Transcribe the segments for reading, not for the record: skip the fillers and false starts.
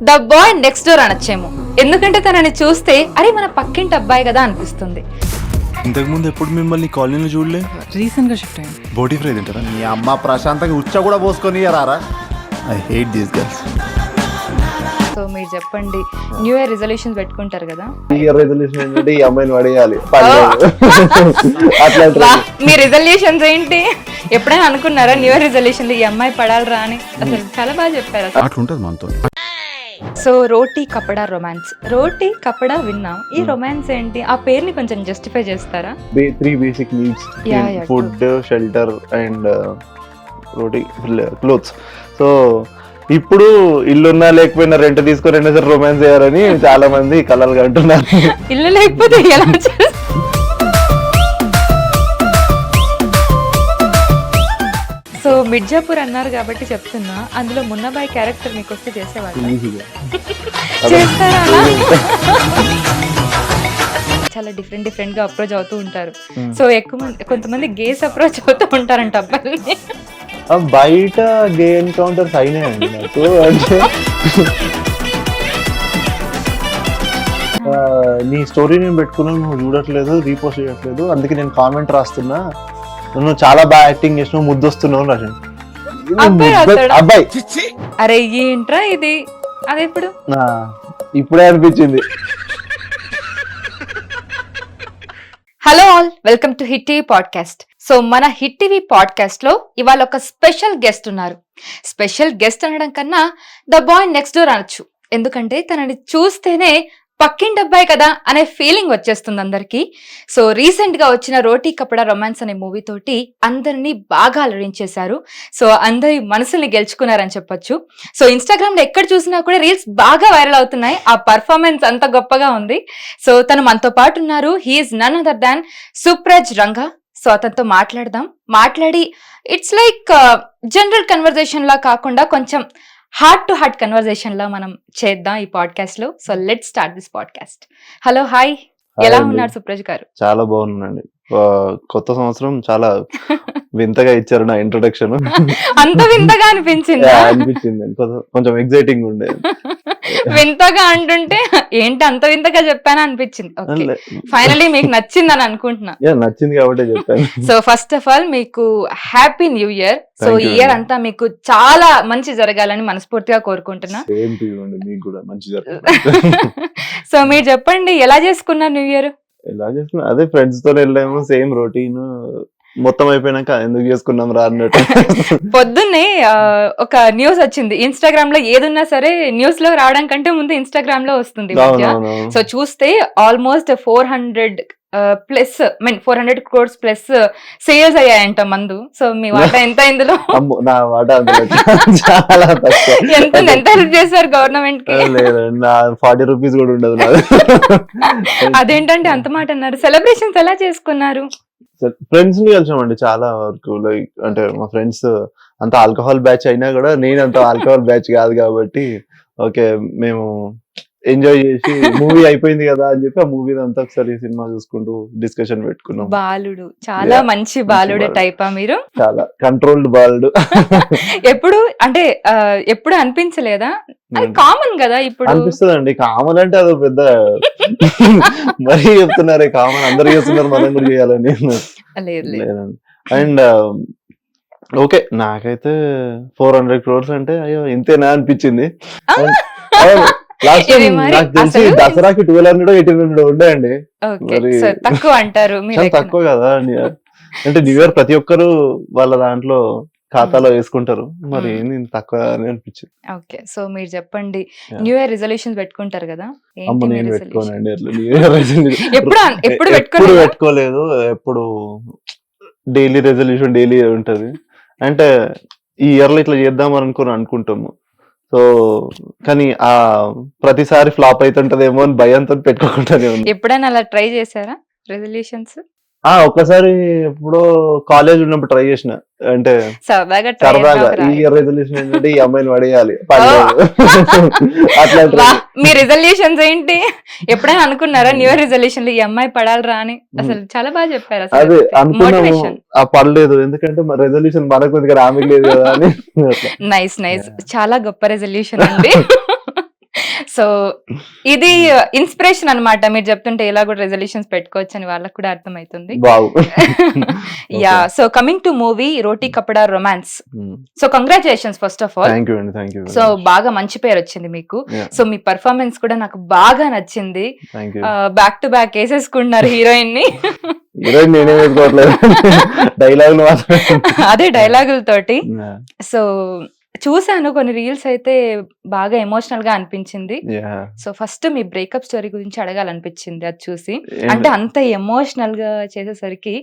The boy next door అనొచ్చేమో. ఎందుకంటే తనని చూస్తే అరే మన పక్కింటి అబ్బాయి కదా అనిపిస్తుంది. ఇంతకు ముందు ఎప్పుడు మిమ్మల్ని కాలనీలో చూడలే. రీసెంట్ గా షిఫ్ట్ అయ్యాను. బోటీ ఫ్రై తింటారా? మీ అమ్మ ప్రశాంతంగా ఉచ్చ కూడా పోసుకొని రారా. I hate these girls. So మీరు చెప్పండి, న్యూ ఇయర్ రిజల్యూషన్స్ పెట్టుకుంటారు కదా, ఇయర్ రెజల్యూషన్ ఏంటంటే ఈ అమ్మాయిని పడేయాలి. వా, మీ రిజల్యూషన్స్ ఏంటి? ఎప్పుడైనా అనుకున్నారా న్యూ ఇయర్ రిజల్యూషన్ ఈ అమ్మాయి పడాలరా అని? అసలు చాలా బాగా చెప్పారు అసలు. అట్లుంటది మనతో. సో రోటీ కపడా రొమాన్స్, రోటీ కపడా విన్నాం, ఈ రొమాన్స్ ఏంటి? ఆ పేరుని కొంచెం జస్టిఫై చేస్తారా? 3 basic needs, Yeah, yeah, food, shelter and roti, clothes. So ఇప్పుడు ఇల్లున్నా లేకపోయినా రెంట్ తీసుకొని సరే రొమాన్స్ చేయాలని చాలా మంది కలలుగా అంటున్నారు. ఇల్లు లేకపోతే ఎలా చేస్తారు? సో మిర్జాపూర్ అన్నారు కాబట్టి చెప్తున్నా, అందులో మున్నబాయ్ క్యారెక్టర్ మీకు వస్తే చేసేవాళ్ళు చేస్తారా అలా? చాలా డిఫరెంట్ గా అప్రోచ్ అవుతూ ఉంటారు. సో ఎక్కువ మంది, కొంతమంది గేస్ అప్రోచ్ అవుతూ ఉంటారంట అబ్బాయిని. బయట గే ఎన్కౌంటర్స్ అయినాయండి నాకు. అంటే నీ స్టోరీ నేను పెట్టుకున్నాను, నువ్వు చూడట్లేదు, రీపోస్ట్ చేయట్లేదు, అందుకే నేను కామెంట్ రాస్తున్నా, నువ్వు చాలా బాగా యాక్టింగ్ చేసినావు, ముద్దొస్తున్నావు రాశాను. అబ్బాయి రాస్తాడా? అబ్బాయి అరే ఏంట్రా ఇది? అది ఎప్పుడు? ఇప్పుడే అనిపించింది. Hello all, welcome to hit TV podcast. So మన హిట్ టీవీ పాడ్కాస్ట్ లో ఇవాళ ఒక స్పెషల్ గెస్ట్ ఉన్నారు. స్పెషల్ గెస్ట్ అనడం కన్నా ద బాయ్ నెక్స్ట్ డోర్ అనొచ్చు. ఎందుకంటే తనని చూస్తేనే పక్కింటి అబ్బాయి కదా అనే ఫీలింగ్ వచ్చేస్తుంది అందరికి. సో రీసెంట్ గా వచ్చిన రోటీ కపడా రొమాన్స్ అనే మూవీ తోటి అందరినీ బాగా అలరించేశారు. సో అందరి మనసుల్ని గెలుచుకున్నారని చెప్పొచ్చు. సో ఇన్స్టాగ్రామ్ లో ఎక్కడ చూసినా కూడా రీల్స్ బాగా వైరల్ అవుతున్నాయి. ఆ పర్ఫార్మెన్స్ అంత గొప్పగా ఉంది. సో తను మనతో పాటు ఉన్నారు. He is none other than Supraj Ranga. So అతనితో మాట్లాడి ఇట్స్ లైక్ జనరల్ కన్వర్జేషన్ లా కాకుండా కొంచెం హార్ట్ టు హార్ట్ కన్వర్జేషన్ లా మనం చేద్దాం ఈ పాడ్కాస్ట్ లో. So let's start this podcast. Hello, hi, ఎలా ఉన్నారు సుప్రజ్ గారు? చాలా బాగున్నానండి. కొత్త సంవత్సరం చాలా వింతగా ఇచ్చారు నా ఇంట్రొడక్షన్. అంత వింతగా అనిపించింది? అనిపించింది, కొంచెం ఎగ్జైటింగ్ ఉండే. వింతగా అంటుంటే ఏంటి అంత వింతగా చెప్పాను అనిపించింది. ఓకే, ఫైనలీ మీకు నచ్చింది అని అనుకుంటున్నా. నచ్చింది కాబట్టి చెప్పాను. సో ఫస్ట్ ఆఫ్ ఆల్ మీకు హ్యాపీ న్యూ ఇయర్. సో ఈ ఇయర్ అంతా మీకు చాలా మంచి జరగాలని మనస్ఫూర్తిగా కోరుకుంటున్నా. మీకు కూడా మంచి జరగాలి. సో మీరు చెప్పండి, ఎలా చేసుకున్నారు న్యూ ఇయర్? ఎలా చేసుకున్నా అదే ఫ్రెండ్స్ తో వెళ్ళాము, సేమ్ రొటీన్. మొత్తం అయిపోయినాక ఎందుకు చేసుకున్నాం రా అన్నట్టు. పొద్దున్నే ఒక న్యూస్ వచ్చింది ఇన్స్టాగ్రామ్ లో. ఏదున్నా సరే న్యూస్ లో రావడం కంటే ముందు ఇన్స్టాగ్రామ్ లో వస్తుంది. సో చూస్తే ఆల్మోస్ట్ 400 crores ప్లస్ సేల్స్ అయ్యాయంట మందు. సో మీ వాటా ఎంత ఇందులో? నా వాటా చాలా ఎంత హెల్ప్ చేశారు గవర్నమెంట్ కి? లేదండి, నా 40 రూపీస్ కూడా ఉండదు. అదేంటంటే అంత మాట అన్నారు. సెలబ్రేషన్స్ ఎలా చేసుకున్నారు? ఫ్రెండ్స్ ని కలిసామండి చాలా వరకు. లైక్ అంటే మా ఫ్రెండ్స్ అంత ఆల్కహాల్ బ్యాచ్ అయినా కూడా నేను అంత ఆల్కహాల్ బ్యాచ్ కాదు కాబట్టి ఓకే, మేము ఎంజాయ్ చేసి మూవీ అయిపోయింది కదా అని చెప్పి ఆ మూవీ అంతా ఒకసారి సినిమా చూసుకుంటూ డిస్కషన్ పెట్టుకున్నాం. బాలుడు, చాలా మంచి బాలుడు టైపా మీరు? చాలా కంట్రోల్డ్ బాలుడు. ఎప్పుడు అంటే ఎప్పుడు అనిపించలేదా? అది కామన్ కదా ఇప్పుడు. అనిపిస్తుంది అండి, కామన్ అంటే అదో పెద్ద మరీ చెప్తున్నారే, కామన్ అందరు చేస్తున్నారు మనం కూడా చేయాలని. లేదండి. అండ్ ఓకే, నాకైతే 400 crores అంటే అయ్యో ఇంతేనా అనిపించింది. లాస్ట్ టైం నాకు తెలిసి దసరాకి 1200 1800 ఉండే. మరి తక్కువ అంటారు, తక్కువ కదా. అంటే న్యూ ఇయర్ ప్రతి ఒక్కరు వాళ్ళ దాంట్లో ఖాతాలో వేసుకుంటారు, మరి తక్కువ అని అనిపించింది. ఓకే, సో మీరు చెప్పండి, న్యూ ఇయర్ రిజల్యూషన్స్ పెట్టుకుంటారు కదా? నేను పెట్టుకోనండి అట్లా. న్యూ ఇయర్ ఎప్పుడు పెట్టుకోలేదు. ఎప్పుడు డైలీ రెజల్యూషన్ డైలీ ఉంటది. అంటే ఈ ఇయర్ లో ఇట్లా చేద్దాం అనుకుంటాము. సో కానీ ఆ ప్రతిసారి ఫ్లాప్ అవుతుంటదేమో అని భయంతో పెట్టుకోకుండా. ఎప్పుడైనా అలా ట్రై చేశారా రెజల్యూషన్స్? ఒక్కసారి ఎప్పుడో కాలేజ్ ఉన్నప్పుడు ట్రై చేసిన. అంటే సరదాగా ఈ ఇయర్ రెజల్యూషన్ ఏంటంటే ఈ అమ్మాయిని పడేయాలి అట్లా. మీ రెజల్యూషన్స్ ఏంటి? ఎప్పుడైనా అనుకున్నారా న్యూ ఇయర్ రెజల్యూషన్ ఈ అమ్మాయి పడాలరా అని? అసలు చాలా బాగా చెప్పారు. అదే అనుకున్నాము, పడలేదు. ఎందుకంటే రెజల్యూషన్ మనకు ఉంది కదా, ఆమె లేదు కదా అని. నైస్, చాలా గొప్ప రెజల్యూషన్ అండి. సో ఇది ఇన్స్పిరేషన్ అన్నమాట. మీరు చెప్తుంటే ఇలా కూడా రెజల్యూషన్స్ పెట్టుకోవచ్చు అని వాళ్ళకి కూడా అర్థమవుతుంది. బావు. Yeah, so coming to movie Roti Kapada romance. So congratulations first of all. Thank you అండి, థ్యాంక్ యూ. సో బాగా మంచి పేరు వచ్చింది మీకు. సో మీ పర్ఫార్మెన్స్ కూడా నాకు బాగా నచ్చింది. బ్యాక్ టు బ్యాక్ వేసేసుకున్నారు హీరోయిన్ ని. హీరోయిన్ నేనే వేసుకోవట్లేదు, డైలాగులు మాత్రం. అదే డైలాగులతోటి. సో చూసాను కొన్ని రీల్స్ అయితే బాగా ఎమోషనల్ గా అనిపించింది. సో ఫస్ట్ మీ బ్రేకప్ స్టోరీ గురించి అడగాలనిపించింది అది చూసి. అంటే అంత ఎమోషనల్ గా చేసేసరికి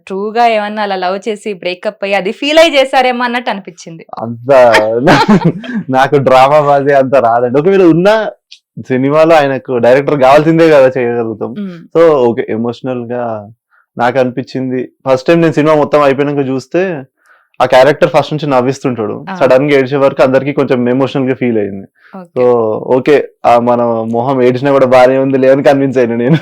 ట్రూగా ఏమన్నా అలా లవ్ చేసి బ్రేకప్ అయ్యి అది ఫీల్ అయ్యి చేశారేమో అన్నట్టు అనిపించింది. అంత నాకు డ్రామా బాజీ అంత రాదండి. ఒకవేళ ఉన్న సినిమాలో ఆయనకు డైరెక్టర్ కావాల్సిందే కదా చేయగలుగుతాం. సో ఓకే, ఎమోషనల్ గా నాకు అనిపించింది. ఫస్ట్ టైం నేను సినిమా మొత్తం అయిపోయినాక చూస్తే ఆ క్యారెక్టర్ ఫస్ట్ నుంచి నవ్విస్తుంటాడు, సడన్ గా ఏడ్చే వరకు అందరికి కొంచెం ఎమోషనల్ గా ఫీల్ అయింది. సో ఓకే, మన మొహం ఏడ్చినా కూడా బానే ఉంది లేదని కన్విన్స్ అయినా నేను.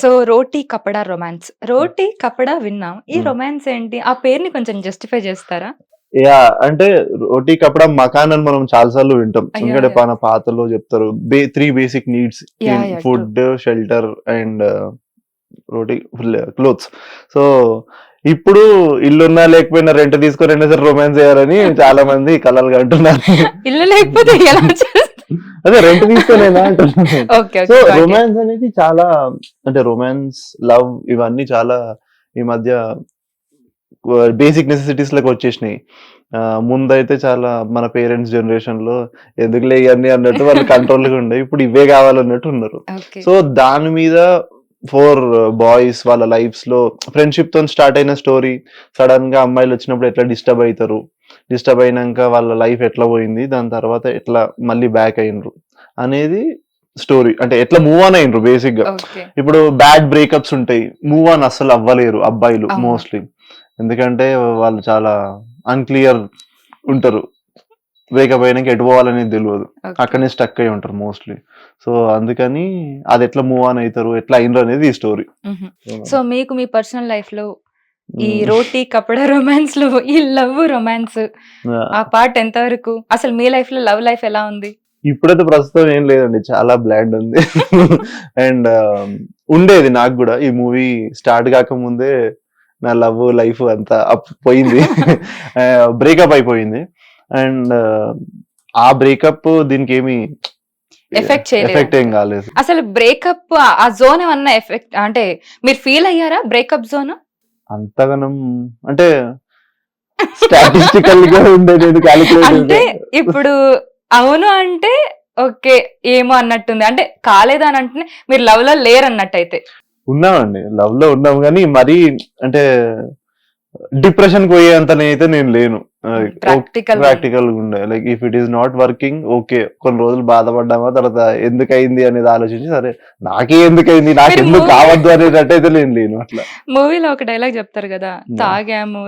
సో రోటీ కపడా రొమాన్స్, రోటీ కపడా విన్నాం, ఈ రొమాన్స్ ఏంటి? ఆ పేరుని కొంచెం జస్టిఫై చేస్తారా? యా, అంటే రోటీ కపడా మకాన్ అని మనం చాలా సార్లు వింటాం. ఎందుకంటే మన పాతలో చెప్తారు 3 basic needs, food, shelter and roti, clothes. So ఇప్పుడు ఇల్లున్నా లేకపోయినా రెంట్ తీసుకొని సరే రొమాన్స్ చేయాలని చాలా మంది కలలుగా అంటున్నారు. ఇల్లు లేకపోతే అదే రెంట్ తీసుకునేనా అంటున్నారు. సో రొమాన్స్ అనేది చాలా, అంటే రొమాన్స్, లవ్ ఇవన్నీ చాలా ఈ మధ్య బేసిక్ నెసెసిటీస్ లకు వచ్చేసినాయి. ముందైతే చాలా మన పేరెంట్స్ జనరేషన్ లో ఎందుకులే ఇవన్నీ అన్నట్టు వాళ్ళు కంట్రోల్ గా ఉండే, ఇప్పుడు ఇవే కావాలన్నట్టు ఉన్నారు. సో దాని మీద 4 బాయ్స్ వాళ్ళ లైఫ్స్ లో ఫ్రెండ్షిప్ తో స్టార్ట్ అయిన స్టోరీ, సడన్ గా అమ్మాయిలు వచ్చినప్పుడు ఎట్లా డిస్టర్బ్ అవుతారు, డిస్టర్బ్ అయినాక వాళ్ళ లైఫ్ ఎట్లా పోయింది, దాని తర్వాత ఎట్లా మళ్ళీ బ్యాక్ అయినరు అనేది స్టోరీ. అంటే ఎట్లా మూవ్ ఆన్ అయినరు బేసిక్ గా. ఇప్పుడు బ్యాడ్ బ్రేకప్స్ ఉంటాయి, మూవ్ ఆన్ అస్సలు అవ్వలేరు అబ్బాయిలు మోస్ట్లీ, ఎందుకంటే వాళ్ళు చాలా అన్క్లియర్ ఉంటారు. బ్రేకప్ అయినాక ఎటు పోవాలనేది తెలియదు, అక్కడనే స్టక్ అయి ఉంటారు మోస్ట్లీ. సో అందుకని అది ఎట్లా మూవ్ ఆన్ అవుతారు, ఎట్లా అయినరు అనేది ఈ స్టోరీ. సో మీకు మీ పర్సనల్ లైఫ్ లో ఈ రోటీ కపడా రొమాన్స్ లో ఈ లవ్ రొమాన్స్ ఆ పార్ట్ ఎంత వరకు, అసలు మీ లైఫ్ లో లవ్ లైఫ్ ఎలా ఉంది? ఇప్పుడైతే ప్రస్తుతం ఏం లేదండి, చాలా బ్లాండ్ ఉంది. అండ్ ఉండేది నాకు కూడా ఈ మూవీ స్టార్ట్ కాకముందే నా లవ్ లైఫ్ అంతా పోయింది, బ్రేకప్ అయిపోయింది. అండ్ ఆ బ్రేకప్ దీనికి ఏమి ఎఫెక్ట్ ఏం కాలేదు. అసలు బ్రేకప్ ఆ జోన్ ఏమన్నా ఎఫెక్ట్ అంటే మీరు ఫీల్ అయ్యారా? బ్రేకప్ జోన్ అంతగానం అంటే స్టాటిస్టికల్ గా ఉండేది, అంటే ఇప్పుడు అవును అంటే ఓకే ఏమో అన్నట్టుంది, అంటే కాలేదు అని అంటే మీరు లవ్ లో లేరు అన్నట్టు. అయితే ఉన్నామండి, లవ్ లో ఉన్నాం, కానీ మరీ అంటే డిప్రెషన్ పోయేంతనైతే నేను లేను. ప్రాక్టికల్ ఉండే, like if it is not working okay, కొన్ని రోజులు బాధపడ్డామా, తర్వాత ఎందుకు అయింది అనేది ఆలోచించి సరే నాకే ఎందుకైంది, నాకు ఎందుకు కావద్దు అనేటట్టయితే నేను లేను. అట్లా మూవీలో ఒక డైలాగ్ చెప్తారు కదా, తాగాము,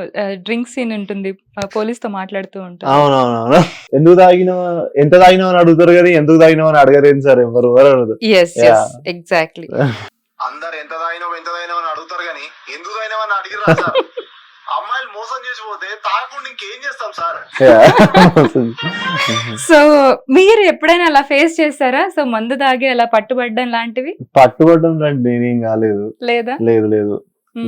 డ్రింక్ సీన్ ఉంటుంది, పోలీస్ తో మాట్లాడుతూ ఉంటారు. అవునవునవును, ఎందుకు తాగినావా, ఎంత తాగినావు అని అడుగుతారు కానీ ఎందుకు తాగినావు అని అడగరేంటి సార్ ఎవరు అడగదు. ఎగ్జాక్ట్లీ, అందరు ఎంత తాగినావు అని అడుగుతారు కానీ ఎందుకు తాగినావు అని అడిగిరా సార్. అమ్మాయిలు మోసం చేసిపోతే తాగకుండా ఇంకేం చేస్తాం సార్. సో మీరు ఎప్పుడైనా అలా ఫేస్ చేస్తారా? సో మందు తాగి అలా పట్టుబడ్డం లాంటివి? పట్టుబడ్డం లాంటి నేనేం కాలేదు. లేదా? లేదు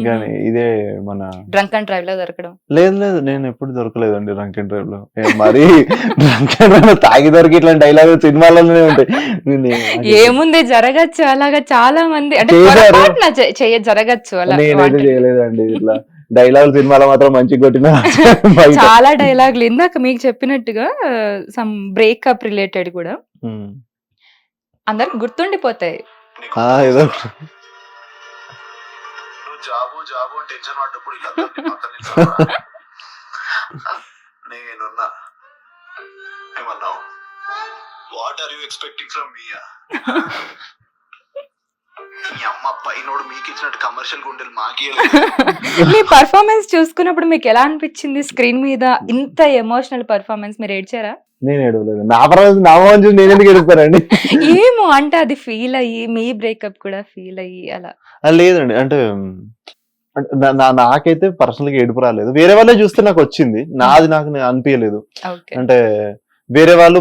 కానీ ఇదే మన డ్రంక్ అండ్ డ్రైవ్ లో దొరకడం. లేదు నేను ఎప్పుడు దొరకలేదండి డ్రంక్ అండ్ డ్రైవ్ లో. మరి డ్రంక్ అండ్ డ్రైవ్ లో తాగి దొరికి ఇట్లాంటి డైలాగ్ సినిమాలోనే ఉంటాయి. ఏముంది, జరగచ్చు అలాగా, చాలా మంది అంటే జరగచ్చు అలా. నేనైతే చేయలేదండి ఇట్లా డైలాగ్ సినిమాలో మాత్రం మంచి కొట్టిన చాలా డైలాగులు ఇందాక మీకు చెప్పినట్టుగా సమ్ బ్రేకప్ రిలేటెడ్ కూడా అందరికి గుర్తుండిపోతాయి. జాబు టెన్షన్ పడ్డప్పుడు నేనున్నా ఏమన్నావు, what are you expecting from me? మీ అమ్మ పైనోడు మీకు ఇచ్చినట్టు కమర్షియల్ గుండెలు మాకే. మీ పర్ఫార్మెన్స్ చూసుకున్నప్పుడు మీకు ఎలా అనిపించింది? స్క్రీన్ మీద ఇంత ఎమోషనల్ పర్ఫార్మెన్స్, మీరు ఏడ్చారా? నేను ఏడవలేదు, నా పర్ఫార్మెన్స్ నా మోహన్ చూసి నేను ఎందుకు ఏడుస్తానండి? ఏమో అంటే అది ఫీల్ అయ్యి మీ బ్రేకప్ కూడా ఫీల్ అయ్యి అలా లేదండి. అంటే నాకైతే పర్సనల్ గా ఏడుపు రాలేదు, వేరే వాళ్ళే చూస్తే నాకు వచ్చింది, నాది నాకు అనిపించలేదు. అంటే వేరే వాళ్ళు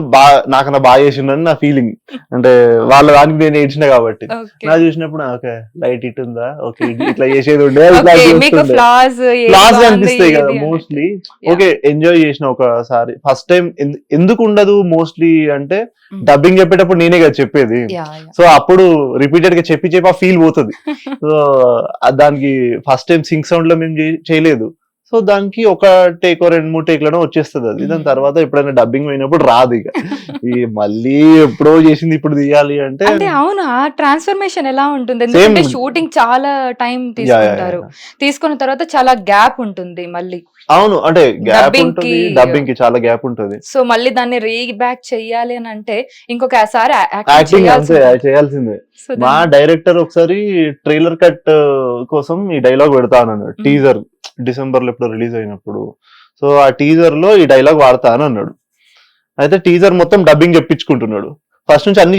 నాకన్నా బాగా చేసిండ్రని నా ఫీలింగ్. అంటే వాళ్ళ దానికి నేను ఏడ్చిన కాబట్టి Okay. నా చూసినప్పుడు ఓకే లైట్ ఇట్ ఉందా, ఓకే ఇట్లా చేసేది ఉండే Okay, మీకు ఫ్లాస్ క్లాస్ అనిపిస్తాయి కదా మోస్ట్లీ. ఓకే ఎంజాయ్ చేసిన ఒకసారి ఫస్ట్ టైం. ఎందుకు ఉండదు మోస్ట్లీ అంటే డబ్బింగ్ చెప్పేటప్పుడు నేనే కదా చెప్పేది, సో అప్పుడు రిపీటెడ్ గా చెప్పి ఆ ఫీల్ పోతుంది. సో దానికి ఫస్ట్ టైం సింక్ సౌండ్ లో మేము చేయలేదు, సో దానికి ఒక టేక్ 2-3 టేక్లను వచ్చేస్తుంది అది. దాని తర్వాత ఎప్పుడైనా డబ్బింగ్ అయినప్పుడు రాదు ఇక. ఈ మళ్ళీ ఎప్పుడో చేసింది ఇప్పుడు తీయాలి అంటే అంటే అవును, ఆ ట్రాన్స్ఫర్మేషన్ ఎలా ఉంటుంది? ఎందుకంటే షూటింగ్ చాలా టైం తీసుకుంటారు, తీసుకున్న తర్వాత చాలా గ్యాప్ ఉంటుంది మళ్ళీ. అవును, అంటే గ్యాప్ Dubbing ఉంటుంది, కి- డబ్బింగ్ కి చాలా గ్యాప్ ఉంటుంది. సో మళ్ళీ దాన్ని రీబ్యాక్ చెయ్యాలి అని అంటే ఇంకొకసారి యాక్టింగ్ అంతే చేయాల్సిందే. మా డైరెక్టర్ ఒకసారి ట్రైలర్ కట్ కోసం ఈ డైలాగ్ పెడతానన్నాడు, టీజర్ డిసెంబర్ లో ఎప్పుడు రిలీజ్ అయినప్పుడు. సో ఆ టీజర్ లో ఈ డైలాగ్ వాడతాను అన్నాడు. అయితే టీజర్ మొత్తం డబ్బింగ్ చెప్పించుకుంటున్నాడు. ఫస్ట్ నుంచి అన్ని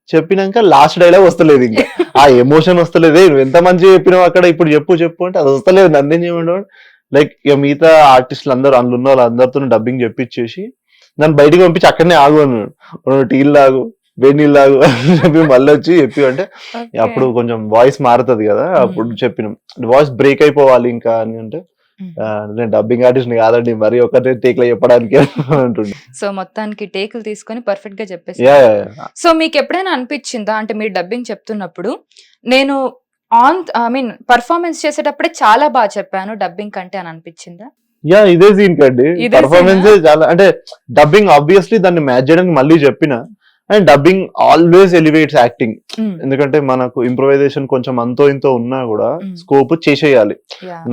చెప్పినాక లాస్ట్ డైలాగ్ వస్తలేదు, ఇంకా ఆ ఎమోషన్ వస్తలేదే. నువ్వు ఎంత మంచిగా చెప్పినావు అక్కడ, ఇప్పుడు చెప్పు అంటే అది వస్తలేదు. నన్నేం చేయమంటాడు, లైక్ ఇక మిగతా ఆర్టిస్టులు అందరూ అందులో ఉన్న వాళ్ళందరితో డబ్బింగ్ చెప్పించేసి నన్ను బయటికి పంపించి అక్కడనే ఆగు అన్నాడు. టీలు లాగు, వేణీళ్ళు లాగు అని చెప్పి మళ్ళీ వచ్చి చెప్పి అంటే అప్పుడు కొంచెం వాయిస్ మారుతుంది కదా, అప్పుడు చెప్పినాం వాయిస్ బ్రేక్ అయిపోవాలి ఇంకా అని అంటే నేను డబ్బింగ్ ఆర్టిస్ట్ కాదండి మరి ఒకటే టేక్ లో చెప్పడానికి అంటుండే. సో మొత్తానికి టేకులు తీసుకొని పర్ఫెక్ట్ గా చెప్పేసి. యా సో మీకు ఎప్పుడైనా అనిపించిందా అంటే మీరు డబ్బింగ్ చెప్తున్నప్పుడు నేను పర్ఫార్మెన్స్ చేసేటప్పుడే చాలా బాగా చెప్పాను డబ్బింగ్ కంటే అని అనిపించిందా? యా ఇదే సీన్ కండి, ఇదే పర్ఫార్మెన్స్ చాలా. అంటే డబ్బింగ్ ఆబ్వియస్లీ దాన్ని మ్యాచ్ చేయడానికి మళ్ళీ చెప్పిన, and dubbing always elevates acting. ఎందుకంటే మనకు ఇంప్రొవైజేషన్ కొంచెం అంతో ఇంతో ఉన్నా కూడా స్కోప్ చేసేయాలి.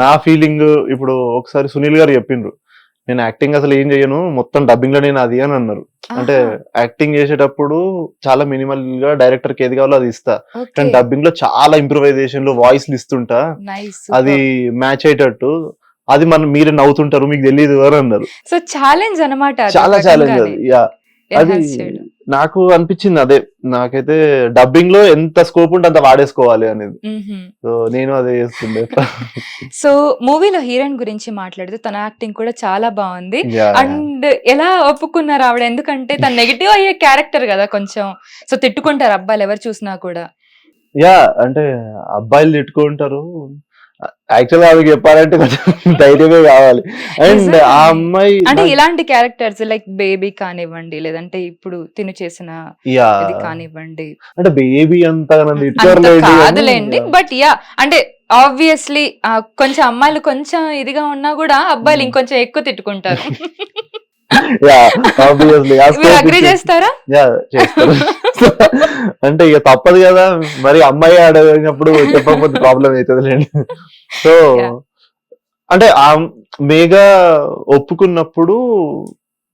నా ఫీలింగ్ ఇప్పుడు ఒకసారి సునీల్ గారు చెప్పిండ్రు, నేను యాక్టింగ్ అసలు ఏం చేయను మొత్తం డబ్బింగ్ లో నేను అది అని అన్నారు. అంటే యాక్టింగ్ చేసేటప్పుడు చాలా మినిమల్ గా డైరెక్టర్ కి ఏది కావాలో అది ఇస్తా, కానీ డబ్బింగ్ లో చాలా ఇంప్రొవైజేషన్ లో వాయిస్లు ఇస్తుంటా అది మ్యాచ్ అయ్యేటట్టు. అది మీరు నవ్వుతుంటారు మీకు తెలియదు అని అన్నారు. సో ఛాలెంజ్ అన్నమాట, చాలా ఛాలెంజ్ అది. యా అది నాకు అనిపించింది అదే, నాకైతే డబ్బింగ్ లో ఎంత స్కోప్ ఉంటే అంత వాడేసుకోవాలి అనేది. సో నేను అదే చేస్తుండే. సో మూవీలో హీరోయిన్ గురించి మాట్లాడితే తన యాక్టింగ్ కూడా చాలా బాగుంది. అండ్ ఎలా ఒప్పుకున్నారు ఆవిడ, ఎందుకంటే తన నెగిటివ్ అయ్యే క్యారెక్టర్ కదా కొంచెం, సో తిట్టుకుంటారు అబ్బాయిలు ఎవరు చూసినా కూడా. యా అంటే అబ్బాయిలు తిట్టుకుంటారు, యాక్చువల్ ఆమెకి చెప్పాలంటే కొంచెం ధైర్యమే కావాలి. అండ్ ఆ అమ్మాయి అంటే ఇలాంటి క్యారెక్టర్స్ లైక్ బేబీ కానివ్వండి, లేదంటే ఇప్పుడు తిను చేసిన ఇది కానివ్వండి, అంటే బేబీ అంతా కాదులేండి, బట్ యా అంటే ఆబ్వియస్లీ కొంచెం అమ్మాయిలు కొంచెం ఇదిగా ఉన్నా కూడా అబ్బాయిలు ఇంకొంచెం ఎక్కువ తిట్టుకుంటారు. అగ్రీ చేస్తారా? చేస్తారు. అంటే ఇక తప్పదు కదా మరి, అమ్మాయి ఆడినప్పుడు చెప్పకపోతే ప్రాబ్లం అవుతుంది. సో అంటే ఆ మేఘా ఒప్పుకున్నప్పుడు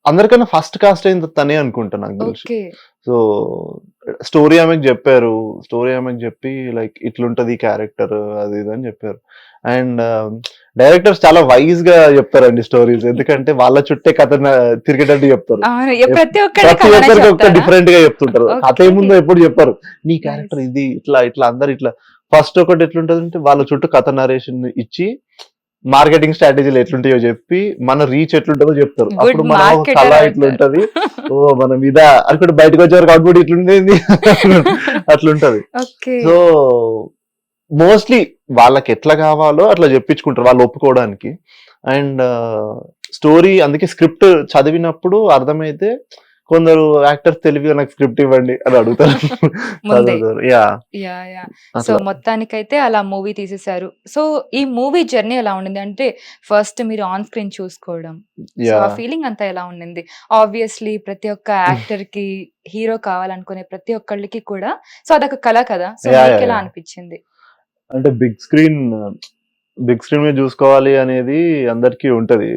అందరికన్నా ఫస్ట్ కాస్ట్ అయింది తనే అనుకుంటా నాకు తెలిసి. సో స్టోరీ ఆమెకు చెప్పారు, స్టోరీ ఆమెకు చెప్పి లైక్ ఇట్లుంటది క్యారెక్టర్ అది ఇది అని చెప్పారు. అండ్ డైరెక్టర్స్ చాలా వైజ్ గా చెప్తారండి స్టోరీస్, ఎందుకంటే వాళ్ళ చుట్టే కథ తిరిగేటట్టు చెప్తారు. ప్రతి ఒక్కరికి ఒక డిఫరెంట్ గా చెప్తుంటారు. కథ ఏముందో ఎప్పుడు చెప్పారు, నీ క్యారెక్టర్ ఇది ఇట్లా ఇట్లా అందరు ఇట్లా. ఫస్ట్ ఒకటి ఎట్లుంటది అంటే వాళ్ళ చుట్టూ కథ నరేషన్ ఇచ్చి మార్కెటింగ్ స్ట్రాటజీలు ఎట్లుంటాయో చెప్పి మన రీచ్ ఎట్లుంటుందో చెప్తారు. అప్పుడు మన కళ ఇట్లుంటది, ఓ మన మీద అనుకుంటే బయటకు వచ్చే వరకు అవుట్పుట్ ఇట్లుండేది అట్లుంటది. సో మోస్ట్లీ వాళ్ళకి ఎట్లా కావాలో అట్లా చెప్పించుకుంటారు వాళ్ళు ఒప్పుకోవడానికి. అండ్ స్టోరీ అందుకే స్క్రిప్ట్ చదివినప్పుడు అర్థమైతే కొందరు యాక్టర్స్ తెలివిగా నాకు స్క్రిప్ట్ ఇవ్వండి అని అడుగుతారు. సో మొత్తానికైతే అలా మూవీ తీసేశారు. సో ఈ మూవీ జర్నీ ఎలా ఉండింది అంటే ఫస్ట్ మీరు ఆన్ స్క్రీన్ చూసుకోవడం, ఆ ఫీలింగ్ అంతా ఎలా ఉండింది? ఆబ్వియస్లీ ప్రతి ఒక్క యాక్టర్ కి హీరో కావాలనుకునే ప్రతి ఒక్కళ్ళకి కూడా సో అదొక కళ కదా, సో మీకు ఎలా అనిపించింది? అంటే బిగ్ స్క్రీన్ మీద చూసుకోవాలి అనేది అందరికి ఉంటది.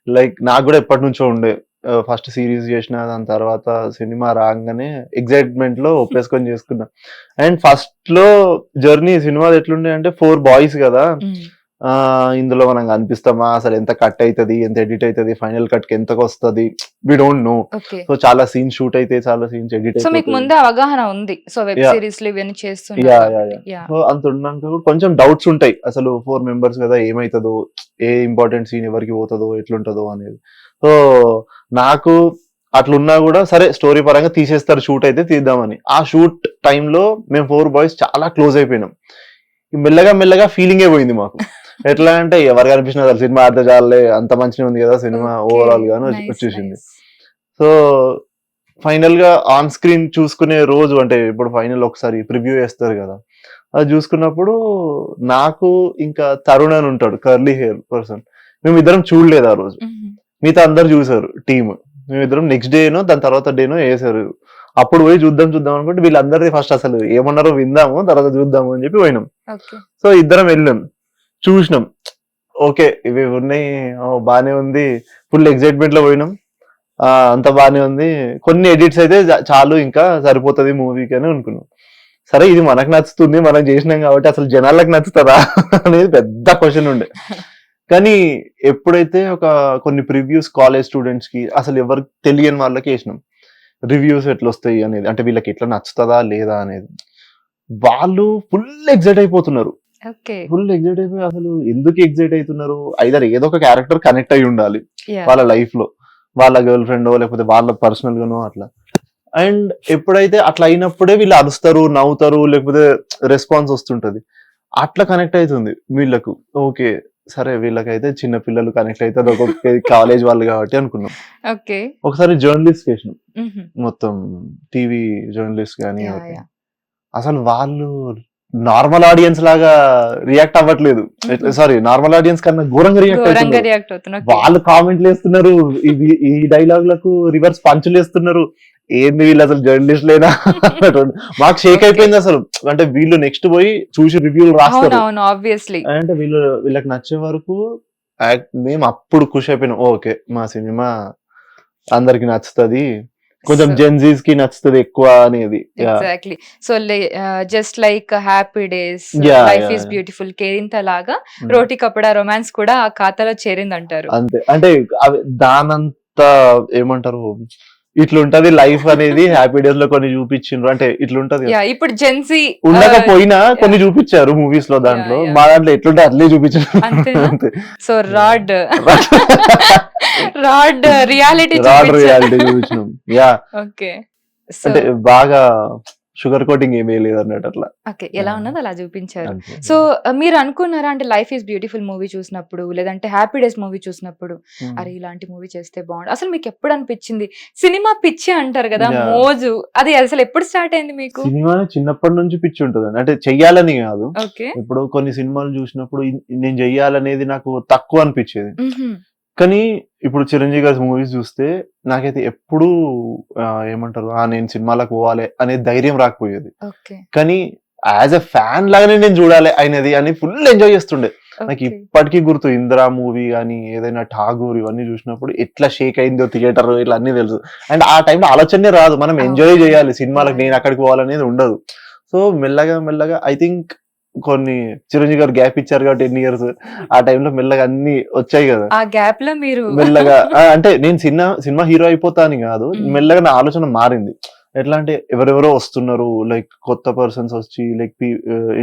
లైక్ నాకు కూడా ఎప్పటి నుంచో ఉండే, ఫస్ట్ సిరీస్ చేసిన దాని తర్వాత సినిమా రాగానే ఎగ్జైట్మెంట్ లో ఒప్పేసుకొని చేసుకున్నా. అండ్ ఫస్ట్ లో జర్నీ సినిమా ఎట్లుండే అంటే 4 బాయ్స్ కదా, ఇందులో మనం కనిపిస్తామా, అసలు ఎంత కట్ అవుతుంది, ఎంత ఎడిట్ అవుతుంది, ఫైనల్ కట్ కి ఎంతకు వస్తుంది, వి డోంట్ నో. సో చాలా సీన్స్ షూట్ అయితే చాలా సీన్స్ ఎడిట్ సో మీకు ముందే అవగాహన ఉంది, సో వెబ్ సిరీస్ లో ఇవన్నీ చేస్తున్నారు. సో అంత ఉన్నాక కూడా కొంచెం డౌట్స్ ఉంటాయి, అసలు 4 మెంబర్స్ కదా ఏమైతుందో, ఏ ఇంపార్టెంట్ సీన్ ఎవరికి పోతుందో ఎట్లుంటుందో అనేది. సో నాకు అట్లున్నా కూడా సరే స్టోరీ పరంగా తీసేస్తారు, షూట్ అయితే తీద్దామని. ఆ షూట్ టైంలో మేము 4 boys చాలా క్లోజ్ అయిపోయినాం. మెల్లగా మెల్లగా ఫీలింగే పోయింది మాకు. ఎట్లా అంటే ఎవరు కనిపించినా అసలు సినిమా ఆడితే చాలే, అంత మంచిగా ఉంది కదా సినిమా ఓవరాల్ గాను వచ్చేసింది. సో ఫైనల్ గా ఆన్ స్క్రీన్ చూసుకునే రోజు, అంటే ఇప్పుడు ఫైనల్ ఒకసారి ప్రివ్యూ చేస్తారు కదా, అది చూసుకున్నప్పుడు నాకు ఇంకా తరుణ్ అని ఉంటాడు, కర్లీ హెయిర్ పర్సన్, మేమిద్దరం చూడలేదు ఆ రోజు. మిగతా అందరు చూసారు టీమ్, మేమిద్దరం నెక్స్ట్ డేనో దాని తర్వాత డేనో వేసారు. అప్పుడు పోయి చూద్దాం అనుకుంటే వీళ్ళందరిది ఫస్ట్ అసలు ఏమన్నారో విందాము తర్వాత చూద్దాము అని చెప్పి పోయినాం. సో ఇద్దరం వెళ్ళాం, చూసినాం, ఓకే ఇవి ఉన్నాయి, బానే ఉంది, ఫుల్ ఎక్సైట్మెంట్ లో పోయినాం, అంత బానే ఉంది. కొన్ని ఎడిట్స్ అయితే చాలు ఇంకా సరిపోతుంది మూవీకి అని అనుకున్నాం. సరే ఇది మనకు నచ్చుతుంది, మనం చేసినాం కాబట్టి అసలు జనాలకు నచ్చుతుందా అనేది పెద్ద క్వశ్చన్ ఉండే. కానీ ఎప్పుడైతే కొన్ని ప్రివ్యూస్ కాలేజ్ స్టూడెంట్స్ కి, అసలు ఎవరికి తెలియని వాళ్ళకి వేసినాం, రివ్యూస్ ఎట్లా వస్తాయి అనేది, అంటే వీళ్ళకి ఎట్లా నచ్చుతుందా లేదా అనేది, వాళ్ళు ఫుల్ ఎగ్జైట్ అయిపోతున్నారు. ఫుల్ ఎగ్జైట్ అయిపోయి అసలు ఎందుకు ఎగ్జైట్ అవుతున్నారు, ఐదర్ ఏదో ఒక క్యారెక్టర్ కనెక్ట్ అయి ఉండాలి వాళ్ళ లైఫ్ లో, వాళ్ళ గర్ల్ ఫ్రెండ్ లేకపోతే వాళ్ళ పర్సనల్ గానో అట్లా. అండ్ ఎప్పుడైతే అట్లా అయినప్పుడే వీళ్ళు అరుస్తారు, నవ్వుతారు, లేకపోతే రెస్పాన్స్ వస్తుంటది, అట్లా కనెక్ట్ అవుతుంది వీళ్ళకు. ఓకే సరే వీళ్ళకైతే చిన్న పిల్లలు కనెక్ట్ అవుతారు, ఒక్కొక్క కాలేజ్ వాళ్ళు కాబట్టి అనుకున్నాం. ఒకసారి జర్నలిస్ట్ చేసినాం, మొత్తం టీవీ జర్నలిస్ట్ గానీ, అసలు వాళ్ళు నార్మల్ ఆడియన్స్ లాగా రియాక్ట్ అవ్వట్లేదు, సారీ నార్మల్ ఆడియన్స్ కన్నా ఘోరంగా రియాక్ట్ అవుతున్నారు. వాళ్ళు కామెంట్లు వేస్తున్నారు, ఈ డైలాగులకు రివర్స్ పంచులు వేస్తున్నారు. ఏంది వీళ్ళు అసలు జర్నలిస్ట్ లేనా మాకు షేక్ అయిపోయింది అసలు. అంటే వీళ్ళు నెక్స్ట్ పోయి చూసి రివ్యూలు రాస్తారు, అంటే వీళ్ళకి నచ్చే వరకు మేము అప్పుడు ఖుషి అయిపోయినాం. ఓకే మా సినిమా అందరికి నచ్చుతుంది, కొంచెం జెన్జీస్ కి నచ్చుతుంది ఎక్కువ అనేది. Exactly. So just like happy days, life is beautiful, Kerintha లాగా రోటీ కపడా రొమాన్స్ కూడా ఆ ఖాతాలో చేరింది అంటారు. అంతే, అంటే దానంత ఏమంటారు, ఇట్లుంటది లైఫ్ అనేది హ్యాపీ డేస్ లో కొన్ని చూపించిండ్రు, అంటే ఇట్లుంటది. ఇప్పుడు జెన్సీ ఉండకపోయినా కొన్ని చూపించారు మూవీస్ లో, దాంట్లో మా దాంట్లో ఎట్లుంటే అట్లే చూపించారు. సో రాడ్ రియాలిటీ చూపించినాం. యా, అంటే బాగా షుగర్ కోటింగ్ ఏమీ లేదు అన్నట్టు అట్లా. ఓకే, ఎలా ఉన్నది అలా చూపించారు. సో మీరు అనుకున్నారా, అంటే లైఫ్ ఈస్ బ్యూటిఫుల్ మూవీ చూసినప్పుడు, లేదంటే హ్యాపీ డేస్ మూవీ చూసినప్పుడు, అరే ఇలాంటి మూవీ చేస్తే బాగుండు, అసలు మీకు ఎప్పుడు అనిపించింది? సినిమా పిచ్చి అంటారు కదా, మోజు, అది అసలు ఎప్పుడు స్టార్ట్ అయింది మీకు? సినిమా చిన్నప్పటి నుంచి పిచ్చి ఉంటుంది, అంటే చెయ్యాలని కాదు. ఇప్పుడు కొన్ని సినిమాలు చూసినప్పుడు నేను చెయ్యాలనేది నాకు తక్కువ అనిపించేది. కానీ ఇప్పుడు చిరంజీవి గారి మూవీస్ చూస్తే నాకైతే ఎప్పుడు ఏమంటారు, నేను సినిమాలకు పోవాలి అనే ధైర్యం రాకపోయేది. కానీ యాజ్ ఎ ఫ్యాన్ లాగానే నేను చూడాలి అయినది అని ఫుల్ ఎంజాయ్ చేస్తుండే. నాకు ఇప్పటికీ గుర్తు, ఇందిరా మూవీ కానీ ఏదైనా ఠాగూర్ ఇవన్నీ చూసినప్పుడు ఎట్లా షేక్ అయిందో థియేటర్, ఇట్లా అన్ని తెలుసు. అండ్ ఆ టైంలో ఆలోచనే రాదు, మనం ఎంజాయ్ చేయాలి సినిమాలకు, నేను అక్కడికి పోవాలనేది ఉండదు. సో మెల్లగా ఐ థింక్ కొన్ని చిరంజీవి గారు గ్యాప్ ఇచ్చారు కాబట్టి 10 years, ఆ టైంలో మెల్లగా అన్ని వచ్చాయి కదా. ఆ గ్యాప్ లో మీరు మెల్లగా అంటే నేను సినిమా హీరో అయిపోతా అని కాదు, మెల్లగా నా ఆలోచన మారింది. ఎట్లా అంటే ఎవరెవరో వస్తున్నారు, లైక్ కొత్త పర్సన్స్ వచ్చి లైక్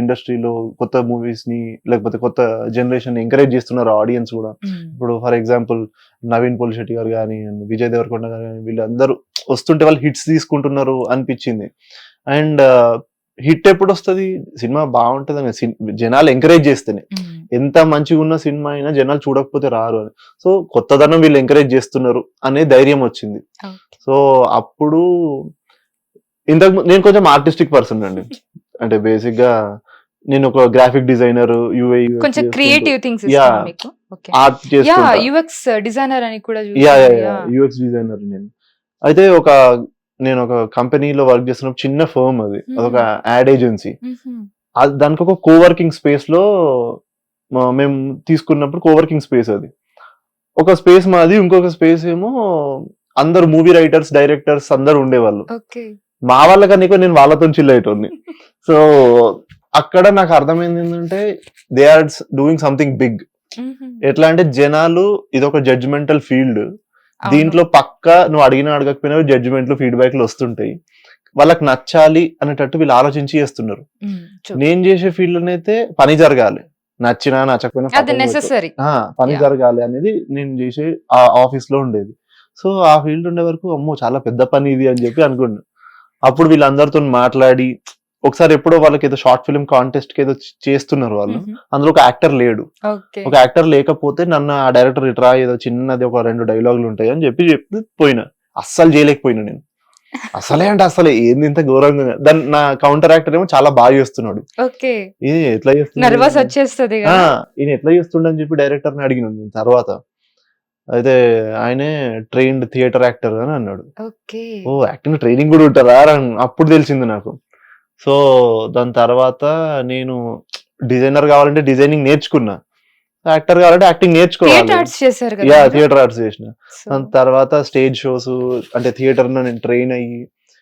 ఇండస్ట్రీలో కొత్త మూవీస్ ని లేకపోతే కొత్త జనరేషన్ ఎంకరేజ్ చేస్తున్నారు ఆడియన్స్ కూడా. ఇప్పుడు ఫర్ ఎగ్జాంపుల్ నవీన్ పోలిశెట్టి గారు కానీ, విజయ్ దేవరకొండ గారు కానీ, వీళ్ళందరూ వస్తుంటే వాళ్ళు హిట్స్ తీసుకుంటున్నారు అనిపించింది. అండ్ హిట్ ఎప్పుడు వస్తుంది, సినిమా బాగుంటది అని జనాలు ఎంకరేజ్ చేస్తేనే. ఎంత మంచిగా ఉన్న సినిమా అయినా జనాలు చూడకపోతే రారు అని. సో కొత్తదనం వీళ్ళు ఎంకరేజ్ చేస్తున్నారు అనే ధైర్యం వచ్చింది. సో అప్పుడు నేను కొంచెం ఆర్టిస్టిక్ పర్సన్ అండి, అంటే బేసిక్ గా నేను ఒక గ్రాఫిక్ డిజైనర్, కొంచెం క్రియేటివ్ థింగ్స్ ఆర్ట్ చేస్తా, యూఎక్స్ డిజైనర్ అని కూడా. యూఎక్స్ డిజైనర్ నేను. అయితే నేను ఒక కంపెనీలో వర్క్ చేస్తున్న చిన్న ఫర్మ్, అదొక యాడ్ ఏజెన్సీ. దానికి ఒక కోవర్కింగ్ స్పేస్ లో మేము తీసుకున్నప్పుడు, కోవర్కింగ్ స్పేస్ అది ఒక స్పేస్ మాది, ఇంకొక స్పేస్ ఏమో అందరు మూవీ రైటర్స్, డైరెక్టర్స్ అందరు ఉండేవాళ్ళు. మా వాళ్ళకన్నా నేను వాళ్ళతో చిల్ అయ్యేటోని. సో అక్కడ నాకు అర్థమైంది ఏంటంటే they are doing something big. ఎట్లా అంటే జనాలు, ఇదొక జడ్జిమెంటల్ ఫీల్డ్, దీంట్లో పక్కా నువ్వు అడగకపోయినా జడ్జిమెంట్లు, ఫీడ్బ్యాక్లు వస్తుంటాయి, వాళ్ళకి నచ్చాలి అనేటట్టు వీళ్ళు ఆలోచించి చేస్తున్నారు. నేను చేసే ఫీల్డ్ లోనైతే పని జరగాలి, నచ్చినా నచ్చకపోయినా పని జరగాలి అనేది నేను చేసే ఆఫీస్ లో ఉండేది. సో ఆ ఫీల్డ్ ఉండే వరకు అమ్మో చాలా పెద్ద పని ఇది అని చెప్పి అనుకున్నా. అప్పుడు వీళ్ళందరితో మాట్లాడి ఒకసారి ఎప్పుడో వాళ్ళకి ఏదో షార్ట్ ఫిల్మ్ కాంటెస్ట్ కి ఏదో చేస్తున్నారు వాళ్ళు, అందులో ఒక యాక్టర్ లేడు. ఒక యాక్టర్ లేకపోతే నన్ను ఆ డైరెక్టర్ ఇట్రా ఏదో చిన్నది ఒక 2 డైలాగులు ఉంటాయి అని చెప్పి పోయినా. అస్సలు చేయలేకపోయినా నేను, అసలే అంటే అసలే ఏంది ఇంత ఘోరంగా. దాని నా కౌంటర్ యాక్టర్ ఏమో చాలా బాగా చేస్తున్నాడు. ఇది ఎట్లా చేస్తుంది ఈయన ఎట్లా చేస్తుండ అని చెప్పి డైరెక్టర్ ని అడిగిన నేను తర్వాత. అయితే ఆయనే ట్రైన్డ్ థియేటర్ యాక్టర్ అని అన్నాడు. ఓ యాక్టింగ్ ట్రైనింగ్ కూడా ఉంటారా అప్పుడు తెలిసింది నాకు. సో దాని తర్వాత నేను డిజైనర్ కావాలంటే డిజైనింగ్ నేర్చుకున్నా, యాక్టర్ కావాలంటే యాక్టింగ్ నేర్చుకోవాలి. థియేటర్ ఆర్ట్స్ చేసిన. దాని తర్వాత స్టేజ్ షోస్ అంటే థియేటర్ నేను ట్రైన్ అయ్యి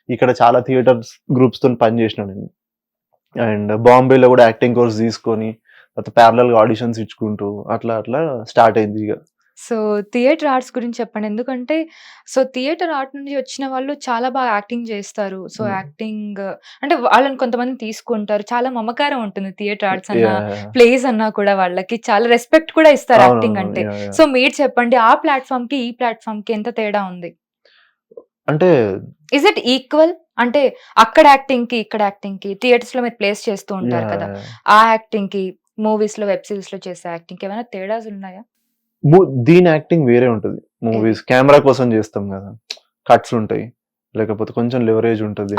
ఇక్కడ చాలా థియేటర్స్ గ్రూప్స్ తో పని చేసిన నేను. అండ్ బాంబేలో కూడా యాక్టింగ్ కోర్స్ తీసుకొని ప్యారలల్ గా ఆడిషన్స్ ఇచ్చుకుంటూ అట్లా అట్లా స్టార్ట్ అయింది ఇక. సో థియేటర్ ఆర్ట్స్ గురించి చెప్పండి, ఎందుకంటే సో థియేటర్ ఆర్ట్ నుంచి వచ్చిన వాళ్ళు చాలా బాగా యాక్టింగ్ చేస్తారు. సో యాక్టింగ్ అంటే వాళ్ళని కొంతమంది తీసుకుంటారు, చాలా మమకారం ఉంటుంది థియేటర్ ఆర్ట్స్ అన్నా ప్లేస్ అన్నా కూడా, వాళ్ళకి చాలా రెస్పెక్ట్ కూడా ఇస్తారు యాక్టింగ్ అంటే. సో మీరు చెప్పండి ఆ ప్లాట్ఫామ్ కి ఈ ప్లాట్ఫామ్ కి ఎంత తేడా ఉంది? అంటే ఇస్ ఇట్ ఈక్వల్? అంటే అక్కడ యాక్టింగ్ కి ఇక్కడ యాక్టింగ్ కి థియేటర్స్ లో మీరు ప్లేస్ చేస్తూ ఉంటారు కదా, ఆ యాక్టింగ్ కి మూవీస్ లో వెబ్ సిరీస్ లో చేసే యాక్టింగ్ కి ఏమైనా తేడాస్ ఉన్నాయా? దీని యాక్టింగ్ వేరే ఉంటది. మూవీస్ కెమెరా కోసం చేస్తాం కదా, కట్స్ ఉంటాయి, లేకపోతే కొంచెం లెవరేజ్ ఉంటది,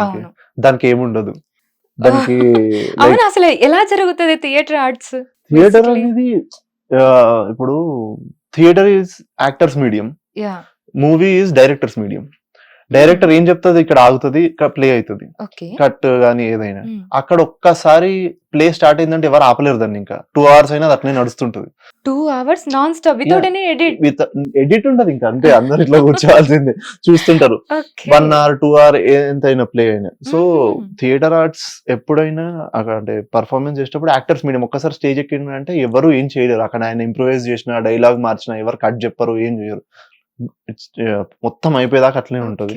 దానికి ఏముండదు. దానికి అసలు ఎలా జరుగుతుంది థియేటర్ ఆర్ట్స్? థియేటర్ అనేది ఇప్పుడు theatre is actors medium, movie is directors medium. Director ఏం చెప్తుంది ఇక్కడ ఆగుతుంది, ఇక్కడ ప్లే అవుతుంది, కట్ గానీ ఏదైనా. అక్కడ ఒక్కసారి ప్లే స్టార్ట్ అయిందంటే ఎవరు ఆపలేరు దాన్ని. ఇంకా 2 hours అయినా అట్లనే నడుస్తుంటది. 2 hours non stop without any edit. Edit ఉంటది ఇంకా, అంతే. అందరు ఇట్లా కూర్చోవాల్సిందే, చూస్తుంటారు. 1 hour 2 hour ఎంతైనా ప్లే అయినా. సో థియేటర్ ఆర్ట్స్ ఎప్పుడైనా అంటే పర్ఫార్మెన్స్ చేసేటప్పుడు యాక్టర్స్ మీడియం. ఒక్కసారి స్టేజ్ ఎక్కిన అంటే ఎవరు ఏం చేయలేరు. అక్కడ ఆయన ఇంప్రూవైజ్ చేసిన, డైలాగ్ మార్చిన, ఎవరు కట్ చెప్పరు, ఏం చేయరు. మొత్తం అయిపోయేదాకా అట్లనే ఉంటది.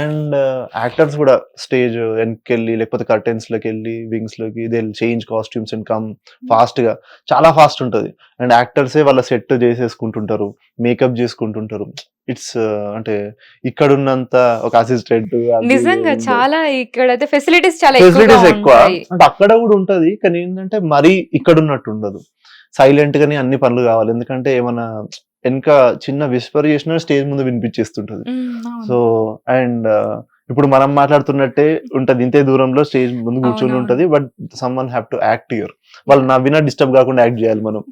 అండ్ యాక్టర్స్ కూడా స్టేజ్ వెనక్కి లేకపోతే కర్టెన్స్ లోకి వెళ్ళి వింగ్స్ లోకి they change costumes and come fast గా, చాలా ఫాస్ట్ ఉంటది. అండ్ యాక్టర్సే వాళ్ళ సెట్ చేసేసుకుంటుంటారు, మేకప్ చేసుకుంటుంటారు. ఇట్స్ అంటే ఇక్కడ ఉన్నంత ఒక అసిస్టెంట్ నిజంగా చాలా ఇక్కడ ఫెసిలిటీస్ చాలా ఎక్కువ. అంటే అక్కడ కూడా ఉంటది, కానీ ఏంటంటే మరీ ఇక్కడ ఉన్నట్టు ఉండదు. సైలెంట్ గానే అన్ని పనులు కావాలి, ఎందుకంటే ఏమన్నా వెనక చిన్న విస్పర్ చేసినా స్టేజ్ ముందు వినిపించేస్తుంటది. సో అండ్ ఇప్పుడు మనం మాట్లాడుతున్నట్టే ఉంటది, ఇంతే దూరంలో స్టేజ్ ముందు కూర్చొని ఉంటది. But someone have to act here. వాళ్ళు నవ్వినా డిస్టర్బ్ కాకుండా యాక్ట్ చేయాలి మనం.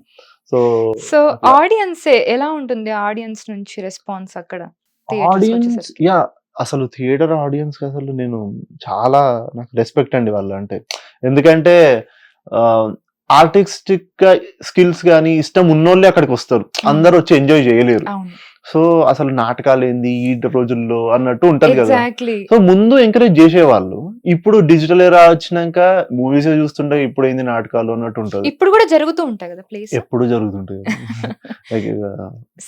సో ఆడియన్స్ ఎలా ఉంటుంది? ఆడియన్స్ నుంచి రెస్పాన్స్ అక్కడ ఆడియన్స్ అసలు థియేటర్ ఆడియన్స్ అసలు నేను చాలా నాకు రెస్పెక్ట్ అండి వాళ్ళు అంటే. ఎందుకంటే ఆర్టిస్టిక్ గా స్కిల్స్ గానీ ఇష్టం ఉన్నోళ్ళే అక్కడికి వస్తారు, అందరూ వచ్చి ఎంజాయ్ చేయలేరు. సో అసలు నాటకాలు ఏంది ఈ రోజుల్లో అన్నట్టు ఉంటది కదా. సో ముందు ఎంకరేజ్ చేసేవాళ్ళు, ఇప్పుడు డిజిటల్ ఎరా వచ్చినాక మూవీస్ చూస్తుంటే ఇప్పుడు ఏంది నాటకాలు అన్నట్టు ఉంటది. ఇప్పుడు కూడా జరుగుతూ ఉంటాయి కదా ప్లేస్, ఎప్పుడు జరుగుతుంటాయి.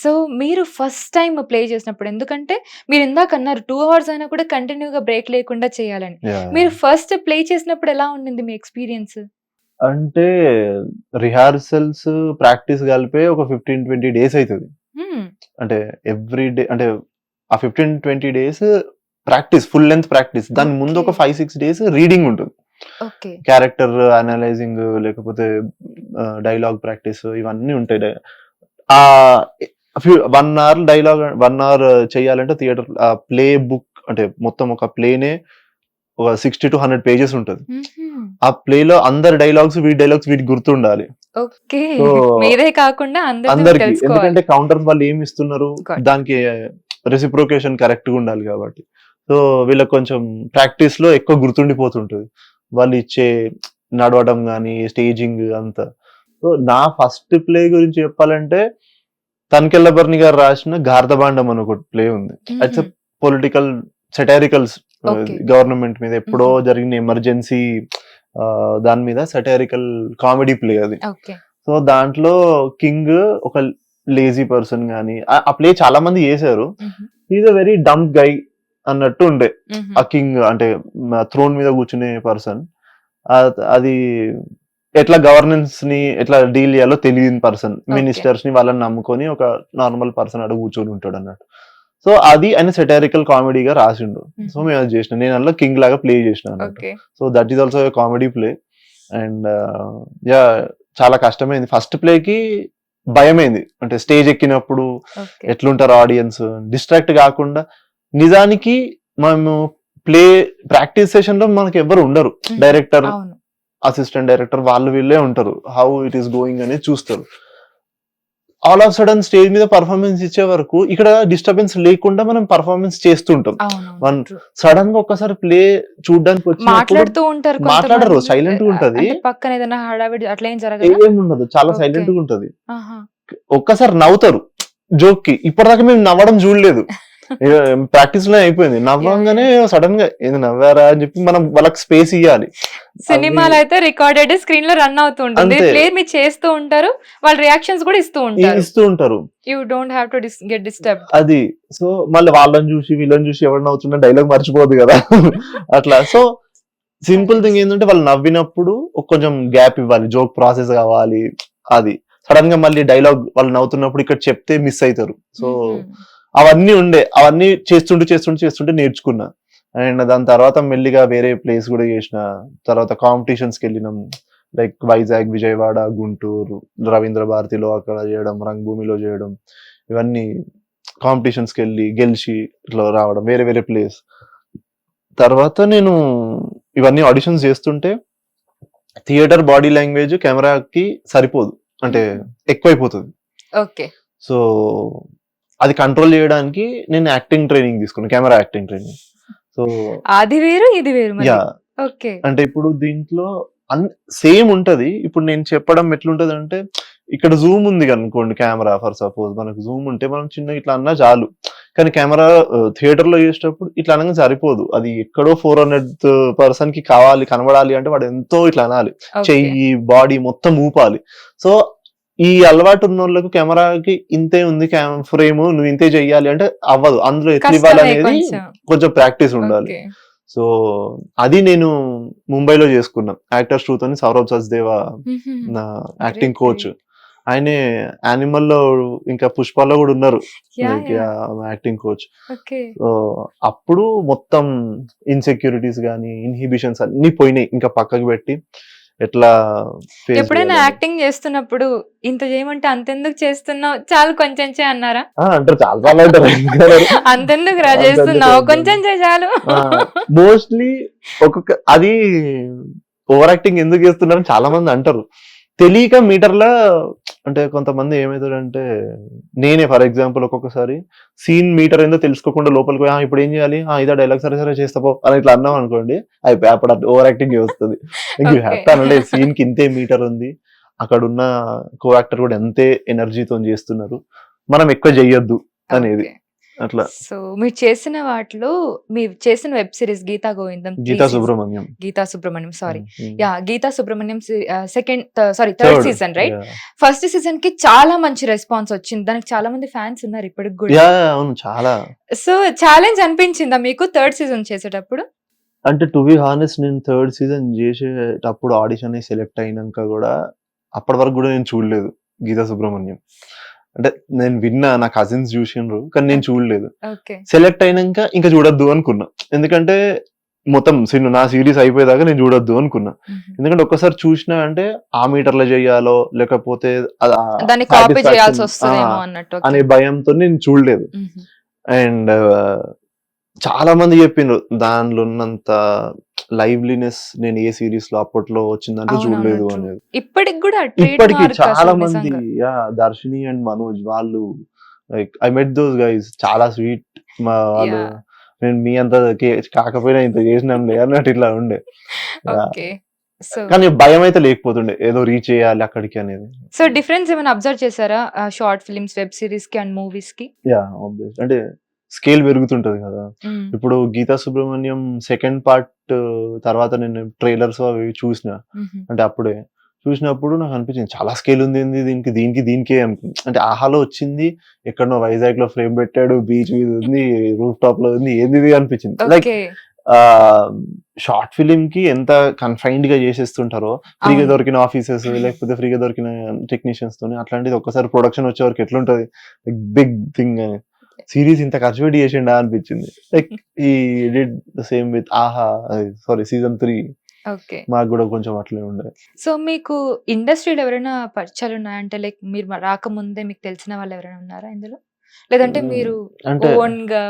సో మీరు ఫస్ట్ టైం ప్లే చేసినప్పుడు, ఎందుకంటే మీరు ఇందాక అన్నారు 2 hours అయినా కూడా కంటిన్యూగా బ్రేక్ లేకుండా చేయాలని, మీరు ఫస్ట్ ప్లే చేసినప్పుడు ఎలా ఉండింది మీ ఎక్స్పీరియన్స్? అంటే రిహార్సల్స్ ప్రాక్టీస్ కలిపే ఒక 15-20 days అవుతుంది. అంటే ఎవ్రీ డే అంటే ఆ 15-20 days practice, full length practice. దాని ముందు ఒక 5-6 days రీడింగ్ ఉంటుంది, క్యారెక్టర్ అనలైజింగ్ లేకపోతే డైలాగ్ ప్రాక్టీస్, ఇవన్నీ ఉంటాయి. ఆ 1 hour డైలాగ్ 1 hour చేయాలంటే థియేటర్ ప్లే బుక్ అంటే మొత్తం ఒక ప్లేనే ఒక 60 to 100 pages ఉంటది. ఆ ప్లే లో అందరి డైలాగ్స్ వీటికి గుర్తుండాలి. మీరే కాకుండా అందరికి, ఎందుకంటే కౌంటర్ వాళ్ళు ఏమి ఇస్తున్నారు దానికి రెసిప్రోకేషన్ కరెక్ట్ గా ఉండాలి కాబట్టి. సో వీళ్ళకి కొంచెం ప్రాక్టీస్ లో ఎక్కువ గుర్తుండిపోతుంటది వాళ్ళు ఇచ్చే నడవడం గానీ స్టేజింగ్ అంతా. సో నా ఫస్ట్ ప్లే గురించి చెప్పాలంటే తనకెళ్ళబర్ని గారు రాసిన గార్ధబాండం అని ఒక ప్లే ఉంది. ఇట్స్ పొలిటికల్ సెటారికల్, గవర్నమెంట్ మీద ఎప్పుడో జరిగిన ఎమర్జెన్సీ దాని మీద సెటారికల్ కామెడీ ప్లే అది. సో దాంట్లో కింగ్ ఒక లేజీ పర్సన్ గానీ, ఆ ప్లే చాలా మంది చేశారు. ఈజ్ అ వెరీ డంప్ గై అన్నట్టు ఉండే ఆ కింగ్, అంటే థ్రోన్ మీద కూర్చునే పర్సన్. అది ఎట్లా గవర్నెన్స్ ని ఎట్లా డీల్ చేయాలో తెలియని పర్సన్, మినిస్టర్స్ ని వాళ్ళని నమ్ముకొని ఒక నార్మల్ పర్సన్ అడుగు కూర్చొని ఉంటాడు అన్నట్టు. సో అది ఆయన సెటారికల్ కామెడీగా రాసిండు. సో మేము అది చేసిన, నేను అందులో కింగ్ లాగా ప్లే చేసిన. Okay so that is also comedy play. And yeah చాలా కష్టమైంది. ఫస్ట్ ప్లేకి భయమైంది, అంటే స్టేజ్ ఎక్కినప్పుడు ఓకే ఎట్లుంటారు ఆడియన్స్, డిస్ట్రాక్ట్ కాకుండా. నిజానికి మేము ప్లే ప్రాక్టీస్ సెషన్ లో మనకి ఎవరు ఉండరు, డైరెక్టర్, అవును అసిస్టెంట్ డైరెక్టర్ వాళ్ళు వీళ్ళే ఉంటారు. హౌ ఇట్ ఈస్ గోయింగ్ అనేది చూస్తారు. ఆల్ ఆఫ్ సడన్ స్టేజ్ మీద పర్ఫార్మెన్స్ ఇచ్చే వరకు ఇక్కడ డిస్టర్బెన్స్ లేకుండా మనం పర్ఫార్మెన్స్ చేస్తుంటాం. అవును సడన్ గా ఒక్కసారి ప్లే చూడడానికి వచ్చినప్పుడు మాట్లాడుతూ ఉంటారు మాట్లాడరు, కొంతమంది. సైలెంట్ గా ఉంటది, అంటే పక్కన ఏదైనా హడావిడి అట్లా ఏం జరగదు. ఏముండదు, చాలా Okay. సైలెంట్ గా ఉంటది. ఒక్కసారి నవ్వుతారు జోక్ కి. ఇప్పటిదాకా మేము నవ్వడం చూడలేదు, ప్రాక్టీస్ లో అయిపోయింది. నవ్వంగానే సడన్ గా ఏది నవ్వారా అని చెప్పి మనం వాళ్ళకి స్పేస్ ఇవ్వాలి. సినిమాలో అయితే రికార్డెడ్ స్క్రీన్ లో రన్ అవుతూ ఉంటుంది, అంతే. ప్లే మీరు చేస్తూ ఉంటారు, వాళ్ళ రియాక్షన్స్ కూడా ఇస్తూ ఉంటారు. ఇస్తూ ఉంటారు. You don't have to get disturb. అది సో మళ్ళీ వాళ్ళని చూసి వీళ్ళని చూసి ఎవరు నవ్వుతున్నా డైలాగ్ మర్చిపోదు కదా అట్లా. సో సింపుల్ థింగ్ ఏంటంటే వాళ్ళు నవ్వినప్పుడు కొంచెం గ్యాప్ ఇవ్వాలి, జోక్ ప్రాసెస్ కావాలి. అది సడన్ గా మళ్ళీ డైలాగ్ వాళ్ళు నవ్వుతున్నప్పుడు ఇక్కడ చెప్తే మిస్ అవుతారు. సో అవన్నీ అవన్నీ చేస్తుంటే నేర్చుకున్నా. అండ్ దాని తర్వాత మెల్లిగా వేరే ప్లేస్ కూడా చేసిన. తర్వాత కాంపిటీషన్స్ కి వెళ్ళినాం, లైక్ వైజాగ్, విజయవాడ, గుంటూరు, రవీంద్ర భారతిలో అక్కడ చేయడం, రంగభూమిలో చేయడం, ఇవన్నీ కాంపిటీషన్స్ కి వెళ్ళి గెలిచి ఇట్లా రావడం, వేరే వేరే ప్లేస్. తర్వాత నేను ఇవన్నీ ఆడిషన్స్ చేస్తుంటే థియేటర్ బాడీ లాంగ్వేజ్ కెమెరాకి సరిపోదు, అంటే ఎక్కువైపోతుంది. ఓకే సో అది కంట్రోల్ చేయడానికి నేను యాక్టింగ్ ట్రైనింగ్ తీసుకున్నాను, కెమెరా యాక్టింగ్ ట్రైనింగ్. సో అది వేరు ఇది వేరు. యా, ఓకే అంటే ఇప్పుడు దీంట్లో సేమ్ ఉంటది. ఇప్పుడు నేను చెప్పడం ఎట్లుంటది అంటే, ఇక్కడ జూమ్ ఉంది అనుకోండి, కెమెరా ఫర్ సపోజ్ మనకు జూమ్ ఉంటే మనం చిన్న ఇట్లా అన్నా చాలు. కానీ కెమెరా థియేటర్ లో చేసేటప్పుడు ఇట్లా అనగా సరిపోదు. అది ఎక్కడో 400 పర్సన్ కి కావాలి, కనబడాలి అంటే వాడు ఎంతో ఇట్లా అనాలి, చెయ్యి బాడీ మొత్తం ఊపాలి. సో ఈ అలవాటు ఉన్న వాళ్ళకు కెమెరాకి ఇంతే ఉంది ఫ్రేమ్, నువ్వు ఇంతే చెయ్యాలి అంటే అవ్వదు. అందులో ఎట్లా ఇవ్వాలి అనేది కొంచెం ప్రాక్టీస్ ఉండాలి. సో అది నేను ముంబైలో చేసుకున్నా. యాక్టర్స్ 2 తోని సౌరభ్ సచ్దేవా నా యాక్టింగ్ కోచ్. ఆయనే యానిమల్ లో ఇంకా పుష్పాలో కూడా ఉన్నారు, యాక్టింగ్ కోచ్. సో అప్పుడు మొత్తం ఇన్సెక్యూరిటీస్ గానీ ఇన్హిబిషన్స్ అన్ని పోయినాయి, ఇంకా పక్కకి పెట్టి ఎట్లా ఎప్పుడైనా యాక్టింగ్ చేస్తున్నప్పుడు ఇంత చేయమంటే అంతెందుకు చేస్తున్నావు, చాలు కొంచెం చే అన్నారా? అంటారు, చాలా అంటారు, అంతెందుకు రా చేస్తున్నావు, కొంచెం చే చాలు. మోస్ట్లీ ఒక్కొక్క అది ఓవర్ యాక్టింగ్ ఎందుకు చేస్తున్నారని చాలా మంది అంటారు. తెలియక మీటర్లో అంటే కొంతమంది ఏమవుతాడంటే, నేనే ఫర్ ఎగ్జాంపుల్ ఒక్కొక్కసారి సీన్ మీటర్ ఏందో తెలుసుకోకుండా లోపలికి పోయి ఇప్పుడు ఏం చేయాలి, ఇదా డైలాగ్ సరే చేస్తాపో అని ఇట్లా అన్నాం అనుకోండి, అయిపోయి అప్పుడు ఓవర్ యాక్టింగ్ వస్తుంది. అంటే సీన్ కి ఇంతే మీటర్ ఉంది, అక్కడ ఉన్న కో యాక్టర్ కూడా ఎంతే ఎనర్జీతో చేస్తున్నారు, మనం ఎక్కువ చెయ్యొద్దు అనేది. అట్లా. సో మీరు చేసిన వాటిలో మీరు చేసిన web series Geetha Govindam, Geetha Subramanyam sorry Geetha Subramanyam third season right? First season కి చాలా మంచి రెస్పాన్స్ వచ్చింది, దానికి చాలా మంది ఫ్యాన్స్ ఉన్నారు ఇప్పటికి కూడా. అవును, చాలా. సో ఛాలెంజ్ అనిపించిందా మీకు థర్డ్ సీజన్ చేసేటప్పుడు? అంటే టు బి హానెస్ట్, నేను థర్డ్ సీజన్ చేసేటప్పుడు ఆడిషన్ సెలెక్ట్ అయినాక కూడా అప్పటి వరకు కూడా నేను చూడలేదు గీతా సుబ్రహ్మణ్యం. అంటే నేను విన్నా, నా కజిన్స్ చూసిండ్రు, కానీ నేను చూడలేదు. సెలెక్ట్ అయినాక ఇంకా చూడొద్దు అనుకున్నా, ఎందుకంటే మొత్తం నా సిరీస్ అయిపోయేదాకా నేను చూడొద్దు అనుకున్నా. ఎందుకంటే ఒక్కసారి చూసినా అంటే ఆ మీటర్ లో చెయ్యాలో లేకపోతే అనే భయంతో నేను చూడలేదు. అండ్ చాలా మంది చెప్పిండ్రు దానిలో ఉన్నంత లైవ్లీనెస్ నేను ఏ సిరీస్ లో అప్పట్లో వచ్చిందంటే చూడలేదు అనేది. ఇప్పటికి చాలా మంది, దర్శిని అండ్ మనోజ్ వాళ్ళు, like I met those guys, చాలా స్వీట్. మా వాళ్ళు నేను మీ అంత కాకపోయినా ఇంత చేసినాంలే అన్నట్టు ఇట్లా ఉండే. కానీ భయం అయితే లేకపోతుండే, ఏదో రీచ్ చేయాలి అక్కడికి అనేది. సో డిఫరెన్స్ ఏమైనా అబ్జర్వ్ చేశారా షార్ట్ ఫిల్మ్స్, వెబ్ సిరీస్ కి అండ్ మూవీస్ కి? ఆబ్వియస్, అంటే స్కేల్ పెరుగుతుంటది కదా. ఇప్పుడు గీతా సుబ్రహ్మణ్యం సెకండ్ పార్ట్ తర్వాత నేను ట్రైలర్స్ అవి చూసిన, అంటే అప్పుడే చూసినప్పుడు నాకు అనిపించింది చాలా స్కేల్ ఉంది దీనికి అనుకుంది. అంటే ఆహాలో వచ్చింది, ఎక్కడనో వైజాగ్ లో ఫ్రేమ్ పెట్టాడు, బీచ్ మీద ఉంది, రూఫ్ టాప్ లో ఉంది, ఏంది అనిపించింది. లైక్ షార్ట్ ఫిలిం కి ఎంత కన్ఫైన్డ్ గా చేసేస్తుంటారో, ఫ్రీగా దొరికిన ఆఫీసెస్ లేకపోతే ఫ్రీగా దొరికిన టెక్నీషియన్స్ తోని, అట్లాంటిది ఒక్కసారి ప్రొడక్షన్ వచ్చే వరకు ఎట్లుంటది, బిగ్ థింగ్ అని. సిరీస్ ఇంత ఖర్చు పెట్టి చేసిండా అనిపించింది. లైక్ ఈ డిడ్ ద సేమ్ విత్ ఆహా, సారీ సీజన్ 3 ఓకే. మాకు కూడా కొంచెం అట్లే ఉండే. సో మీకు ఇండస్ట్రీలో ఎవరైనా పరిచయాలు ఉన్నాయా? అంటే లైక్ మీరు రాకముందే మీకు తెలిసిన వాళ్ళు ఎవరైనా ఉన్నారా ఇందులో? లేదంటే మీరు అంటే ఓన్‌గా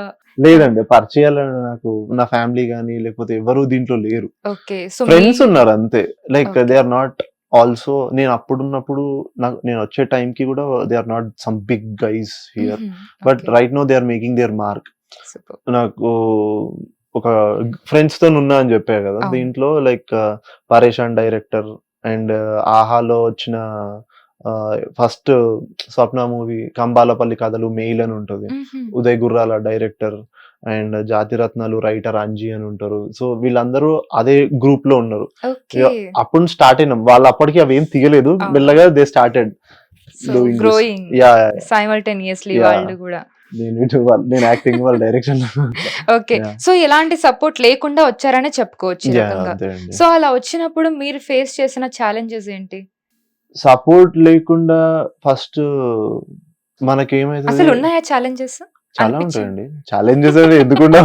లేదండి, పరిచయాలు నాకు నా ఫ్యామిలీ గానీ లేకపోతే ఎవరు దీంట్లో లేరు. ఓకే. సో ఫ్రెండ్స్ ఉన్నారు అంతే. Like okay. They are not also, నేను అప్పుడున్నప్పుడు నేను వచ్చే టైం కి కూడా they are not some big guys here, but okay. Right no they are making their mark. Super. నాకు ఒక ఫ్రెండ్స్ తో ఉన్నా అని చెప్పా కదా, అవును. దీంట్లో లైక్ పరేషాన్ డైరెక్టర్ అండ్ ఆహాలో వచ్చిన ఫస్ట్ స్వప్న మూవీ కంబాలపల్లి కథలు మెయిల్ అని ఉంటుంది, Uday Gurrala director and Jathiratnalu writer Anji అని ఉంటారు. సో వీళ్ళందరూ అదే గ్రూప్ లో ఉన్నారు. ఓకే. అప్పుడు స్టార్ట్ అయినాం, వాళ్ళు అప్పటికి అవి ఏం తీయలేదు, అవును. మెల్లగా they started so doing this. Growing yeah simultaneously yeah వాళ్ళు కూడా. నేను యాక్టింగ్ వాళ్ళ డైరెక్షన్. ఓకే. సో ఎలాంటి సపోర్ట్ లేకుండా వచ్చారనే చెప్పుకోవచ్చు ఈ యా రకంగా. అంతే అండి. సో అలా వచ్చినప్పుడు మీరు ఫేస్ చేసిన ఛాలెంజెస్ ఏంటి? సపోర్ట్ లేకుండా ఫస్ట్ మనకేమైతుంది, అసలు ఉన్నాయా ఛాలెంజెస్ చాలా అనిపించింది? ఉంటాయండి ఛాలెంజెస్ అని ఎందుకుండా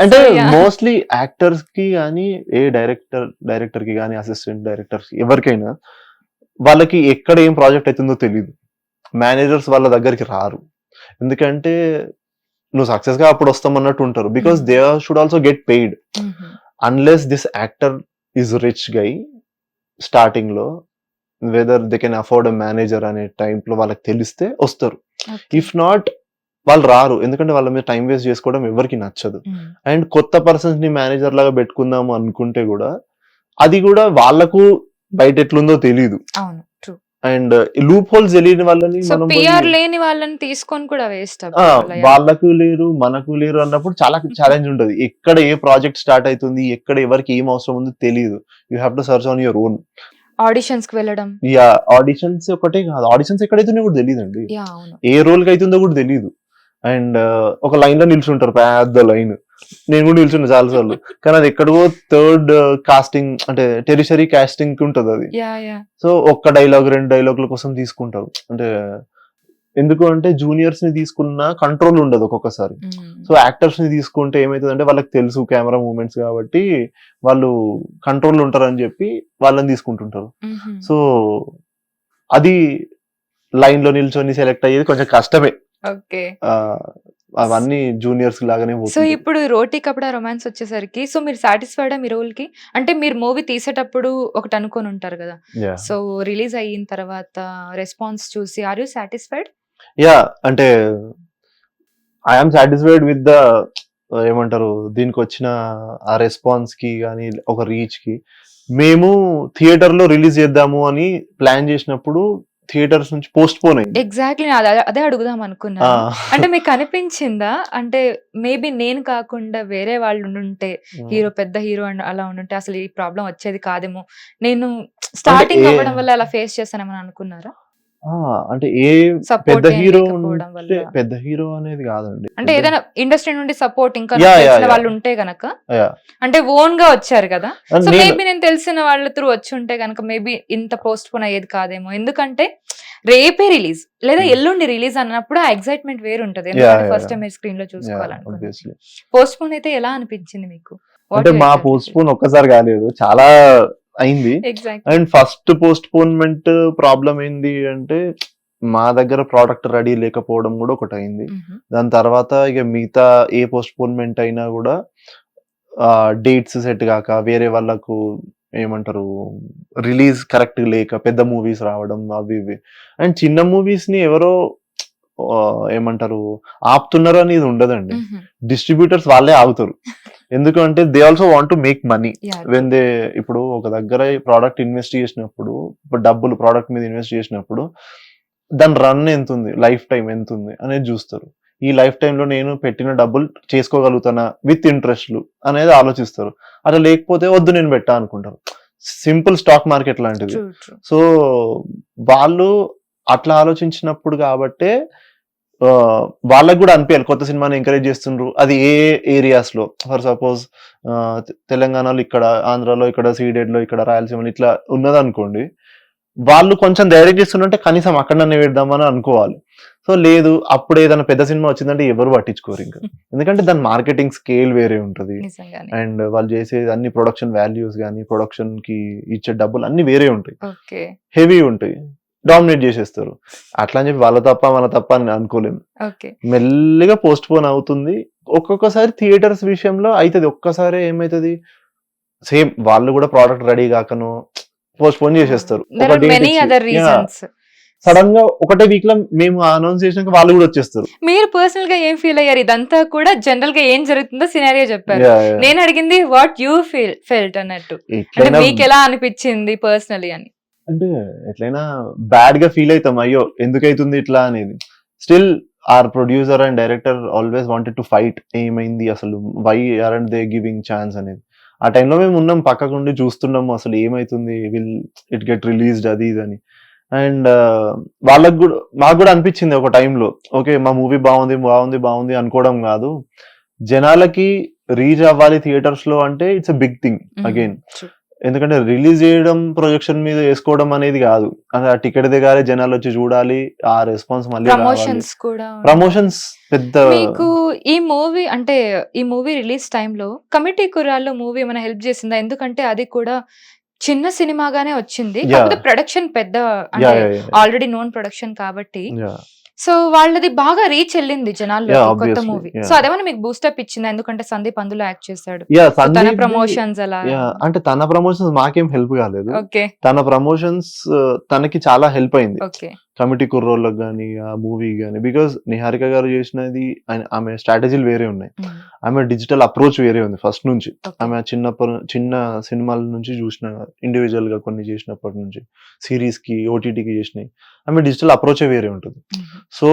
అంటే సో యా. మోస్ట్లీ యాక్టర్స్ కి కానీ ఏ డైరెక్టర్ కి కానీ అసిస్టెంట్ డైరెక్టర్స్ ఎవరికైనా వాళ్ళకి ఎక్కడ ఏం ప్రాజెక్ట్ అవుతుందో తెలియదు. మేనేజర్స్ వాళ్ళ దగ్గరికి రారు, ఎందుకంటే నువ్వు సక్సెస్ గా అప్పుడు వస్తామన్నట్టు ఉంటారు. Because they should also get paid. Unless this actor is rich guy starting లో, whether they can afford a manager అనే టైంలో వాళ్ళకి తెలిస్తే వస్తారు. ఇఫ్ నాట్ వాళ్ళు రారు, ఎందుకంటే వాళ్ళ మీద టైం వేస్ట్ చేసుకోవడం ఎవరికి నచ్చదు. అండ్ కొత్త పర్సన్స్ ని మేనేజర్ లాగా పెట్టుకుందాము అనుకుంటే కూడా అది కూడా వాళ్ళకు బయట ఎట్లుందో తెలియదు. అవును, ట్రూ. అండ్ లూప్ హోల్స్ తెలియని వాళ్ళని సో మనం పిఆర్ లేని వాళ్ళని తీసుకొని కూడా వేస్ట్. వాళ్ళకు లేరు మనకు లేరు అన్నప్పుడు చాలా ఛాలెంజ్ ఉంటది. ఎక్కడ ఏ ప్రాజెక్ట్ స్టార్ట్ అవుతుంది, ఎక్కడ ఎవరికి ఏం అవసరం ఉందో తెలియదు. You have to search on your own. Auditions కి వెళ్ళడం. యా ఆడిషన్స్ ఒకటే కాదు, ఆడిషన్స్ ఎక్కడైతుందో కూడా తెలియదండి, యా అవును. ఏ రోల్ కి అవుతుందో కూడా తెలియదు. అండ్ ఒక లైన్ లో నిల్చుంటారు, పెద్ద లైన్. నేను కూడా నిల్చున్నా చాలా సార్లు, కానీ అది ఎక్కడికో థర్డ్ కాస్టింగ్ అంటే టెరిషరీ కాస్టింగ్ కి ఉంటది అది. Yeah yeah. సో ఒక్క డైలాగ్ 2 డైలాగుల కోసం తీసుకుంటారు. అంటే ఎందుకు అంటే జూనియర్స్ ని తీసుకున్న కంట్రోల్ ఉండదు ఒక్కొక్కసారి. సో యాక్టర్స్ ని తీసుకుంటే ఏమైతుంది అంటే వాళ్ళకి తెలుసు కెమెరా మూమెంట్స్ కాబట్టి వాళ్ళు కంట్రోల్ ఉంటారని చెప్పి వాళ్ళని తీసుకుంటుంటారు. సో అది లైన్ లో నిల్చొని సెలెక్ట్ అయ్యేది కొంచెం కష్టమే. ఓకే. అవన్నీ జూనియర్స్ లాగానే సో పోతుంది. ఇప్పుడు రోటీ కపడా రొమాన్స్ వచ్చేసరికి సో మీరు సాటిస్ఫైడా మీ రోల్ కి? అంటే మీరు మూవీ తీసేటప్పుడు ఒకటి అనుకొని ఉంటారు కదా, యా సో రిలీజ్ అయిన తర్వాత రెస్పాన్స్ చూసి ఆర్ యూ సాటిస్ఫైడ్? యా అంటే ఐఎమ్ సాటిస్ఫైడ్ విత్ ద ఏమంటారు దీనికి వచ్చిన ఆ రెస్పాన్స్ కి కానీ ఒక రీచ్ కి. మేము థియేటర్ లో రిలీజ్ చేద్దాము అని ప్లాన్ చేసినప్పుడు థియేటర్స్ నుంచి పోస్ట్ పోన్ అయింది. ఎగ్జాక్ట్లీ అదే అడుగుదాం అనుకున్నాను. అంటే మీకు అనిపించిందా అంటే మేబీ నేను కాకుండా వేరే వాళ్ళు ఉండుంటే, హీరో పెద్ద హీరో అలా ఉండుంటే అసలు ఈ ప్రాబ్లం వచ్చేది కాదేమో, నేను స్టార్టింగ్ అవ్వడం వల్ల అలా ఫేస్ చేశానేమని అనుకున్నారా? అంటే ఏ సపోర్ట్ పెద్ద హీరో లేకపోవడం వల్ల, పెద్ద హీరో అనేది కాదండి, అంటే ఏదైనా ఇండస్ట్రీ నుండి సపోర్ట్ ఇంకా యా, నాకు యా, తెలిసిన యా. వాళ్ళు ఉంటే గనక, యా. అంటే ఓన్ గా వచ్చారు కదా, And సో నేను- మేబీ నేను తెలిసిన వాళ్ళ త్రూ వచ్చి ఉంటే గనక మేబీ ఇంత పోస్ట్ పోన్ అయ్యేది కాదేమో. ఎందుకంటే రేపే రిలీజ్ లేదా ఎల్లుండి రిలీజ్ అన్నప్పుడు ఆ ఎక్సైట్మెంట్ వేరు ఉంటది, ఎందుకంటే yeah, ఫస్ట్ yeah. మీరు స్క్రీన్ లో చూసుకోవాలనుకుంటున్నారు. obviously. పోస్ట్ పోన్ అయితే ఎలా అనిపించింది మీకు? అంటే మా పోస్ట్ పోన్ ఒక్కసారి కాలేదు, చాలా అయింది. Exact. And first postponement problem ఏంది అంటే మా దగ్గర ప్రోడక్ట్ రెడీ లేకపోవడం కూడా ఒకటి అయింది. దాని తర్వాత ఇక మిగతా ఏ పోస్ట్ పోన్మెంట్ అయినా కూడా డేట్స్ సెట్ కాక వేరే వాళ్ళకు ఏమంటారు రిలీజ్ కరెక్ట్ లేక పెద్ద మూవీస్ రావడం అవి ఇవి. అండ్ చిన్న మూవీస్ ని ఎవరో ఏమంటారు ఆపుతున్నారు అనేది ఉండదండి, డిస్ట్రిబ్యూటర్స్ వాళ్ళే ఆగుతారు. ఎందుకంటే they also want to make money when they. ఇప్పుడు ఒక దగ్గర ప్రోడక్ట్ ఇన్వెస్ట్ చేసినప్పుడు, డబ్బులు ప్రోడక్ట్ మీద ఇన్వెస్ట్ చేసినప్పుడు దాని రన్ ఎంత ఉంది, లైఫ్ టైం ఎంత ఉంది అనేది చూస్తారు. ఈ లైఫ్ టైంలో నేను పెట్టిన డబ్బులు చేసుకోగలుగుతానా విత్ ఇంట్రెస్ట్లు అనేది ఆలోచిస్తారు. అట్లా లేకపోతే వద్దు నేను పెట్టా అనుకుంటారు. సింపుల్ స్టాక్ మార్కెట్ లాంటిది. సో వాళ్ళు అట్లా ఆలోచించినప్పుడు కాబట్టే వాళ్ళకి కూడా అనిపించాలి కొత్త సినిమాని ఎంకరేజ్ చేస్తుండ్రు. అది ఏ ఏరియాస్ లో, ఫర్ సపోజ్ తెలంగాణలో ఇక్కడ, ఆంధ్రాలో ఇక్కడ, సీడెడ్ లో ఇక్కడ, రాయలసీమలో ఇట్లా ఉన్నదనుకోండి, వాళ్ళు కొంచెం ధైర్యం ఇస్తుంటే కనీసం అక్కడనే పెడదామని అనుకోవాలి. సో లేదు, అప్పుడు ఏదైనా పెద్ద సినిమా వచ్చిందంటే ఎవరు పట్టించుకోరు ఇంకా, ఎందుకంటే దాని మార్కెటింగ్ స్కేల్ వేరే ఉంటది నిజంగానే. అండ్ వాళ్ళు చేసేది అన్ని ప్రొడక్షన్ వాల్యూస్ కానీ ప్రొడక్షన్ కి ఇచ్చే డబ్బులు అన్ని వేరే ఉంటాయి, ఓకే హెవీ ఉంటాయి, డామినేట్ చేసేస్తారు. అట్లా అని చెప్పి వాళ్ళ తప్ప మన తప్ప అని అనుకోలేము. ఓకే మెల్లిగా పోస్ట్ పోన్ అవుతుంది. ఒక్కొక్కసారి థియేటర్స్ విషయంలో అవుతుంది, ఒక్కసారి ఏమైతుంది సేమ్ వాళ్ళు కూడా ప్రోడక్ట్ రెడీ కాకను పోస్ట్ పోన్ చేసేస్తారు. there are many other reasons. Sudden గా ఒకటే వీక్ లో మేము అనౌన్స్ చేసినాక వాళ్ళు కూడా వచ్చేస్తారు. మీరు పర్సనల్ గా ఏం ఫీల్ అయ్యారు? ఇదంతా కూడా జనరల్ గా ఏం జరుగుతుందో సినారియో చెప్పారు. Yeah, yeah. నేను అడిగింది వాట్ యూ ఫెల్ట్ అన్నట్టు, అంటే ఎట్లయినా మీకు ఎలా అనిపించింది పర్సనలీ అని. అంటే ఎట్లయినా బ్యాడ్ గా ఫీల్ అవుతాం, అయ్యో ఎందుకు అవుతుంది ఇట్లా అనేది. Still our producer and director always wanted to fight, ఏమైంది అసలు, why aren't they giving chance అనేది. ఆ టైంలో మేము ఉన్నాం, పక్కకుండి చూస్తున్నాము అసలు ఏమైతుంది, విల్ ఇట్ గెట్ రిలీజ్డ్ అది ఇది అని. అండ్ వాళ్ళకు కూడా మాకు కూడా అనిపించింది ఒక టైంలో, ఓకే మా మూవీ బాగుంది బాగుంది బాగుంది అనుకోవడం కాదు, జనాలకి రీచ్ అవ్వాలి థియేటర్స్ లో అంటే it's a big thing again. ఎందుకంటే రిలీజ్ చేయడం ప్రొజెక్షన్ మీద వేసుకోవడం అనేది కాదు, ఆ టికెట్ దిగాలి, జనాలు వచ్చి చూడాలి, ఆ రెస్పాన్స్ మళ్ళీ ప్రమోషన్స్ కూడా, ప్రమోషన్స్ పెద్ద. మీకు ఈ మూవీ అంటే ఈ మూవీ రిలీజ్ టైంలో కమిటీ కుర్రాళ్ళు మూవీ ఏమైనా హెల్ప్ చేసిందా? ఎందుకంటే అది కూడా చిన్న సినిమాగానే వచ్చింది, కాకపోతే ప్రొడక్షన్ పెద్ద, అంటే ఆల్రెడీ నోన్ ప్రొడక్షన్ కాబట్టి సో వాళ్ళది బాగా రీచ్ వెళ్ళింది జనాల్లో కొత్త మూవీ. సో అదేమన్నా మీకు బూస్టప్ ఇచ్చింది? ఎందుకంటే సందీప్ అందులో యాక్ట్ చేశాడు, తన ప్రమోషన్స్ అలా. అంటే తన ప్రమోషన్స్ మాకేం హెల్ప్ కాలేదు, ఓకే తన ప్రమోషన్స్ తనకి చాలా హెల్ప్ అయింది ఓకే కమిటీ కుర్రోళ్ళకి కానీ ఆ మూవీ కానీ. బికాస్ నిహారిక గారు చేసినది ఆమె స్ట్రాటజీలు వేరే ఉన్నాయి, ఆమె డిజిటల్ అప్రోచ్ వేరే ఉంది ఫస్ట్ నుంచి. ఆమె చిన్న సినిమాల నుంచి చూసిన, ఇండివిజువల్ గా కొన్ని చేసినప్పటి నుంచి సిరీస్ కి ఓటీటీకి చేసినాయి, ఆమె డిజిటల్ అప్రోచే వేరే ఉంటుంది. సో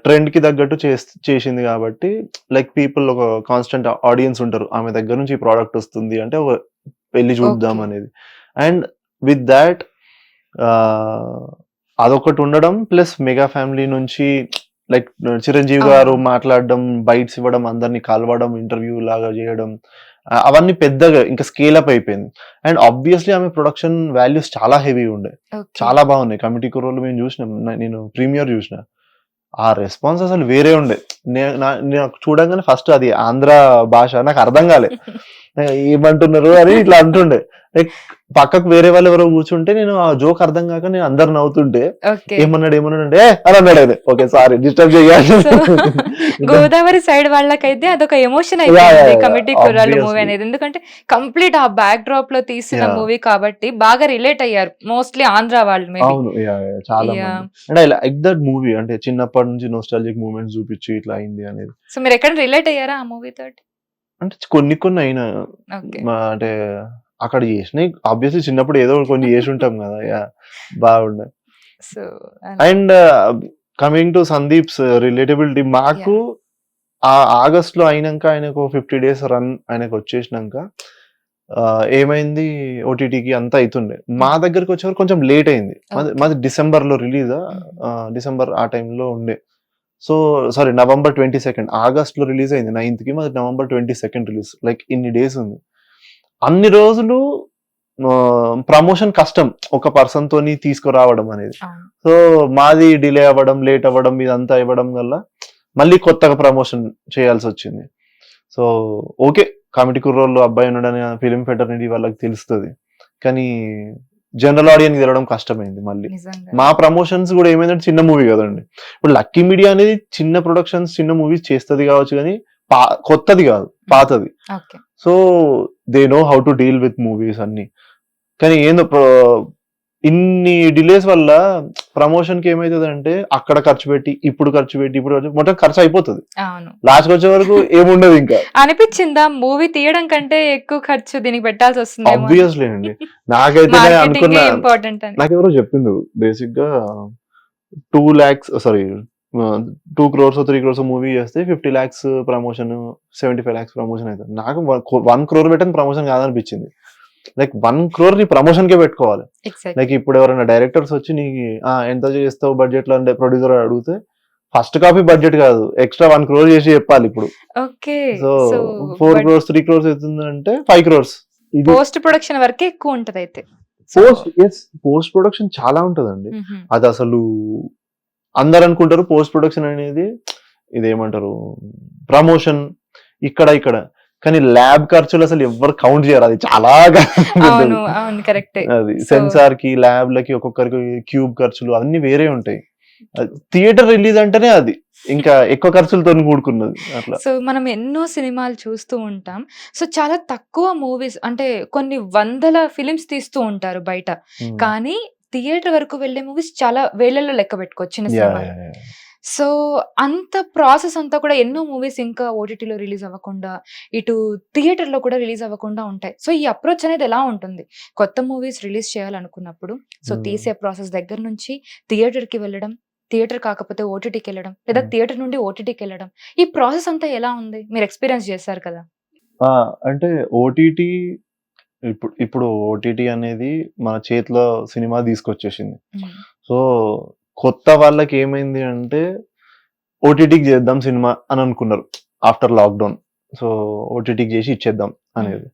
ట్రెండ్ కి తగ్గట్టు చేసింది కాబట్టి లైక్ పీపుల్ ఒక కాన్స్టెంట్ ఆడియన్స్ ఉంటారు, ఆమె దగ్గర నుంచి ఈ ప్రోడక్ట్ వస్తుంది అంటే వెళ్ళి చూద్దాం అనేది. అండ్ విత్ దాట్ అదొకటి ఉండడం, ప్లస్ మెగా ఫ్యామిలీ నుంచి లైక్ చిరంజీవి గారు మాట్లాడడం, బైట్స్ ఇవ్వడం, అందరినీ కలవడం, ఇంటర్వ్యూ లాగా చేయడం, అవన్నీ పెద్దగా ఇంకా స్కేల్ అప్ అయిపోయింది. అండ్ ఆబ్వియస్లీ ఆమె ప్రొడక్షన్ వాల్యూస్ చాలా హెవీ ఉండే, చాలా బాగున్నాయి. కమిటీ కుర్రోళ్ళు మేము చూసినాం, నేను ప్రీమియర్ చూసిన, ఆ రెస్పాన్స్ అసలు వేరే ఉండే. నాకు చూడంగానే ఫస్ట్ అది ఆంధ్ర భాష నాకు అర్థం కాలే, ఏమంటున్నారు అని ఇట్లా అంటుండే. లైక్ పక్కకు వేరే వాళ్ళు ఎవరో కూర్చుంటే నేను ఆ జోక్ అర్థం కాక నేను అందరు నవ్వుతుంటే ఏమన్నాడు అంటే అని అన్నాడు ఆయన, ఓకే సారీ డిస్టర్బ్ చేయాలి. గోదావరి సైడ్ వాళ్ళకైతే అదొక ఎమోషన్ అయిపోయింది కమిటీ కుర్రాళ్ళు మూవీ అనేది, ఎందుకంటే కంప్లీట్ ఆ బ్యాక్ డ్రాప్ లో తీసిన మూవీ కాబట్టి బాగా రిలేట్ అయ్యారు మోస్ట్లీ ఆంధ్ర వాళ్ళు. అవును, చాలా and I like that movie, అంటే చిన్నప్పటి నుంచి నోస్టాల్జిక్ మూమెంట్స్ చూపించి ఇట్లా అయింది అనేది. సో మీరు ఎక్కడ రిలేట్ అయ్యారా ఆ మూవీ తోటి? అంటే కొన్ని అయినా, అంటే అక్కడ చేసినాయి ఆబ్వియస్లీ చిన్నప్పుడు ఏదో కొన్ని చేసి ఉంటాం కదా, బాగుండే. So and coming to Sandeep's relatability, మాకు ఆ ఆగస్ట్ లో అయినాక ఆయనకు 50 days రన్ ఆయనకు వచ్చేసినాక ఏమైంది, ఓటీటీకి అంతా అవుతుండే. మా దగ్గరకు వచ్చేవారు కొంచెం లేట్ అయింది, మాది డిసెంబర్ లో రిలీజ్, డిసెంబర్ ఆ టైంలో ఉండే. సో సారీ November 22, ఆగస్ట్ లో రిలీజ్ అయింది 9th కి, మాది November 22 రిలీజ్. లైక్ ఇన్ని డేస్ ఉంది, అన్ని రోజులు ప్రమోషన్ కష్టం ఒక పర్సన్ తోని తీసుకురావడం అనేది. సో మాది డిలే అవ్వడం, లేట్ అవ్వడం, ఇదంతా ఇవ్వడం వల్ల మళ్ళీ కొత్తగా ప్రమోషన్ చేయాల్సి వచ్చింది. సో ఓకే, కమిటీ కుర్రోళ్ళు అబ్బాయి ఉన్నాడని ఫిలిం ఫెటర్నిటీ వాళ్ళకి తెలుస్తుంది, కానీ జనరల్ ఆడియన్స్ తెలవడం కష్టమైంది. మళ్ళీ మా ప్రమోషన్స్ కూడా ఏమైందంటే చిన్న మూవీ కదండి, ఇప్పుడు లక్కీ మీడియా అనేది చిన్న ప్రొడక్షన్స్ చిన్న మూవీస్ చేస్తుంది కావచ్చు, కానీ కొత్తది కాదు, పాతది. So they know how to deal with movies అన్ని. కానీ ఏందో ఇన్ని డిలేస్ వల్ల ప్రమోషన్ కి ఏమైతుంది అంటే అక్కడ ఖర్చు పెట్టి ఇప్పుడు మొత్తం ఖర్చు అయిపోతుంది, లాస్ట్ వచ్చే వరకు ఏముండదు. ఇంకా అనిపించిందా మూవీ తీయడం కంటే ఎక్కువ ఖర్చు దీనికి పెట్టాల్సి వస్తుంది? ఆబ్వియస్లీ అండి, నాకైతే అనుకున్నా, నాకు ఎవరో చెప్పిండు బేసిక్ గా 2 lakhs 2 crores 3 crores మూవీ చేస్తే 50 lakhs ప్రమోషన్, 75 lakhs ప్రమోషన్ అవుతుంది. నాకు 1 crore పెట్టిన ప్రమోషన్ కాదనిపించింది. లైక్ 1 crore ని ప్రమోషన్ కే పెట్టుకోవాలి. లైక్ ఇప్పుడు ఎవరైనా డైరెక్టర్స్ వచ్చి నీకు ఎంత చేస్తావు బడ్జెట్ లో అంటే ప్రొడ్యూసర్ అడిగితే ఫస్ట్ కాపీ బడ్జెట్ కాదు, ఎక్స్ట్రా 1 crore చేసి చెప్పాలి ఇప్పుడు. సో 4 crores 3 crores అవుతుంది అంటే 5 crores పోస్ట్ ప్రొడక్షన్ వరకే ఎక్కువ ఉంటది అయితే. పోస్ట్ ప్రొడక్షన్ చాలా ఉంటదండి. అది అసలు అందరు అనుకుంటారు పోస్ట్ ప్రొడక్షన్ అనేది ఇదేమంటారు ప్రమోషన్ ఇక్కడ కానీ ల్యాబ్ ఖర్చులు అసలు ఎవరు కౌంట్ చేయరు. అది చాలా అది సెన్సార్ కి ల్యాబ్ లకి ఒక్కొక్కరికి క్యూబ్ ఖర్చులు అన్ని వేరే ఉంటాయి. థియేటర్ రిలీజ్ అంటేనే అది ఇంకా ఎక్కువ ఖర్చులతో కూడుకున్నది అట్లా. సో మనం ఎన్నో సినిమాలు చూస్తూ ఉంటాం. సో చాలా తక్కువ మూవీస్ అంటే కొన్ని వందల ఫిలిమ్స్ తీస్తూ ఉంటారు బయట, కానీ థియేటర్ వరకు వెళ్లే మూవీస్ చాలా వేలల్లో లెక్క పెట్టుకోవచ్చు చిన్న సినిమాలు. సో అంత ప్రాసెస్ అంతా కూడా ఎన్నో మూవీస్ ఇంకా ఓటీటీలో రిలీజ్ అవ్వకుండా ఇటు థియేటర్ లో కూడా రిలీజ్ అవ్వకుండా ఉంటాయి. సో ఈ అప్రోచ్ అనేది ఎలా ఉంటుంది కొత్త మూవీస్ రిలీజ్ చేయాలనుకున్నప్పుడు? సో తీసే ప్రాసెస్ దగ్గర నుంచి థియేటర్ కి వెళ్ళడం, థియేటర్ కాకపోతే ఓటీటీకి వెళ్ళడం, లేదా థియేటర్ నుండి ఓటీటీకి వెళ్ళడం, ఈ ప్రాసెస్ అంతా ఎలా ఉంది? మీరు ఎక్స్పీరియన్స్ చేశారు కదా. అంటే ఓటీటీ ఇప్పుడు ఓటీటీ అనేది మన చేతిలో సినిమా తీసుకొచ్చేసింది. సో కొత్త వాళ్ళకి ఏమైంది అంటే ఓటీటీకి చేద్దాం సినిమా అని అనుకున్నారు ఆఫ్టర్ లాక్డౌన్. సో ఓటీటీకి చేసి ఇచ్చేద్దాం అనేది.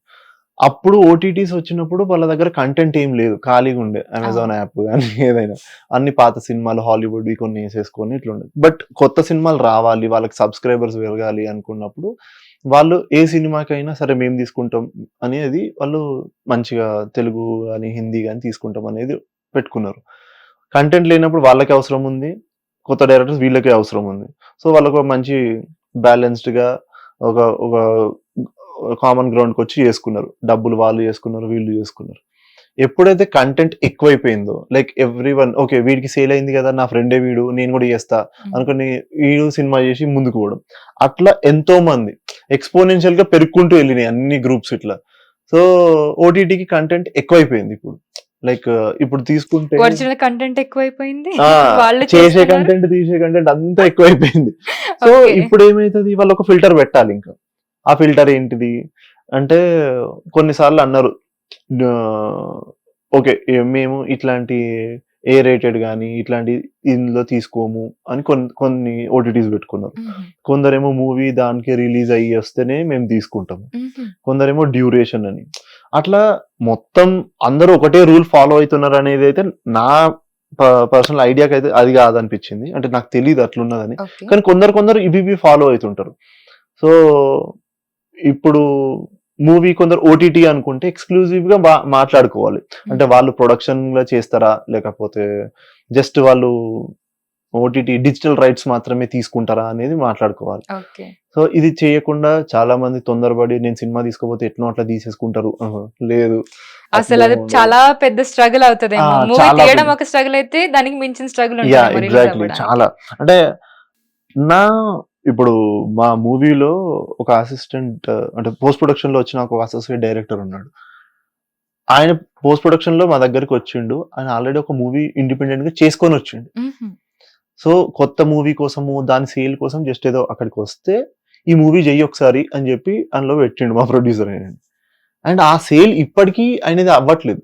అప్పుడు ఓటీటీస్ వచ్చినప్పుడు వాళ్ళ దగ్గర కంటెంట్ ఏం లేదు, ఖాళీగా ఉండే. అమెజాన్ యాప్ కానీ ఏదైనా అన్ని పాత సినిమాలు హాలీవుడ్ కొన్ని వేసేసుకొని ఇట్లా ఉండేది. బట్ కొత్త సినిమాలు రావాలి, వాళ్ళకి సబ్స్క్రైబర్స్ పెరగాలి అనుకున్నప్పుడు వాళ్ళు ఏ సినిమాకైనా సరే మేము తీసుకుంటాం అనేది వాళ్ళు మంచిగా తెలుగు కానీ హిందీ కానీ తీసుకుంటాం అనేది పెట్టుకున్నారు. కంటెంట్ లేనప్పుడు వాళ్ళకి అవసరం ఉంది, కొత్త డైరెక్టర్స్ వీళ్ళకి అవసరం ఉంది. సో వాళ్ళకు మంచి బ్యాలెన్స్డ్ గా ఒక కామన్ గ్రౌండ్కి వచ్చి చేసుకున్నారు. డబ్బులు వాళ్ళు చేసుకున్నారు, వీళ్ళు చేసుకున్నారు. ఎప్పుడైతే కంటెంట్ ఎక్కువైపోయిందో, లైక్ ఎవ్రీ వన్ ఓకే వీడికి సేల్ అయింది కదా, నా ఫ్రెండే వీడు, నేను కూడా చేస్తా అనుకుని వీడు సినిమా చేసి ముందుకు పోవడం, అట్లా ఎంతో మంది ఎక్స్పోనెన్షియల్ గా పెరుక్కుంటూ వెళ్ళినాయి అన్ని గ్రూప్స్ ఇట్లా. సో ఓటీటీకి కంటెంట్ ఎక్కువైపోయింది. ఇప్పుడు లైక్ ఇప్పుడు తీసుకుంటే ఒరిజినల్ కంటెంట్ ఎక్కువైపోయింది, చేసే కంటెంట్ తీసే కంటెంట్ అంతా ఎక్కువైపోయింది. సో ఇప్పుడు ఏమైతుంది, వాళ్ళు ఒక ఫిల్టర్ పెట్టాలి. ఇంకా ఆ ఫిల్టర్ ఏంటిది అంటే కొన్నిసార్లు అన్నారు ఓకే మేము ఇట్లాంటి ఏ రేటెడ్ కానీ ఇట్లాంటి ఇందులో తీసుకోము అని కొన్ని ఓటీటీస్ పెట్టుకున్నారు. కొందరేమో మూవీ దానికి రిలీజ్ అయ్యి వస్తేనే మేము తీసుకుంటాము, కొందరేమో డ్యూరేషన్ అని. అట్లా మొత్తం అందరూ ఒకటే రూల్ ఫాలో అవుతున్నారు అనేది అయితే నా పర్సనల్ ఐడియాకి అయితే అది కాదనిపించింది. అంటే నాకు తెలియదు అట్లున్నదని, కానీ కొందరు ఇవి ఫాలో అవుతుంటారు. సో ఇప్పుడు మూవీ కొందరు ఓటీటీ అనుకుంటే ఎక్స్క్లూజివ్ గా మాట్లాడుకోవాలి. అంటే వాళ్ళు ప్రొడక్షన్ లో చేస్తారా, లేకపోతే జస్ట్ వాళ్ళు ఓటీటీ డిజిటల్ రైట్స్ మాత్రమే తీసుకుంటారా అనేది మాట్లాడుకోవాలి. సో ఇది చేయకుండా చాలా మంది తొందరపడి నేను సినిమా తీసుకోపోతే ఎట్లా అట్లా తీసేసుకుంటారు. లేదు, అసలు అది చాలా పెద్ద స్ట్రగుల్ అవుతుంది. తీయడం ఒక స్ట్రగుల్ అయితే దానికి మించిన స్ట్రగుల్ ఎగ్జాక్ట్లీ చాలా. అంటే ఇప్పుడు మా మూవీలో ఒక అసిస్టెంట్ అంటే పోస్ట్ ప్రొడక్షన్ లో వచ్చిన ఒక అసోసియేట్ డైరెక్టర్ ఉన్నాడు. ఆయన పోస్ట్ ప్రొడక్షన్ లో మా దగ్గరికి వచ్చిండు. ఆయన ఆల్రెడీ ఒక మూవీ ఇండిపెండెంట్ గా చేసుకొని వచ్చిండు. సో కొత్త మూవీ కోసము దాని సేల్ కోసం జస్ట్ ఏదో అక్కడికి వస్తే ఈ మూవీ చెయ్యి ఒకసారి అని చెప్పి అందులో పెట్టిండు మా ప్రొడ్యూసర్ ఆయన. అండ్ ఆ సేల్ ఇప్పటికీ అనేది అవ్వట్లేదు.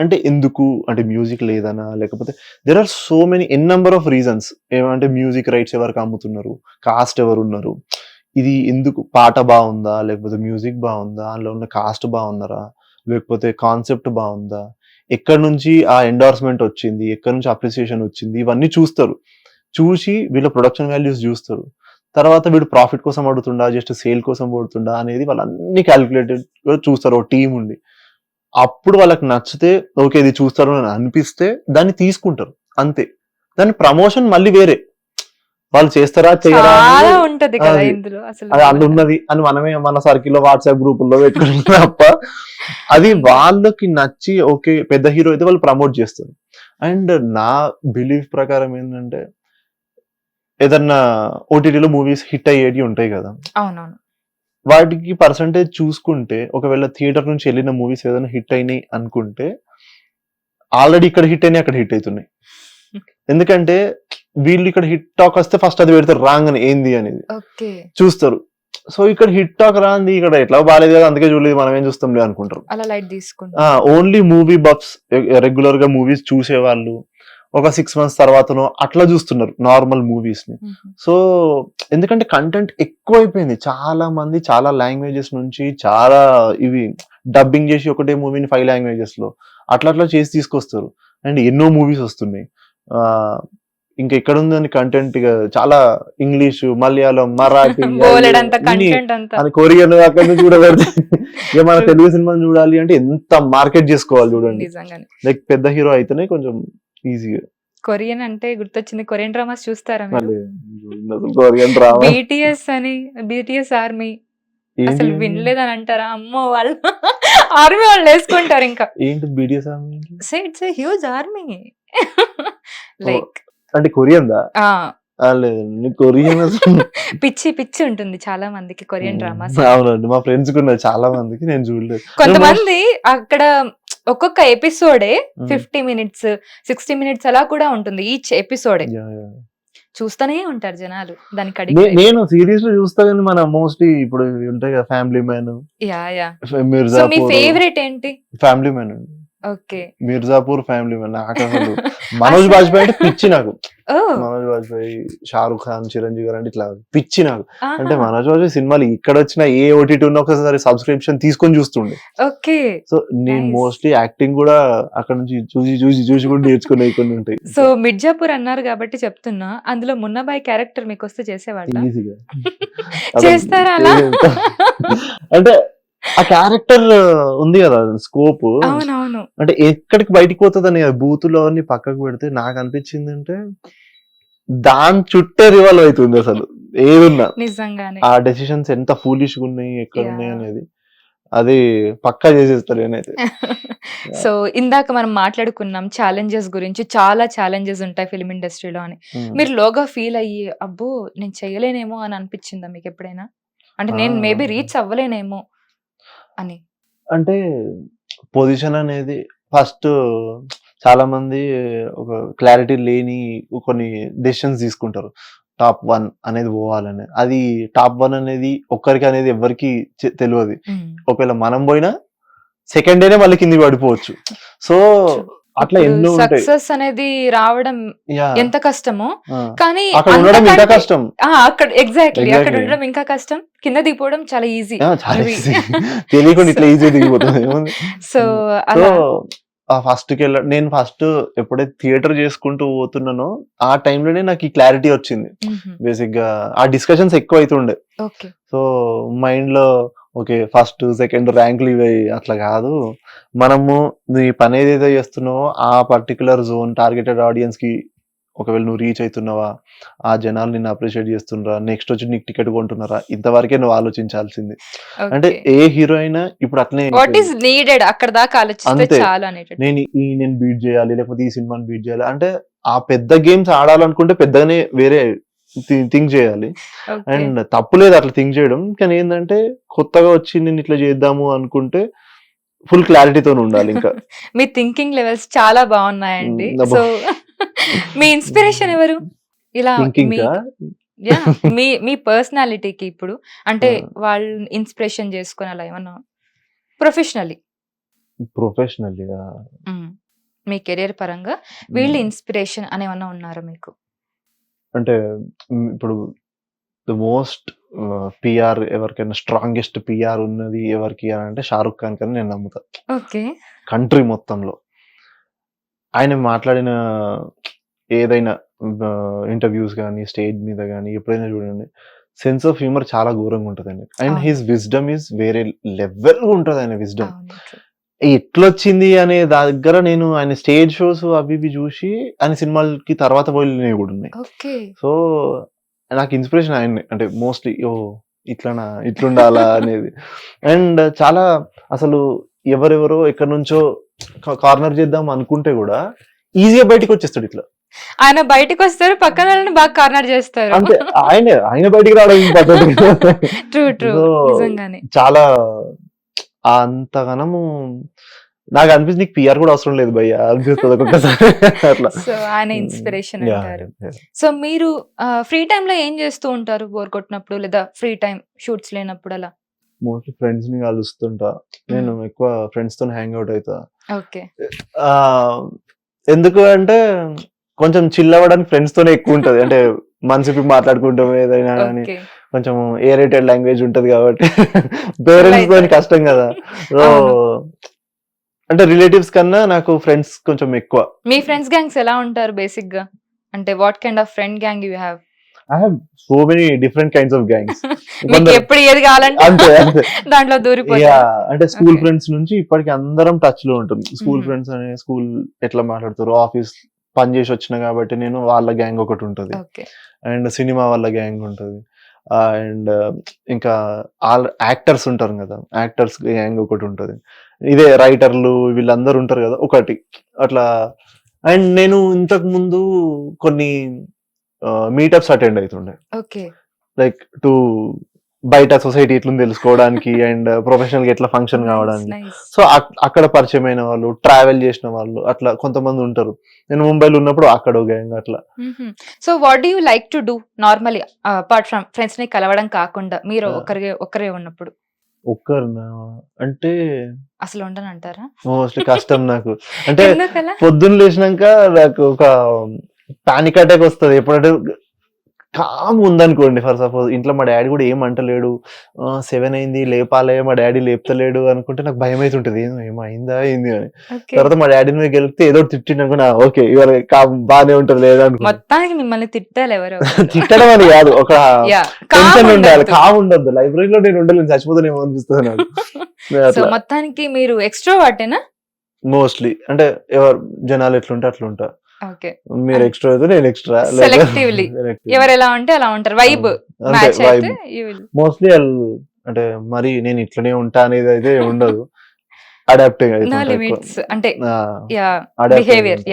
అంటే ఎందుకు అంటే మ్యూజిక్ లేదనా, లేకపోతే there are so many number of reasons. ఏమంటే మ్యూజిక్ రైట్స్ ఎవరికి అమ్ముతున్నారు, కాస్ట్ ఎవరు ఉన్నారు, ఇది ఎందుకు, పాట బాగుందా లేకపోతే మ్యూజిక్ బాగుందా, అందులో ఉన్న కాస్ట్ బాగున్నారా, లేకపోతే కాన్సెప్ట్ బాగుందా, ఎక్కడి నుంచి ఆ ఎండార్స్మెంట్ వచ్చింది, ఎక్కడి నుంచి అప్రిసియేషన్ వచ్చింది, ఇవన్నీ చూస్తారు. చూసి వీళ్ళ ప్రొడక్షన్ వాల్యూస్ చూస్తారు. తర్వాత వీడు ప్రాఫిట్ కోసం పడుతుండా జస్ట్ సేల్ కోసం పడుతుండా అనేది వాళ్ళన్ని క్యాలిక్యులేటెడ్ చూస్తారు ఒక టీం ఉండి. అప్పుడు వాళ్ళకి నచ్చితే ఓకే ఇది చూస్తారు అని అనిపిస్తే దాన్ని తీసుకుంటారు అంతే. దాని ప్రమోషన్ మళ్ళీ వేరే వాళ్ళు చేస్తారా చేయరా అది అందున్నది అని మనమే మన సర్కిల్ లో వాట్సాప్ గ్రూపుల్లో పెట్టుకుంటాం తప్ప అది వాళ్ళకి నచ్చి ఓకే పెద్ద హీరో అయితే వాళ్ళు ప్రమోట్ చేస్తారు. అండ్ నా బిలీఫ్ ప్రకారం ఏంటంటే ఏదన్నా ఓటీటీలో మూవీస్ హిట్ అయ్యేటి ఉంటాయి కదా, వాటికి పర్సంటేజ్ చూసుకుంటే ఒకవేళ థియేటర్ నుంచి వెళ్ళిన మూవీస్ ఏదైనా హిట్ అయినాయి అనుకుంటే ఆల్రెడీ ఇక్కడ హిట్ అయినాయి అక్కడ హిట్ అవుతున్నాయి. ఎందుకంటే వీళ్ళు ఇక్కడ హిట్ టాక్ వస్తే ఫస్ట్ అది పెడతారు రాంగ్ అని ఏంది అనేది చూస్తారు. సో ఇక్కడ హిట్ టాక్ రాంది ఇక్కడ ఎట్లా బాగాలేదు కదా అందుకే చూడలేదు మనం ఏం చూస్తాంలే అనుకుంటారు. ఓన్లీ మూవీ బఫ్స్ రెగ్యులర్ గా మూవీస్ చూసే వాళ్ళు ఒక 6 months తర్వాతనో అట్లా చూస్తున్నారు నార్మల్ మూవీస్ ని. సో ఎందుకంటే కంటెంట్ ఎక్కువైపోయింది. చాలా మంది చాలా లాంగ్వేజెస్ నుంచి చాలా ఇవి డబ్బింగ్ చేసి ఒకటే మూవీని 5 languages లో అట్లా అట్లా చేసి తీసుకొస్తారు. అండ్ ఎన్నో మూవీస్ వస్తున్నాయి. ఇంకా ఎక్కడ ఉందని కంటెంట్ చాలా ఇంగ్లీష్, మలయాళం, మరాఠీ, బోలెడంత కంటెంట్ అంతా అది కొరియన్ అక్కడ నుంచి చూడబడితే ఇక మన తెలుగు సినిమాని చూడాలి అంటే ఎంత మార్కెట్ చేసుకోవాలి చూడండి. నిజంగానే లైక్ పెద్ద హీరో అయితేనే కొంచెం ఈజీగా. కొరియన్ అంటే గుర్తొచ్చింది, కొరియన్ డ్రామాస్ చూస్తారా మళ్ళీ కొరియన్ డ్రామా BTS అని, BTS ఆర్మీ అసలు వినలేదని అంటారా? అమ్మో, వాళ్ళు ఆర్మీ వాళ్ళు వేసుకుంటారు ఇంకా. ఏంటి BTS it's a huge army like అంటే కొరియన్ దా? లేదు కొరియన్ పిచ్చి పిచ్చి ఉంటుంది చాలా మందికి కొరియన్ డ్రామాస్. అవునండి, మా ఫ్రెండ్స్ కూడా చాలా మందికి, నేను చూడలేదు. కొంతమంది అక్కడ ఒక్కొక్క ఎపిసోడే 50 minutes 60 minutes అలా కూడా ఉంటుంది ఈచ్ ఎపిసోడే. చూస్తూనే ఉంటారు జనాలు దానికి అడిగి. నేను సిరీస్ లో చూస్తా కానీ మన మోస్ట్లీ ఇప్పుడు ఉంటాయి కదా ఫ్యామిలీ మ్యాన్, సో మీ ఫేవరెట్ ఏంటి? Family man. Okay, Mirzapur family man. నాకు అసలు మనోజ్ బాజ్పేయి అంటే పిచ్చి నాకు. మనోజ్ బాజ్పేయి, షారుఖ్ ఖాన్, చిరంజీవి గారు అంటే ఇట్లా పిచ్చి నాకు. అంటే మనోజ్ బాజ్పేయి సినిమాలు ఇక్కడ వచ్చిన ఏ OTT ఉన్న ఒకసారి సబ్స్క్రిప్షన్ తీసుకొని చూస్తుండే. ఓకే, సో నేను మోస్ట్లీ యాక్టింగ్ కూడా అక్కడ నుంచి చూసి కూడా నేర్చుకునే కొన్ని ఉంటాయి. సో మిర్జాపూర్ అన్నారు కాబట్టి చెప్తున్నా, అందులో మున్నాబాయ్ క్యారెక్టర్ మీకు వస్తే చేసేవాళ్ళ? ఈజీగా చేస్తారా అలా? అంటే ఆ క్యారెక్టర్ ఉంది కదా స్కోప్, అవునవును. అంటే ఎక్కడికి బయటికి పోతుందని బూతులో అన్ని పక్కకు పెడితే నాకు అనిపించింది అంటే దాని చుట్టే రివాల్వ్ అవుతుంది అసలు ఏదున్నా. నిజంగానే ఆ డెసిషన్స్ ఎంత ఫూలిష్ గా ఉన్నాయి, ఎక్కడ ఉన్నాయి అనేది అది పక్కా చేసేస్తారు నేనైతే. సో ఇందాక మనం మాట్లాడుకున్నాం ఛాలెంజెస్ గురించి, చాలా ఛాలెంజెస్ ఉంటాయి ఫిల్మ్ ఇండస్ట్రీలో అని. మీరు లోగా ఫీల్ అయ్యి అబ్బో నేను చెయ్యలేనేమో అని అనిపించిందా మీకు ఎప్పుడైనా? అంటే నేను మేబీ రీచ్ అవ్వలేనేమో అని. అంటే పొజిషన్ అనేది ఫస్ట్ చాలా మంది ఒక క్లారిటీ లేని కొన్ని డెసిషన్స్ తీసుకుంటారు. టాప్ 1 అనేది పోవాలని. అది టాప్ 1 అనేది ఒక్కరికి అనేది ఎవరికి తెలియదు. ఒకవేళ మనం పోయినా సెకండ్ డేనే మళ్ళీ కింది పడిపోవచ్చు. సో అట్లా ఎన్నో ఉంటాయి. సక్సెస్ అనేది రావడం ఎంత కష్టమో, కానీ అక్కడ ఉండడం ఇంకా కష్టం. అక్కడ ఎగ్జాక్ట్లీ అక్కడ ఉండడం ఇంకా కష్టం, కింద దిగిపోవడం చాలా ఈజీ. తెలియకుండా ఇట్లా ఈజీ దిగిపోతుంది. సో ఫస్ట్ నేను ఫస్ట్ ఎప్పుడైతే థియేటర్ చేసుకుంటూ పోతున్నానో ఆ టైంలోనే నాకు ఈ క్లారిటీ వచ్చింది. బేసిక్ గా ఆ డిస్కషన్స్ ఎక్కువ అవుతుండే. సో మైండ్ లో ఓకే ఫస్ట్ సెకండ్ ర్యాంకులు ఇవి అట్లా కాదు, మనము నీ పని ఏదైతే చేస్తున్నావో ఆ పర్టికులర్ జోన్ టార్గెటెడ్ ఆడియన్స్ కి ఒకవేళ నువ్వు రీచ్ అవుతున్నావా, ఆ జనాలు నిన్ను అప్రిషియేట్ చేస్తున్నారా, నెక్స్ట్ వచ్చి నీకు టికెట్ కొంటున్నారా, ఇంతవరకే నువ్వు ఆలోచించాల్సింది. అంటే ఏ హీరో అయినా ఇప్పుడు అట్లనే అక్కడ దాకా ఆలోచిస్తే చాలు అనేటట్టు. నేను బీట్ చేయాలి లేకపోతే ఈ సినిమాని బీట్ చేయాలి అంటే ఆ పెద్ద గేమ్స్ ఆడాలనుకుంటే పెద్దగానే వేరే థింక్ చేయాలి. అండ్ తప్పులేదు అట్లా థింక్ చేయడం, కానీ ఏంటంటే కొత్తగా వచ్చి నేను ఇట్లా చేద్దాము అనుకుంటే ఫుల్ క్లారిటీతో ఉండాలి. ఇంకా మీ థింకింగ్ లెవెల్స్ చాలా బాగున్నాయండి. సో మీ ఇన్స్పిరేషన్ ఎవరు? ఇలా మీ పర్సనాలిటీకి ఇప్పుడు అంటే వాళ్ళు ఇన్స్పిరేషన్ చేసుకుని అలా ఏమన్నా ప్రొఫెషనల్లీ మీ కెరియర్ పరంగా వీళ్ళు ఇన్స్పిరేషన్ అని ఏమన్నా ఉన్నారా మీకు? అంటే ఇప్పుడు ద మోస్ట్ పిఆర్ ఎవరికైనా స్ట్రాంగెస్ట్ పిఆర్ ఉన్నది ఎవరికి అని అంటే షారుఖ్ ఖాన్ కన్నా నేను నమ్ముతా. ఓకే, కంట్రీ మొత్తంలో ఆయన మాట్లాడిన ఏదైనా ఇంటర్వ్యూస్ కానీ స్టేజ్ మీద కానీ ఎప్పుడైనా చూడండి సెన్స్ ఆఫ్ హ్యూమర్ చాలా ఘోరంగా ఉంటుందండి. అండ్ హిస్ విజ్డమ్ ఈజ్ వేరే లెవెల్ ఉంటుంది. ఆయన విజ్డమ్ ఎట్లొచ్చింది అనే దగ్గర నేను ఆయన స్టేజ్ షోస్ అవి ఇవి చూసి ఆయన సినిమాలకి తర్వాత పోయినవి కూడా ఉన్నాయి. సో నాకు ఇన్స్పిరేషన్ ఆయన అంటే మోస్ట్లీ ఇట్లుండాలా అనేది. అండ్ చాలా అసలు ఎవరెవరో ఎక్కడి నుంచో కార్నర్ చేద్దాం అనుకుంటే కూడా ఈజీగా బయటకు వచ్చేస్తాడు. ఇట్లా ఆయన బయటకు వస్తారు, పక్కన వాళ్ళని బాగా కార్నర్ చేస్తారు. అంటే ఆయన బయటికి రావడం చాలా అంతగానము నాకు అనిపిస్తుంది. నీకు పిఆర్ కూడా అవసరం లేదు భయ్య అనిపిస్తుంది ఒక్కొక్కసారి అట్లా. సో ఆయన ఇన్స్పిరేషన్ అంటారు. సో మీరు ఫ్రీ టైమ్ లో ఏం చేస్తూ ఉంటారు? బోర్ కొట్టినప్పుడు లేదా ఫ్రీ టైం షూట్స్ లేనప్పుడు అలా? మోస్ట్లీ ఫ్రెండ్స్ ని కలుస్తుంటా. నేను ఎక్కువ ఫ్రెండ్స్ తో హ్యాంగ్ అవుట్ అవుతా. ఓకే, ఎందుకు అంటే కొంచెం చిల్ అవ్వడానికి ఫ్రెండ్స్ తోనే ఎక్కువ ఉంటది. అంటే మనసుకి మాట్లాడుకుంటాం ఏదైనా కానీ కొంచెం ఏరేటెడ్ లాంగ్వేజ్ ఉంటది కాబట్టి పేరెంట్స్ తోని కష్టం కదా. సో అంటే రిలేటివ్స్ కన్నా నాకు ఫ్రెండ్స్ కొంచెం ఎక్కువ. మీ ఫ్రెండ్స్ గ్యాంగ్స్ ఎలా ఉంటారు బేసిక్ గా? అంటే what kind of friend gang you have? I have so many different kinds of gangs. మీకు ఎప్పుడు ఏది కావాలంటే అంతే అంతే. దాంట్లో దూరిపోతారు. అంటే స్కూల్ Okay. ఫ్రెండ్స్ నుంచి ఇప్పటికి అందరం టచ్ లో ఉంటుంది. School Mhm. ఫ్రెండ్స్ అనే స్కూల్ ఎట్లా మాట్లాడతారు, ఆఫీస్ పని చేసి వచ్చిన కాబట్టి నేను వాళ్ళ గ్యాంగ్ ఒకటి ఉంటది, ఓకే. అండ్ సినిమా వాళ్ళ గ్యాంగ్ ఉంటది, అండ్ ఇంకా యాక్టర్స్ ఉంటారు కదా, యాక్టర్స్ గ్యాంగ్ ఒకటి ఉంటది, ఇదే రైటర్లు వీళ్ళందరూ ఉంటారు కదా ఒకటి అట్లా. అండ్ నేను ఇంతకు ముందు కొన్ని మీటప్స్ అటెండ్ అవుతుండే, ఓకే. లైక్ టు బయట సొసైటీ ఎట్లుంది తెలుసుకోవడానికి అండ్ ప్రొఫెషనల్ గా ఎట్లా ఫంక్షన్ కావడానికి. నైస్. సో అక్కడ పరిచయమైన వాళ్ళు, ట్రావెల్ చేసిన వాళ్ళు అట్లా కొంతమంది ఉంటారు. నేను ముంబైలో ఉన్నప్పుడు అక్కడ గ్యాంగ్ అట్లా. So what do you like to do normally apart from friends ని కలవడం కాకుండా మీరు ఒక్కరే ఉన్నప్పుడు? ఒక్కరినా అంటే అసలు ఉండనంటారా? మోస్ట్లీ కష్టం నాకు. అంటే ఎందుకలా? పొద్దున్న లేచినాక నాకు ఒక పానిక్ అటాక్ వస్తుంది ఎప్పుడంటే కామ్ ఉందనుకోండి. ఫర్ సపోజ్ ఇంట్లో మా డాడీ కూడా ఏం అంటలేడు, 7 అయింది లేపాలే, మా డాడీ లేపుతలేడు అనుకుంటే నాకు భయం అవుతుంటది, ఏమో అయిందా ఏంది అని. ఓకే. తర్వాత మా డాడీని మీద గెలిపితే ఏదో తిట్టిండు అనుకున్నా, ఓకే ఇవాళ బానే ఉంటది లేదా అనుకుంటా. మొత్తానికి మిమ్మల్ని తిట్టాలి ఎవరో. తిట్టడం అని కాదు, ఒక Yeah, టెన్షన్ calm ఉండాలి, ఉండద్దు. కామ్ ఉండద్దు. లైబ్రరీలో నేను ఉండలేను, చచ్చిపోతానేమో అనిపిస్తుంది నాకు. సో అట్లా మొత్తానికి మీరు ఎక్స్ట్రోవర్టేనా? మోస్ట్లీ అంటే ఎవరు జనాలు ఎట్లుంటే అట్లా ఉంటా. ఓకే. మీరు ఎక్స్ట్రా అయితే నేను ఎక్స్ట్రా. Selectively. ఎవరు ఎలా ఉంటే అలా ఉంటారు. వైబ్ మ్యాచ్ అయితే you will. మోస్ట్లీ అంటే మరి నేను ఇట్లనే ఉంటా అనేది అయితే ఉండదు. అడాప్టింగ్ No అయితే limits. అంటే బిహేవియర్.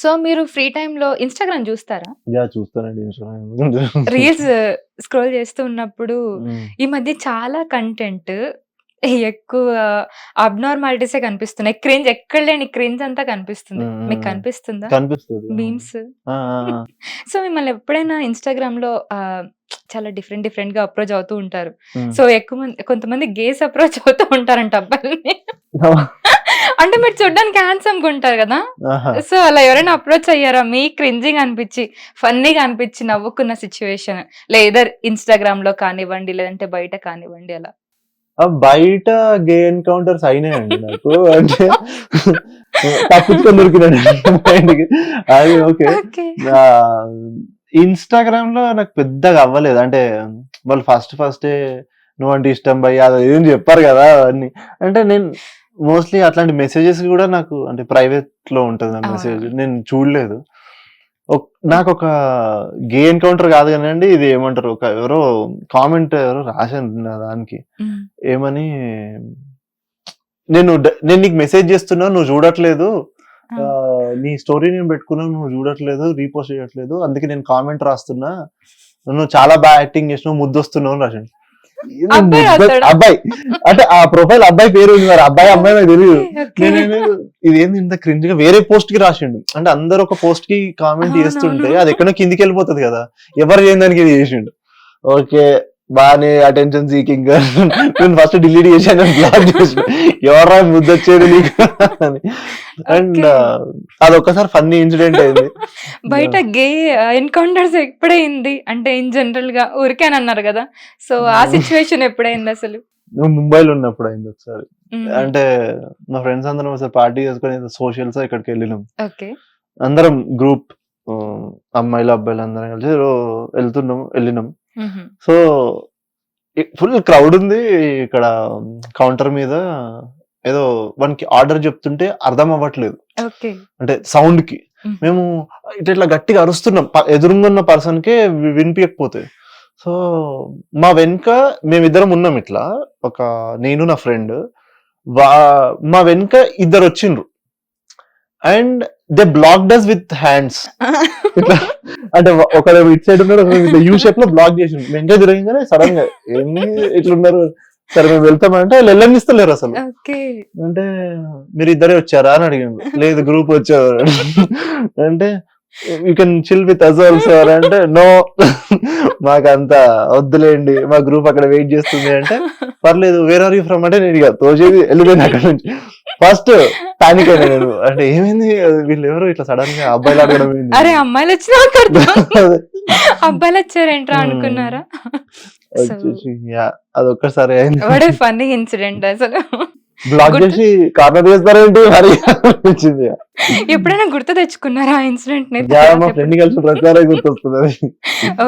సో మీరు ఫ్రీ టైమ్ లో ఇన్స్టాగ్రామ్ చూస్తారా? చూస్తానండి. రీల్స్ స్క్రోల్ చేస్తూ ఉన్నప్పుడు ఈ మధ్య చాలా కంటెంట్ ఎక్కువ అబ్నార్మాలిటీసే కనిపిస్తున్నాయి. క్రింజ్ ఎక్కడ లేని క్రింజ్ అంతా కనిపిస్తుంది. మీకు కనిపిస్తుందా కనిపిస్తుంది. మీమ్స్? సో మిమ్మల్ని ఎప్పుడైనా ఇన్స్టాగ్రామ్ లో చాలా డిఫరెంట్ గా అప్రోచ్ అవుతూ ఉంటారు. సో ఎక్కువ మంది కొంతమంది గేస్ అప్రోచ్ అవుతూ ఉంటారంట అబ్బాయిని. అంటే మీరు చూడడానికి హ్యాండ్సమ్ గా ఉంటారు కదా, సో అలా ఎవరైనా అప్రోచ్ అయ్యారా? మీ క్రింజింగ్ అనిపించి ఫన్నీగా అనిపించి నవ్వుకున్న సిచ్యువేషన్ లేదా ఇన్స్టాగ్రామ్ లో కానివ్వండి లేదంటే బయట కానివ్వండి అలా? బయట గే ఎన్కౌంటర్స్ అయినాయండి నాకు. అంటే తప్పించుకొని దొరికినాడు అది. ఓకే. ఇన్స్టాగ్రామ్ లో నాకు పెద్దగా అవ్వలేదు. అంటే వాళ్ళు ఫస్టే నువ్వంటే ఇష్టం భయ్ అది ఏం చెప్పారు కదా అవన్నీ. అంటే నేను మోస్ట్లీ అట్లాంటి మెసేజెస్ కూడా నాకు అంటే ప్రైవేట్ లో ఉంటది నా మెసేజ్, నేను చూడలేదు. నాకు ఒక గే ఎన్కౌంటర్ కాదు కానివ్వండి, ఇది ఏమంటారు, ఒక ఎవరో కామెంట్ ఎవరో రాశాను నా దానికి, ఏమని నేను నీకు మెసేజ్ చేస్తున్నా నువ్వు చూడట్లేదు, నీ స్టోరీ నేను పెట్టుకున్నా నువ్వు చూడట్లేదు, రీపోస్ట్ చేయట్లేదు, అందుకే నేను కామెంట్ రాస్తున్నా, నువ్వు చాలా బాగా యాక్టింగ్ చేసినావు, ముద్దొస్తున్నావు అని రాశాను. అబ్బాయి అంటే ఆ ప్రొఫైల్ అబ్బాయి పేరు ఉంది, మరి అబ్బాయి అమ్మాయి నాకు తెలియదు. నేను ఇదేంది ఇంత క్రింజ్ గా వేరే పోస్ట్ కి రాసిండు. అంటే అందరు ఒక పోస్ట్ కి కామెంట్ చేస్తుంటే అది ఎక్కడో కిందికి వెళ్ళిపోతుంది కదా, ఎవరు చేయని దానికి ఇది చేసిండు. ఓకే బానే అటెన్షన్ సీకింగ్. నేను ఫస్ట్ డిలీట్ చేశాను, బ్లాక్ చేసిన, ఎవరా ముద్దొచ్చేది నీకు అని. అండ్ అదొక్కసారి ఫన్నీ ఇన్సిడెంట్ అయింది. బయట గే ఎన్కౌంటర్స్ ఎప్పుడైంది అంటే ఇన్ జనరల్ గా ఊరికేని అన్నారు కదా, సో ఆ సిచ్యువేషన్ ఎప్పుడైంది అసలు? ముంబైలో ఉన్నప్పుడు అయింది ఒకసారి. అంటే మా ఫ్రెండ్స్ అందరం ఒకసారి పార్టీ చేసుకుని సోషల్స్ ఇక్కడికి వెళ్ళినాం. ఓకే. అందరం గ్రూప్ అమ్మాయిలు అబ్బాయిలు అందరం కలిసి వెళ్ళినాం. సో ఫుల్ క్రౌడ్ ఉంది ఇక్కడ. కౌంటర్ మీద ఏదో వానికి ఆర్డర్ చెప్తుంటే అర్థం అవ్వట్లేదు, అంటే సౌండ్ కి. మేము ఇట్లా గట్టిగా అరుస్తున్నాం, ఎదురున్న పర్సన్ కే వినిపించకపోతే. సో మా వెనుక మేమిద్దరం ఉన్నాం ఇట్లా, ఒక నేను నా ఫ్రెండ్, మా వెనుక ఇద్దరు వచ్చిండ్రు and they blocked us with hands. అంటే ఒకరు ఇట్ సైడ్ ఉన్నాడు, ఒక యూ షేప్ లో బ్లాక్ చేసిండు. వెంకయ్య తిరగగానే సడన్ గా ఏమి ఇట్లున్నారు, సరే మేము వెళ్తామంటే వాళ్ళు వెళ్ళనిస్తలేరు అసలు. అంటే మీరు ఇద్దరే వచ్చారా అని అడిగాను. లేదు గ్రూప్ వచ్చారు అంటే you can chill with us also అంటే నో మాకంతా వద్దులేండి, మా గ్రూప్ అక్కడ వెయిట్ చేస్తుంది అంటే పర్లేదు, వేర్ ఆర్ యూ ఫ్రమ్ అంటే నేను ఇక తోచేది వెళ్ళిపోయింది అక్కడ నుంచి. ఫస్ట్ పానిక్ అయినా నేను, అంటే ఏమైంది వీళ్ళు ఎవరు ఇట్లా సడన్ గా అబ్బాయిలు అడగడం ఏంది, అరే అమ్మాయిలు వచ్చినా అబ్బాయిలు వచ్చారేంట్రా అనుకున్నారా? అదొక్కసారి అయింది. ఫన్నీ ఇన్సిడెంట్ అసలు. బ్లాక్ గుర్తు- చేసి కార్నర్ చేస్తారేంటి మరి అనిపించింది. ఎప్పుడైనా గుర్తు తెచ్చుకున్నారా ఆ ఇన్సిడెంట్ ని? మా ఫ్రెండ్ కలిసి ప్రతిసారి గుర్తొస్తుంది అది.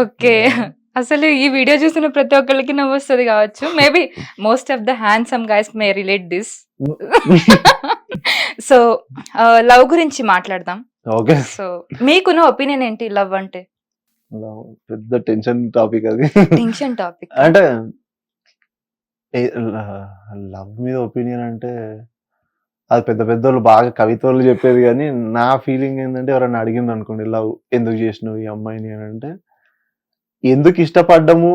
ఓకే. అసలు ఈ వీడియో చూసిన ప్రతి ఒక్కరికి నవ్వొస్తుంది కావచ్చు. Maybe most of the handsome guys May relate this. So love గురించి మాట్లాడదాం. ఓకే, సో మీకున్న ఒపీనియన్ ఏంటి లవ్ అంటే? పెద్ద టెన్షన్ టాపిక్ అది. Tension topic. అంటే లవ్ మీద ఒపీనియన్ అంటే అది పెద్ద పెద్దోళ్ళు బాగా కవితలు చెప్పేది, కానీ నా ఫీలింగ్ ఏంటంటే ఎవరైనా అడిగింది అనుకోండి లవ్ ఎందుకు చేసినావు ఈ అమ్మాయిని అని అంటే, ఎందుకు ఇష్టపడ్డము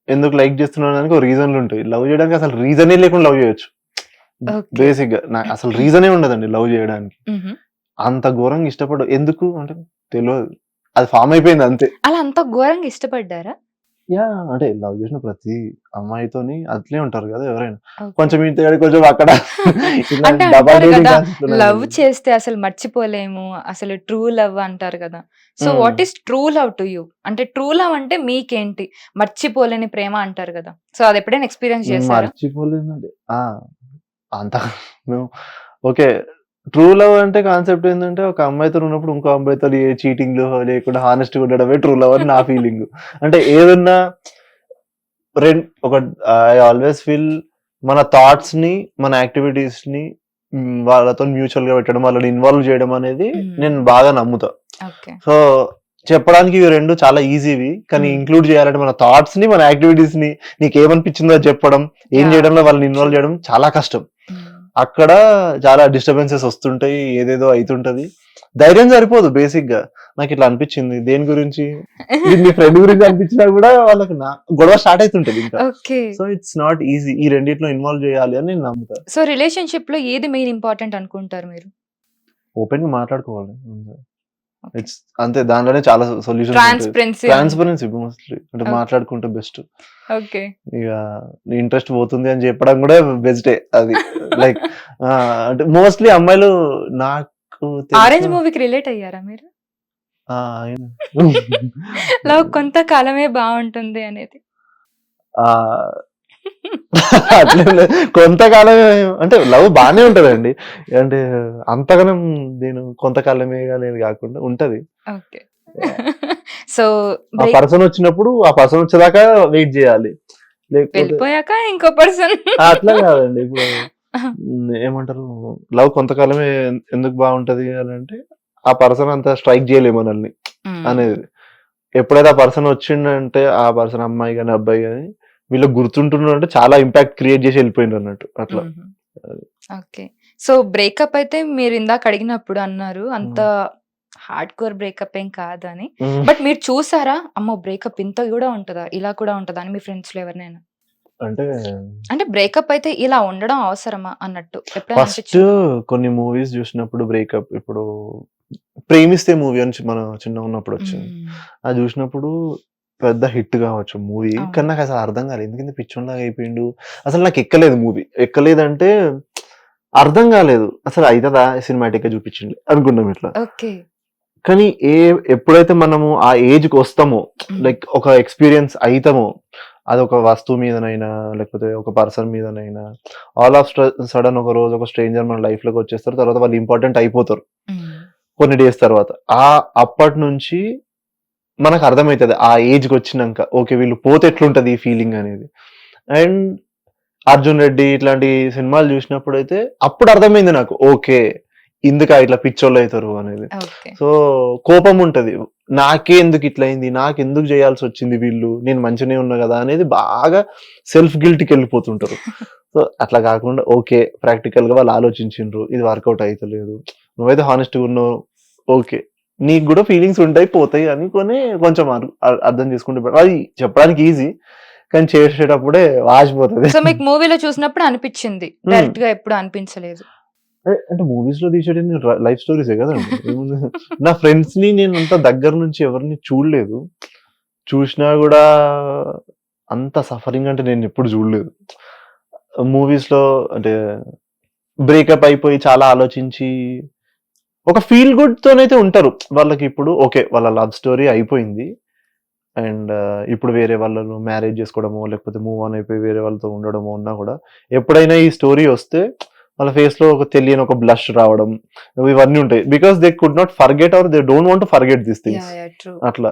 ఎందుకు లైక్ చేస్తున్నావు దానికి ఒక రీజన్లు ఉంటాయి. లవ్ చేయడానికి అసలు రీజనే లేకుండా లవ్ చేయొచ్చు. Okay. బేసిక్ గా నాకు అసలు రీజనే ఉండదండి లవ్ చేయడానికి. అంత ఘోరంగా ఇష్టపడ ఎందుకు అంటే తెలియదు, అది ఫామ్ అయిపోయింది అంతే. అలా అంత ఘోరంగా ఇష్టపడ్డారా? యా, అంటే లవ్ చేసిన ప్రతి అమ్మాయితోని అట్లే ఉంటారు కదా ఎవరైనా. Okay. కొంచెం ఇంత కొంచెం అక్కడ ఇట్లా అంటే double అంటారు dating కదా, concept ఉన్నాయి. లవ్ చేస్తే అసలు మర్చిపోలేము, అసలు ట్రూ లవ్ అంటారు కదా. So Hmm. What is true love to you? అంటే ట్రూ లవ్ అంటే మీకేంటి? మర్చిపోలేని ప్రేమ అంటారు కదా. సో అది ఎప్పుడైనా ఎక్స్పీరియన్స్ చేశారా? మర్చిపోలేదండి. అంత ఓకే, ట్రూ లవ్ అంటే కాన్సెప్ట్ ఏంటంటే ఒక అమ్మాయితో ఉన్నప్పుడు ఇంకో అమ్మాయితో ఏ చీటింగ్ లేకుండా హానెస్ట్ గా ఉండడమే ట్రూ లవ్ అని నా ఫీలింగ్. అంటే ఏదన్నా ఒక ఐ ఆల్వేస్ ఫీల్ మన థాట్స్ ని మన యాక్టివిటీస్ ని వాళ్ళతో మ్యూచువల్ గా పెట్టడం, వాళ్ళని ఇన్వాల్వ్ చేయడం అనేది నేను బాగా నమ్ముతా. ఓకే. సో చెప్పడానికి ఇవి రెండు చాలా ఈజీవి, కానీ ఇంక్లూడ్ చేయాలంటే మన థాట్స్ ని మన యాక్టివిటీస్ ని నీకు ఏమనిపించిందో చెప్పడం, ఏం Yeah. చేయడంలో వాళ్ళని ఇన్వాల్వ్ చేయడం చాలా కష్టం. అక్కడ చాలా డిస్టర్బెన్సెస్ వస్తుంటాయి, ఏదేదో అవుతుంటది, ధైర్యం సరిపోదు. బేసిక్ గా నాకు ఇట్లా అనిపించింది దేని గురించి, ఇది మీ ఫ్రెండ్ గురించి అనిపించినా కూడా వాళ్ళకి గొడవ స్టార్ట్ అవుతుంటది ఇంకా. Okay. So it's not easy ఈ రెండిట్లో ఇన్వాల్వ్ చేయాలి అని నేను నమ్ముతాను. సో రిలేషన్షిప్ లో ఏది మెయిన్ ఇంపార్టెంట్ అనుకుంటారు మీరు? ఓపెన్ గా మాట్లాడుకోవాలి ఇట్స్ అంతే, దాంట్లోనే చాలా సొల్యూషన్. ట్రాన్స్పరెన్సీ. ట్రాన్స్పరెన్సీ మోస్ట్లీ, అంటే Okay. మాట్లాడుకుంటే బెస్ట్. ఓకే. ఇక నీ ఇంట్రెస్ట్ పోతుంది అని చెప్పడం కూడా బెస్టే అది. లైక్ అంటే మోస్ట్లీ అమ్మాయిలు నాకు ఆరెంజ్ మూవీకి రిలేట్ అయ్యారా మీరు? ఆయన లవ్ కొంతకాలమే బాగుంటుంది అనేది. అట్లే కొంతకాలం అంటే లవ్ బానే ఉంటదండి, అంటే అంతగానం నేను కొంతకాలమే అనేది కాకుండా ఉంటది. ఓకే. సో ఆ పర్సన్ వచ్చినప్పుడు ఆ పర్సన్ వచ్చేదాకా వెయిట్ చేయాలి, లేకపోతే వెళ్ళిపోయాక ఇంకో పర్సన్. అట్లా కాదండి. ఇప్పుడు ఏమంటారు, లవ్ కొంతకాలమే ఎందుకు బాగుంటది అని అంటే ఆ పర్సన్ అంత స్ట్రైక్ చేయలేము మనల్ని అనేది. ఎప్పుడైతే ఆ పర్సన్ వచ్చిండంటే ఆ పర్సన్ అమ్మాయి కానీ అబ్బాయి కానీ వీళ్ళకి గుర్తుంటున్నారు అంటే చాలా ఇంపాక్ట్ క్రియేట్ చేసి వెళ్ళిపోయింది అన్నట్టు అట్లా. ఓకే. సో బ్రేకప్ అయితే మీరు ఇందాక అడిగినప్పుడు అన్నారు అంత హార్డ్ కోర్ బ్రేకప్ ఏం కాదని. బట్ మీరు చూసారా అమ్మో బ్రేకప్ ఇంత కూడా ఉంటదా, ఇలా కూడా ఉంటదా అని మీ ఫ్రెండ్స్ లో ఎవరినైనా? అంటే బ్రేకప్ అయితే ఇలా ఉండడం అవసరమా అన్నట్టు ఎప్పుడైనా ఫస్ట్ అనిపించిందా? కొన్ని మూవీస్ చూసినప్పుడు బ్రేకప్, ఇప్పుడు ప్రేమిస్తే మూవీ అని మన చిన్న ఉన్నప్పుడు వచ్చింది, అది చూసినప్పుడు పెద్ద హిట్ కావచ్చు మూవీ, అవును. కానీ నాకు అసలు అర్థం కాలేదు ఎందుకంటే పిచ్చోన్లాగా అయిపోయిండు. అసలు నాకు ఎక్కలేదు మూవీ, ఎక్కలేదంటే అర్థం కాలేదు అసలు అవుతుందా సినిమాటిక్ గా చూపించింది అనుకున్నాం ఇట్లా. ఓకే. కానీ ఎప్పుడైతే మనము ఆ ఏజ్ కి వస్తామో, లైక్ ఒక ఎక్స్పీరియన్స్ అవుతామో, అది ఒక వస్తువు మీదనైనా లేకపోతే ఒక పర్సన్ మీదనైనా, ఆల్ ఆఫ్ సడన్ ఒక రోజు ఒక స్ట్రేంజర్ మన లైఫ్ లోకి వచ్చేస్తారు, తర్వాత వాళ్ళు ఇంపార్టెంట్ అయిపోతారు కొన్ని డేస్ తర్వాత. అప్పటి నుంచి మనకు అర్థమవుతుంది ఆ ఏజ్ కి వచ్చినాక, ఓకే వీళ్ళు పోతే ఎట్లుంటది ఈ ఫీలింగ్ అనేది. అండ్ అర్జున్ రెడ్డి ఇట్లాంటి సినిమాలు చూసినప్పుడు అయితే అప్పుడు అర్థమైంది నాకు, ఓకే ఇందుక ఇట్లా పిచ్చోళ్ళు అవుతారు అనేది. ఓకే. సో కోపం ఉంటది, నాకే ఎందుకు ఇట్లా అయింది, నాకు ఎందుకు చేయాల్సి వచ్చింది వీళ్ళు, నేను మంచిగానే ఉన్నా కదా అనేది బాగా సెల్ఫ్ గిల్ట్కి వెళ్ళిపోతుంటారు. సో అట్లా కాకుండా ఓకే ప్రాక్టికల్ గా వాళ్ళు ఆలోచించిండ్రు, ఇది వర్కౌట్ అవుతలేదు, నువ్వైతే హానెస్ట్ గా ఉన్నావు, ఓకే నీకు కూడా ఫీలింగ్స్ ఉంటాయి పోతాయి అనుకొని కొంచెం అర్థం చేసుకుంటే అది చెప్పడానికి ఈజీ, కానీ చేసేటప్పుడే వాచిపోతుంది. సో మీకు మూవీలో చూసినప్పుడు అనిపించింది, డైరెక్ట్ గా ఎప్పుడు అనిపించలేదు? అంటే మూవీస్ లో తీసేది లైఫ్ స్టోరీసే కదండి. నా ఫ్రెండ్స్ ని నేను అంత దగ్గర నుంచి ఎవరిని చూడలేదు, చూసినా కూడా అంత సఫరింగ్ అంటే నేను ఎప్పుడు చూడలేదు. మూవీస్ లో అంటే బ్రేకప్ అయిపోయి చాలా ఆలోచించి ఒక ఫీల్ గుడ్ తోనైతే ఉంటారు వాళ్ళకి. ఇప్పుడు ఓకే వాళ్ళ లవ్ స్టోరీ అయిపోయింది అండ్ ఇప్పుడు వేరే వాళ్ళను మ్యారేజ్ చేసుకోవడమో లేకపోతే మూవ్ ఆన్ అయిపోయి వేరే వాళ్ళతో ఉండడమో ఉన్నా కూడా, ఎప్పుడైనా ఈ స్టోరీ వస్తే వాళ్ళ ఫేస్ లో ఒక తెలియని ఒక బ్లష్ రావడం, ఇవన్నీ ఉంటాయి. Because they could not forget or they don't want to forget this things. అట్లా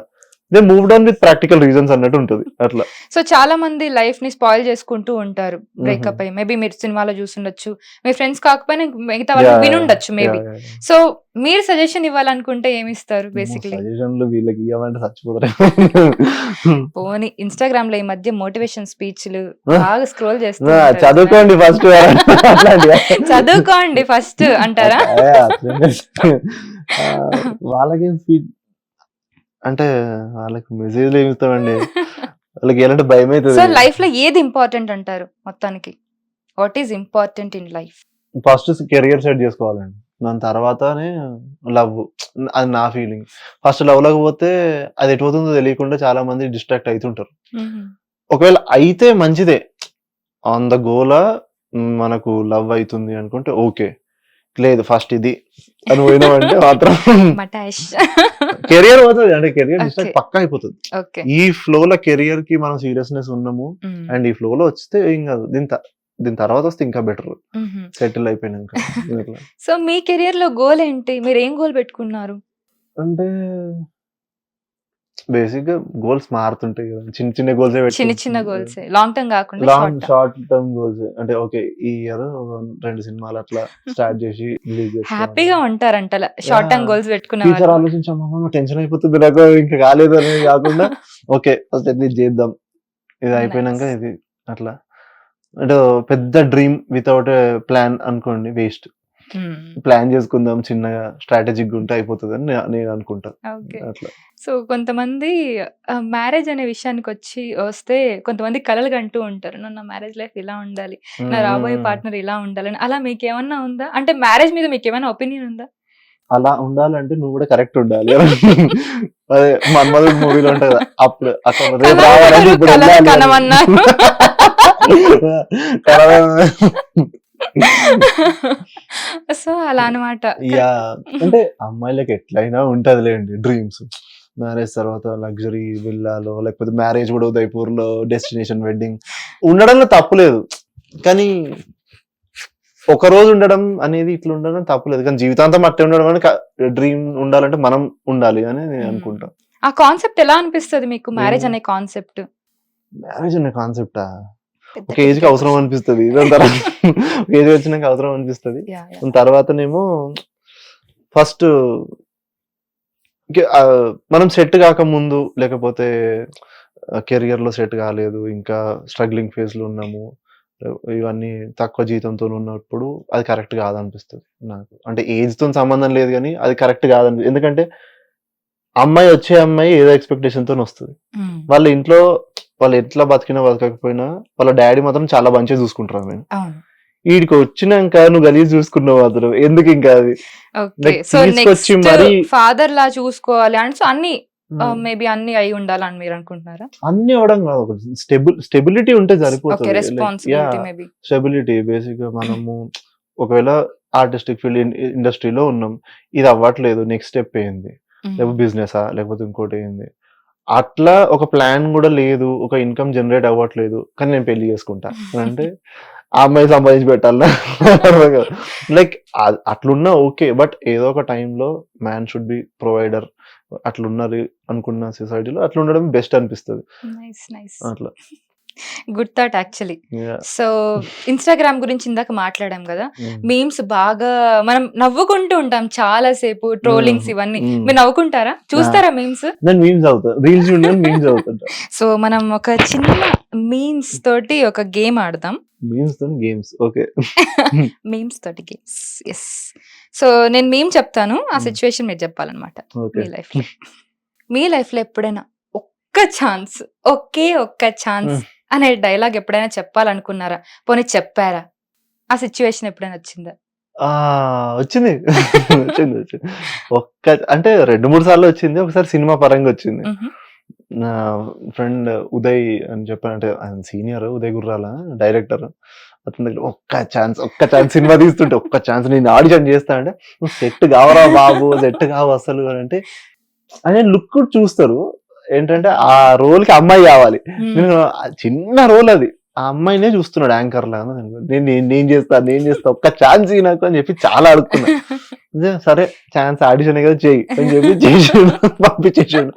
they moved on with practical reasons అన్నట్టు ఉంటుంది అట్లా. సో చాలా మంది లైఫ్ ని స్పాయిల్ చేసుకుంటూ ఉంటారు బ్రేకప్ అయ్యి. మేబీ మీరు సినిమాలో చూసుండొచ్చు, మీ ఫ్రెండ్స్ కాకపోయినా మిగతా వాళ్ళు వినుండొచ్చు మేబీ. సో మీరు సజెషన్ ఇవ్వాలనుకుంటే ఏమి ఇస్తారు బేసిక్లీ? సజెషన్లు వీళ్ళకి ఇవ్వాలంటే చచ్చిపోతారు. పోనీ ఇన్స్టాగ్రామ్ లో ఈ మధ్య మోటివేషన్ స్పీచ్లు బాగా స్క్రోల్ చేస్తారు. చదువుకోండి ఫస్ట్, చదువుకోండి ఫస్ట్ అంటారా? వాళ్ళకేం స్పీచ్ అంటే వాళ్ళకి మెసేజ్ ఏమి ఇస్తామండి, వాళ్ళకి ఎలాంటి భయం అవుతుంది. సో లైఫ్ లో ఏది ఇంపార్టెంట్ అంటారు మొత్తానికి? What is important in life? First career set చేసుకోవాలండి, దాని తర్వాతనే లవ్. అది నా ఫీలింగ్. ఫస్ట్ లవ్ లేకపోతే అది ఎటు పోతుందో తెలియకుండా చాలా మంది డిస్ట్రాక్ట్ అవుతుంటారు. ఒకవేళ అయితే మంచిదే, ఆన్ ద గోలా మనకు లవ్ అవుతుంది అనుకుంటే ఓకే. లేదు ఫస్ట్ ఇది అని పోయినామంటే మాత్రం కెరియర్ పోతుంది, అంటే కెరియర్ డిస్ట్రాక్ట్ పక్కా అయిపోతుంది. ఈ ఫ్లో లో కెరియర్ కి మనం సీరియస్నెస్ ఉన్నాము అండ్ ఈ ఫ్లో లో వస్తే ఏం కాదు, దీని తర్వాత వస్తే ఇంకా బెటర్ సెటిల్ అయిపోయినాక. సో మీ కెరియర్ లో గోల్ ఏంటి? మీరు ఏం గోల్ పెట్టుకున్నారు? అంటే బేసిక్ గా గోల్స్ మారుతుంటాయి కదా, చిన్న చిన్న గోల్స్, చిన్న గోల్స్, లాంగ్ టర్మ్ కాకుండా షార్ట్ టర్మ్ గోల్స్. అంటే ఓకే ఈ ఇయర్ 2 సినిమాలు అట్లా స్టార్ట్ చేసి హ్యాపీగా ఉంటారంట షార్ట్ టర్మ్ గోల్స్ పెట్టుకున్న. ఫ్యూచర్ ఆలోచించామా టెన్షన్ అయిపోతుంది నాకు, ఇంకా కాలేదు అనేది కాకుండా ఓకే ఫస్ట్ అట్లీస్ట్ చేద్దాం, ఇది అయిపోయినాక ఇది అట్లా. అంటే పెద్ద డ్రీమ్ వితౌట్ ప్లాన్ అనుకోండి వేస్ట్. ప్లాన్ చేసుకుందాం చిన్నగా, స్ట్రాటజిక్ ఉంటే అయిపోతుంది అని నేను అనుకుంటా అట్లా. సో కొంతమంది మ్యారేజ్ అనే విషయానికి వస్తే కొంతమంది కలలు కంటూ ఉంటారు, నా మ్యారేజ్ లైఫ్ ఇలా ఉండాలి, నా రాబోయే పార్ట్నర్ ఇలా ఉండాలని. అలా మీకు ఏమన్నా ఉందా? అంటే మ్యారేజ్ మీద మీకు ఏమైనా ఒపీనియన్ ఉందా? అలా ఉండాలంటే నువ్వు కూడా కరెక్ట్ ఉండాలి. అదే మన్మధుడు మూవీలో ఉంటది కదా, అప్పుడు సో అలా అనమాట. యా అంటే అమ్మాయిలకి ఎట్లయినా ఉంటదిలేండి డ్రీమ్స్. మ్యారేజ్ తర్వాత లగ్జరీ విల్లాలో, లేకపోతే మ్యారేజ్ కూడా ఉదయపూర్ లో డెస్టినేషన్ వెడ్డింగ్ ఉండడంలో తప్పులేదు, కానీ ఒక రోజు ఉండడం అనేది ఇట్లా ఉండడం తప్పులేదు, కానీ జీవితాంతం అట్టే ఉండడం అని డ్రీమ్ ఉండాలంటే మనం ఉండాలి అని నేను అనుకుంటా. ఆ కాన్సెప్ట్ ఎలా అనిపిస్తుంది మీకు? మ్యారేజ్ అనే కాన్సెప్ట్? మ్యారేజ్ అనే కాన్సెప్టా ఒక ఏజ్ కి అవసరం అనిపిస్తుంది, దాని తర్వాత ఏజ్ వచ్చినాక అవసరం అనిపిస్తుంది. దాని తర్వాతనేమో ఫస్ట్ మనం సెట్ కాక ముందు, లేకపోతే కెరియర్ లో సెట్ కాలేదు, ఇంకా స్ట్రగ్లింగ్ ఫేజ్ లో ఉన్నాము, ఇవన్నీ తక్కువ జీతంతో ఉన్నప్పుడు అది కరెక్ట్ కాదనిపిస్తుంది నాకు. అంటే ఏజ్ తో సంబంధం లేదు కానీ అది కరెక్ట్ కాదని, ఎందుకంటే వచ్చే అమ్మాయి ఏదో ఎక్స్పెక్టేషన్ తో వస్తుంది. వాళ్ళ ఇంట్లో వాళ్ళు ఎట్లా బతికినా బతకకపోయినా వాళ్ళ డాడీ మాత్రం చాలా మంచిగా చూసుకుంటారు. నేను వీడికి వచ్చినాక నువ్వు గలీజ్ చూసుకున్నావు మాత్రం ఎందుకు, ఇంకా అది తీసుకొచ్చి మరి ఫాదర్ లా చూసుకోవాలి అంటే అన్ని మేబీ అన్ని అయి ఉండాలని మీరు అనుకుంటున్నారా? అన్ని అవడం కాదు, స్టెబిలిటీ ఉంటే సరిపోతుంది. స్టెబిలిటీ బేసిక్ గా మనము ఒకవేళ ఆర్టిస్టిక్ ఫీల్డ్ ఇండస్ట్రీలో ఉన్నాం, ఇది అవ్వట్లేదు, నెక్స్ట్ స్టెప్ ఏంది, లేకపోతే బిజినెసా, లేకపోతే ఇంకోటి ఏంది, అట్లా ఒక ప్లాన్ కూడా లేదు, ఒక ఇన్కమ్ జనరేట్ అవ్వట్లేదు, కానీ నేను పెళ్లి చేసుకుంటా అంటే ఆ అమ్మాయి సంపాదించి పెట్టాలన్నా లైక్ అట్లున్నా ఓకే, బట్ ఏదో ఒక టైంలో మ్యాన్ షుడ్ బి ప్రొవైడర్. అట్లున్నారు అనుకున్న సొసైటీలో అట్లా ఉండడం బెస్ట్ అనిపిస్తుంది. అట్లా good thought actually. So Instagram గురించి ఇందాక మాట్లాడాం కదా, మీమ్స్ బాగా మనం నవ్వుకుంటూ ఉంటాం చాలా సేపు, ట్రోలింగ్స్ ఇవన్నీ. మీరు నవ్వుకుంటారా, చూస్తారా మీమ్స్? సో మనం ఒక చిన్న మీమ్స్ తోటి ఒక గేమ్ ఆడదాం. మీమ్స్ తోటి గేమ్స్. ఎస్. సో నేను మీమ్ చెప్తాను, ఆ సిచ్యువేషన్ మీరు చెప్పాలన్నమాట. మీ లైఫ్ లో ఎప్పుడైనా ఒకే ఒక్క ఛాన్స్ అనే డైలాగ్ ఎప్పుడైనా చెప్పాలనుకున్నారా? పోనీ చెప్పారా? ఆ సిచ్యువేషన్ ఎప్పుడైనా వచ్చిందా? వచ్చింది. అంటే 2-3 సార్లు వచ్చింది. ఒకసారి సినిమా పరంగా వచ్చింది. నా ఫ్రెండ్ ఉదయ్ అని చెప్పాను, అంటే ఆయన సీనియర్, ఉదయ్ గుర్రాల డైరెక్టర్. అతని దగ్గర ఒక్క ఛాన్స్ సినిమా తీస్తుంటే ఒక్క ఛాన్స్ నేను ఆడిషన్ చేస్తా అంటే, నువ్వు సెట్ కావరా బాబు, సెట్ కావు అసలు అని అంటే, ఆయన లుక్ కూడా చూస్తారు ఏంటంటే ఆ రోల్ కి అమ్మాయి కావాలి. నేను చిన్న రోల్ అది, ఆ అమ్మాయినే చూస్తున్నాడు యాంకర్ లాగా. నేను చేస్తా ఒక్క ఛాన్స్ నాకు అని చెప్పి చాలా అడుగుతున్నా. సరే ఛాన్స్ ఆడిషన్ కదా చెయ్యి అని చెప్పి చేసాడు, పంపించేసాడు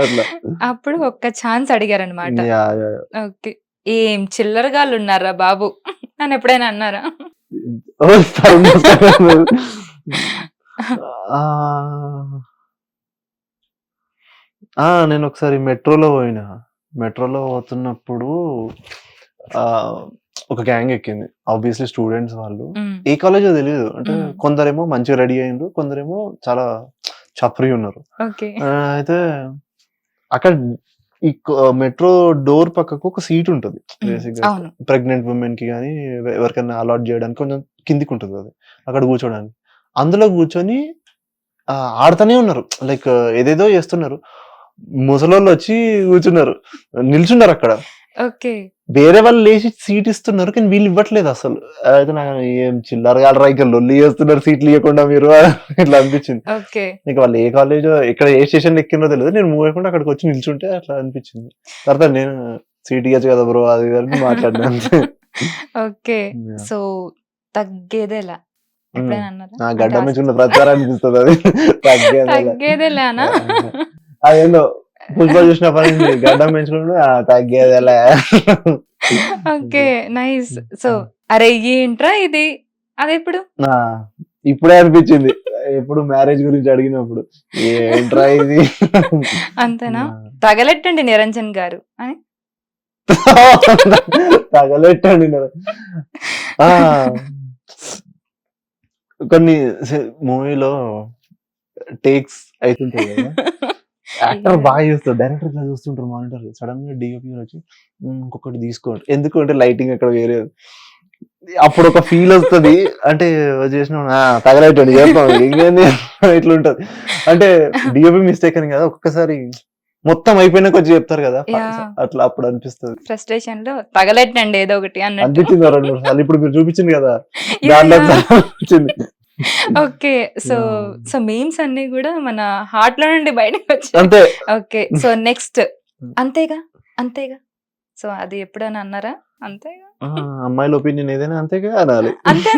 అట్లా. అప్పుడు ఒక్క ఛాన్స్ అడిగారనమాట. Yeah, yeah. ఓకే. ఏం చిల్లరగాళ్ళు ఉన్నారా బాబు అని ఎప్పుడైనా అన్నారా? ఓ, సరే. నేను ఒకసారి మెట్రోలో పోతున్నప్పుడు ఒక గ్యాంగ్ ఎక్కింది. ఆబ్వియస్లీ స్టూడెంట్స్ వాళ్ళు, ఏ కాలేజో తెలియదు. అంటే కొందరేమో మంచిగా రెడీ అయ్యిండ్రు, కొందరేమో చాలా చప్రి ఉన్నారు. ఓకే. అయితే అక్కడ ఈ మెట్రో డోర్ పక్కకు ఒక సీట్ ఉంటుంది బేసిక్ గా. అవును. ప్రెగ్నెంట్ ఉమెన్ కి కానీ ఎవరికైనా అలాట్ చేయడానికి కొంచెం కిందికి ఉంటుంది అది, అక్కడ కూర్చోడానికి. అందులో కూర్చొని ఆడుతూనే ఉన్నారు, లైక్ ఏదేదో చేస్తున్నారు. ముసలోళ్ళు వచ్చి కూర్చున్నారు, నిల్చున్నారు అక్కడ. ఓకే. వేరే వాళ్ళు లేచి సీట్ ఇస్తున్నారు, కానీ వీళ్ళు ఇవ్వట్లేదు అసలు. అయితే నాకు ఏం చిల్లరగాలరా, ఇక లొల్లి చేస్తున్నారు సీట్లు ఇవ్వకుండా మీరు, ఇట్లా అనిపించింది. ఓకే. ఇక వాళ్ళు ఏ కాలేజ్ ఎక్కడ ఏ స్టేషన్ ఎక్కినో తెలియదు, నేను మూవ్ అయిపోయి అక్కడికి వచ్చి నిల్చుంటే అట్లా అనిపించింది. తర్వాత నేను సీట్ ఇవ్వచ్చు కదా బ్రో అది ఇది అని మాట్లాడినా. ఓకే. సో తగ్గేదేలా ఎప్పుడైనా అన్నారా? నా గడ్డ మెచ్చుకున్న ప్రచారం అనిపిస్తుంది అది. తగ్గేదేలానా? అదేందో పుష్ప చూసిన పని, గడ్డ పెంచుకుంటే తగ్గేదేలా. Okay, nice. సో అరే ఏంట్రా ఇది, అదెప్పుడు? ఇప్పుడే అనిపించింది, ఎప్పుడు మ్యారేజ్ గురించి అడిగినప్పుడు ఏంట్రా ఇది. అంతేనా? తగలెట్టండి నిరంజన్ గారు అని. తగలెట్టండి. కొన్ని మూవీలో టేక్స్ అవుతుంటాయి కదా, యాక్టర్ బాగా చూస్తాడు, డైరెక్టర్ ఇట్లా చూస్తుంటారు మానిటర్. సడన్ గా డిఓపి వచ్చి ఇంకొకటి తీసుకోండి, ఎందుకంటే లైటింగ్ అక్కడ వేరే, అప్పుడు ఒక ఫీల్ వస్తుంది. అంటే చేసిన తగలైటండి చెప్తాం ఇంకేంది ఇట్లా ఉంటది. అంటే డిఓపి మిస్టేక్ అని కదా, ఒక్కొక్కసారి మొత్తం అయిపోయినాక వచ్చి చెప్తారు కదా, అట్లా అప్పుడు అనిపిస్తుంది. ఫ్రస్ట్రేషన్ లో తగలెట్టండి ఏదో ఒకటి అన్నట్టు అనిపించింది 2-3 సార్లు. ఇప్పుడు మీరు చూపించింది కదా, దాంట్లో అనిపించింది. ఓకే. సో మీమ్స్ అన్ని కూడా మన హార్ట్ లో నుండి బయటకు వచ్చాయి. అంతే. ఓకే. సో నెక్స్ట్ అంతేగా. సో అది ఎప్పుడైనా అన్నారా? అంతేగా. అమ్మాయిల ఒపీనియన్ ఏదైనా అంతేగా అనాలి, అంతే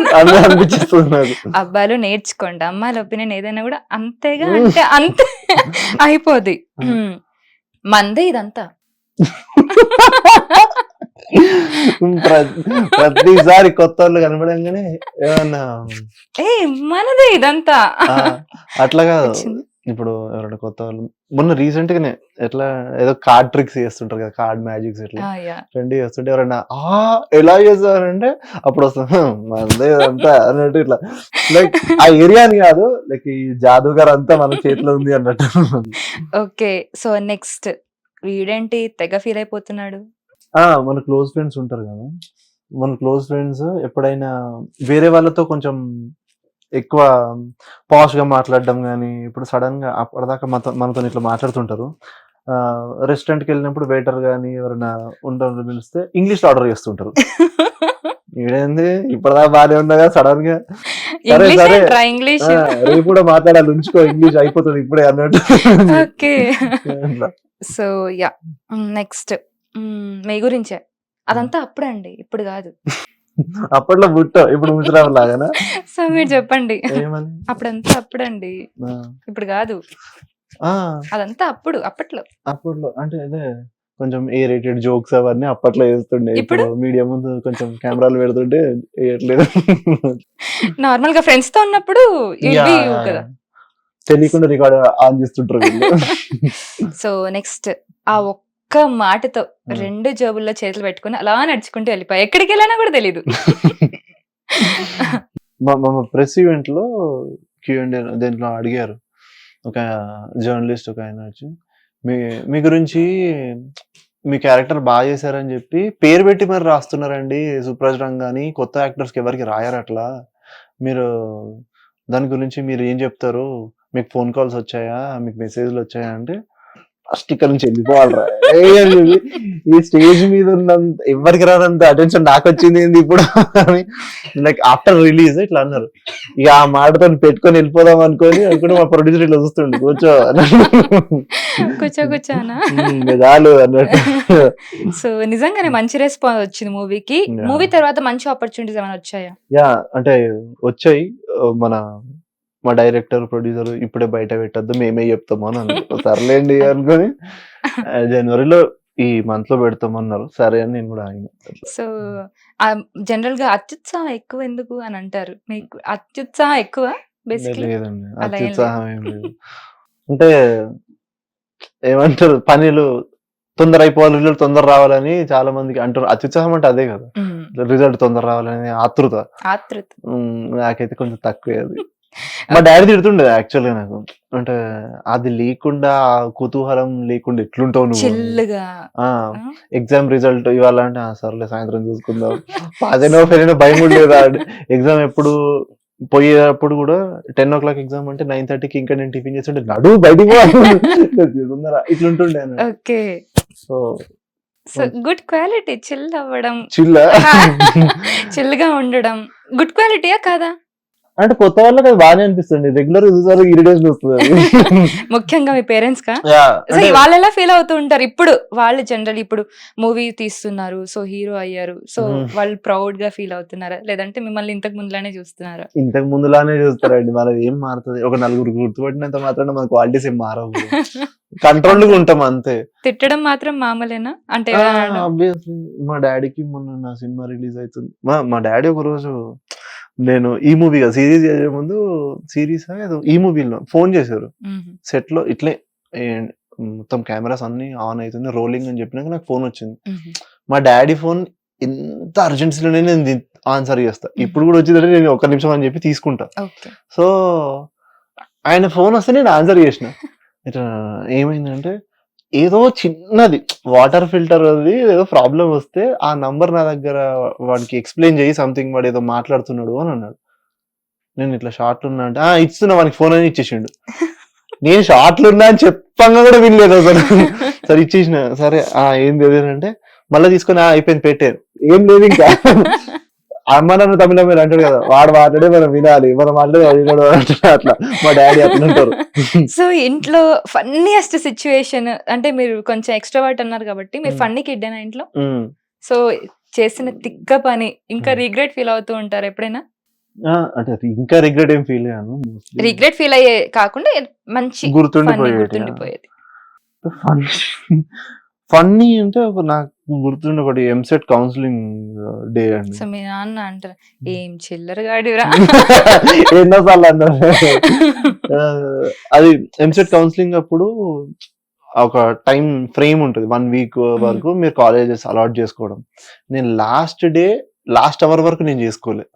అనిపిస్తుంది నాకు. అబ్బాయిలు నేర్చుకోండి, అమ్మాయిల ఒపీనియన్ ఏదైనా కూడా అంతేగా అంటే అంతే అయిపోద్ది. మందే ఇదంతా. ప్రతిసారి కొత్త వాళ్ళు కనబడంగానే ఏమన్నా మనదే ఇదంతా అట్లా కాదు. ఇప్పుడు ఎవరైనా కొత్త వాళ్ళు మొన్న రీసెంట్ గానే ఎట్లా ఏదో కార్డ్ ట్రిక్స్ చేస్తుంటారు కదా, కార్డ్ మ్యాజిక్స్ ఇట్లా ఫ్రెండ్ చేస్తుంటే ఎవరైనా ఎలా చేస్తారంటే అప్పుడు వస్తుంది మందే ఇదంతా అన్నట్టు. ఇట్లా లైక్ ఆ ఏరియా అని కాదు, లైక్ ఈ జాదూగారు అంతా మన చేతిలో ఉంది అన్నట్టు. ఓకే. సో నెక్స్ట్ వీడేంటి తెగ ఫీల్ అయిపోతున్నాడు? మన క్లోజ్ ఫ్రెండ్స్ ఉంటారు కదా, మన క్లోజ్ ఫ్రెండ్స్ ఎప్పుడైనా వేరే వాళ్ళతో కొంచెం ఎక్కువ పాష్ గా మాట్లాడడం కానీ, ఇప్పుడు సడన్ గా అప్పటిదాకా మనతో ఇట్లా మాట్లాడుతుంటారు. రెస్టారెంట్కి వెళ్ళినప్పుడు వెయిటర్ కానీ ఎవరైనా ఉండరు పిలిస్తే ఇంగ్లీష్ ఆర్డర్ చేస్తుంటారు. ఇదేంది ఇప్పటిదాకా బాగానే ఉండగా సడన్ గా సరే సరే రేపు కూడా మాట్లాడాలి, ఉంచుకో ఇంగ్లీష్ అయిపోతుంది ఇప్పుడే అన్నట్టు. ఓకే. సో యా, నెక్స్ట్ మీ గురించే. అదంతా అప్పుడండి, ఇప్పుడు కాదు. అప్పట్లో బుట్ట, ఇప్పుడు ముసరావు లాగానా? సో మీరు చెప్పండి. అప్పుడంతా అప్పుడండి, ఇప్పుడు కాదు. అదంతా అప్పట్లో అంటే అదే కొంచెం ఏ రేటెడ్ జోక్స్ అవన్నీ అప్పట్లో వేస్తుండే. ఇప్పుడు మీడియా ముందు కొంచెం కెమెరాలు పెడుతుంటే వేయట్లేదు. నార్మల్ గా ఫ్రెండ్స్ తో ఉన్నప్పుడు కదా, తెలియకుండా రికార్డ్ ఆన్ చేస్తుంటారు. సో నెక్స్ట్ ఆ ఒక్క మాటతో 2 జేబుల్లో చేతులు పెట్టుకుని అలా నడుచుకుంటూ వెళ్ళిపోయి ఎక్కడికి వెళ్ళినా కూడా తెలీదు. మా ప్రెస్ ఈవెంట్ లో Q&A దేంట్లో అడిగారు, ఒక జర్నలిస్ట్ ఒక ఆయన వచ్చి మీ గురించి మీ క్యారెక్టర్ బాగా చేశారని చెప్పి పేరు పెట్టి మరి రాస్తున్నారండి సుప్రాజ్ రంగాని, కొత్త యాక్టర్స్ కి ఎవరికి రాయారు అట్లా, మీరు దాని గురించి మీరు ఏం చెప్తారు, మీకు ఫోన్ కాల్స్ వచ్చాయా, మీకు మెసేజ్లు వచ్చాయా అంటే ఫస్ట్ ఇక్కడ నుంచి వెళ్ళిపోవాలరా అని చెప్పి ఈ స్టేజ్ మీద ఉన్నంత ఎవరికి రానంత అటెన్షన్ నాకు వచ్చింది ఏంది ఇప్పుడు అని లైక్ ఆఫ్టర్ రిలీజ్ ఇట్లా అన్నారు. ఇక ఆ మాటతో పెట్టుకొని వెళ్ళిపోదాం అనుకుంటే మా ప్రొడ్యూసర్ ఇట్లా చూస్తుండే కూర్చోనా చాలు అన్నట్టు. సో నిజంగానే మంచి రెస్పాన్స్ వచ్చింది మూవీకి. మూవీ తర్వాత మంచి ఆపర్చునిటీస్ ఏమైనా వచ్చాయా? యా అంటే వచ్చాయి. మా డైరెక్టర్ ప్రొడ్యూసర్ ఇప్పుడే బయట పెట్టద్దు మేమే చెప్తాము అని అన్నారు. సర్లేండి అనుకుని జనవరిలో ఈ మంత్ లో పెడతామన్నారు. సరే అని నేను కూడా ఆగిన. సో జనరల్ గా అత్యుత్సాహం ఎక్కువ ఎందుకు అని అంటారు, మీకు అత్యుత్సాహం ఎక్కువ? లేదండి అత్యుత్సాహం ఏం లేదు. అంటే ఏమంటారు పనులు తొందర అయిపోవాలి, రిజల్ట్ తొందర రావాలని చాలా మందికి అంటారు. అత్యుత్సాహం అంటే అదే కదా, రిజల్ట్ తొందర రావాలని ఆతృత. నాకైతే కొంచెం తక్కువే అది. మా డాడీ తిడుతుండే యాక్చువల్ గా నాకు, అంటే అది లేకుండా కుతూహలం లేకుండా ఎట్లుంటావు నువ్వు, ఎగ్జామ్ రిజల్ట్ ఇవ్వాలంటే సర్లే సాయంత్రం చూసుకుందాం, అదేనో ఫెయిల్ భయం ఉండేదా. ఎగ్జామ్ ఎప్పుడు పోయేటప్పుడు కూడా 10 o'clock ఎగ్జామ్ అంటే 9:30కి ఇంకా నేను టిఫిన్ చేస్తుంటే నడు బయటికి ఇట్లుంటుండే. సో గుడ్ క్వాలిటీ, చిల్ అవ్వడం, చిల్ గా ఉండడం గుడ్ క్వాలిటీయా కాదా? అంటే కొత్త వాళ్ళకి అది బాగానే అనిపిస్తుంది, రెగ్యులర్ చూసారు ఇరిటేషన్ వస్తుంది. ముఖ్యంగా మీ పేరెంట్స్ కా వాళ్ళు ఎలా ఫీల్ అవుతూ ఉంటారు? ఇప్పుడు వాళ్ళు జనరల్ ఇప్పుడు మూవీ తీస్తున్నారు, సో హీరో అయ్యారు, సో వాళ్ళు ప్రౌడ్ గా ఫీల్ అవుతున్నారా, లేదంటే మిమ్మల్ని ఇంతకు ముందులానే చూస్తున్నారా? ఇంతకు ముందులానే చూస్తారండి, మనది ఏం మారుతుంది? ఒక నలుగురు గుర్తుపట్టినంత మాత్రం మన క్వాలిటీస్ ఏం మారవు, కంట్రోల్ గా ఉంటాం అంతే. తిట్టడం మాత్రం మామూలేనా? అంటే మా డాడీకి మొన్న నా సినిమా రిలీజ్ అవుతుంది, మా డాడీ ఒక రోజు నేను ఈ మూవీగా సిరీస్ చేసే ముందు సిరీస్ ఈ మూవీలో ఫోన్ చేశారు సెట్ లో, ఇట్లే మొత్తం కెమెరాస్ అన్ని ఆన్ అవుతుంది రోలింగ్ అని చెప్పినాక నాకు ఫోన్ వచ్చింది. మా డాడీ ఫోన్ ఎంత అర్జెన్సీలోనే నేను ఆన్సర్ చేస్తా, ఇప్పుడు కూడా వచ్చిందంటే నేను 1 నిమిషం అని చెప్పి తీసుకుంటా. సో ఆయన ఫోన్ వస్తే నేను ఆన్సర్ చేసిన. ఇట్లా ఏమైందంటే ఏదో చిన్నది వాటర్ ఫిల్టర్ అది ఏదో ప్రాబ్లం వస్తే ఆ నంబర్ నా దగ్గర వాడికి ఎక్స్ప్లెయిన్ చేయి సంథింగ్, వాడు ఏదో మాట్లాడుతున్నాడు అని అన్నాడు. నేను ఇట్లా షార్ట్లు ఉన్నా అంటే ఇస్తున్నా, వానికి ఫోన్ అని ఇచ్చేసిండు. నేను షార్ట్లు ఉన్నా అని చెప్పంగా కూడా వినలేదు అసలు. సరే ఇచ్చేసిన, సరే ఏంది అంటే మళ్ళీ తీసుకొని అయిపోయింది పెట్టాను, ఏం లేదు ఇంకా. అమ్మ నన్ను తమిళ మీరు అంటాడు కదా, వాడు మాట్లాడే మనం వినాలి, మనం మాట్లాడే అట్లా మా డాడీ అట్లా ఉంటారు. సో ఇంట్లో ఫన్నీయెస్ట్ సిచ్యువేషన్ అంటే మీరు కొంచెం ఎక్స్ట్రావర్ట్ అన్నారు కాబట్టి మీరు ఫన్నీ కిడ్డేనా ఇంట్లో? సో చేసిన తిక్క పని ఇంకా రిగ్రెట్ ఫీల్ అవుతూ ఉంటారు ఎప్పుడైనా? అంటే ఇంకా రిగ్రెట్ ఏం ఫీల్ అయ్యాను, రిగ్రెట్ ఫీల్ అయ్యే కాకుండా మంచి గుర్తుండిపోయేది. ఫన్నీ అంటే నాకు గుర్తుండే ఒకటి ఎంసెట్ కౌన్సిలింగ్ డే అండి. సో మీ నాన్న అంటారు ఏం చిల్లరగాడిరా ఎన్నోసార్లు అన్నారు. అది ఎంసెట్ కౌన్సిలింగ్ అప్పుడు ఒక టైం ఫ్రేమ్ ఉంటుంది, 1 week వరకు మీరు కాలేజెస్ అలాట్ చేసుకోవడం. నేను లాస్ట్ అవర్ వరకు నేను చేసుకోలే.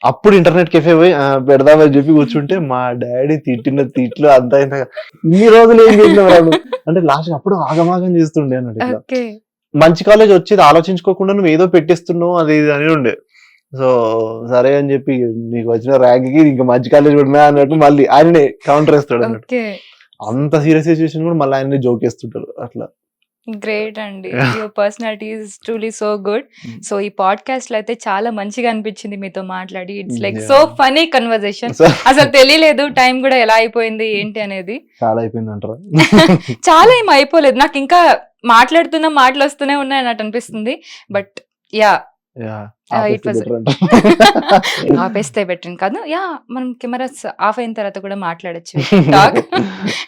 అప్పుడు ఇంటర్నెట్ కెఫే పోయి పెడదామని చెప్పి కూర్చుంటే మా డాడీ తిట్టిన తిట్లు అంతా ఇన్ని రోజులు ఏం చేసినావు అంటే లాస్ట్ అప్పుడు ఆగమాగం చేస్తుండే అన్నట్టు. మంచి కాలేజ్ వచ్చేది ఆలోచించుకోకుండా నువ్వు ఏదో పెట్టేస్తున్నావు అది అని ఉండే. సో సరే అని చెప్పి నీకు వచ్చిన ర్యాంక్ కి ఇంకా మంచి కాలేజ్ ఉన్నా అన్నట్టు మళ్ళీ ఆయననే కౌంటర్ వేస్తాడు అన్నట్టు. అంత సీరియస్ సిచ్యువేషన్ కూడా మళ్ళీ ఆయననే జోక్ వేస్తుంటారు అట్లా. గ్రేట్ అండి, your personality is truly so good. So ఈ పాడ్కాస్ట్ లో అయితే చాలా మంచిగా అనిపించింది మీతో మాట్లాడి. It's like so funny conversation, అసలు తెలియలేదు టైం కూడా ఎలా అయిపోయింది ఏంటి అనేది. చాలా అయిపోయింది అంటారా? చాలా ఏం అయిపోలేదు, నాకు ఇంకా మాట్లాడుతున్నా మాటలు వస్తూనే ఉన్నాయి అన్నట్టు అనిపిస్తుంది. బట్ యా ఆపేస్తే బెటర్ కాదు, యా మనం కెమెరాస్ ఆఫ్ అయిన తర్వాత కూడా మాట్లాడచ్చు.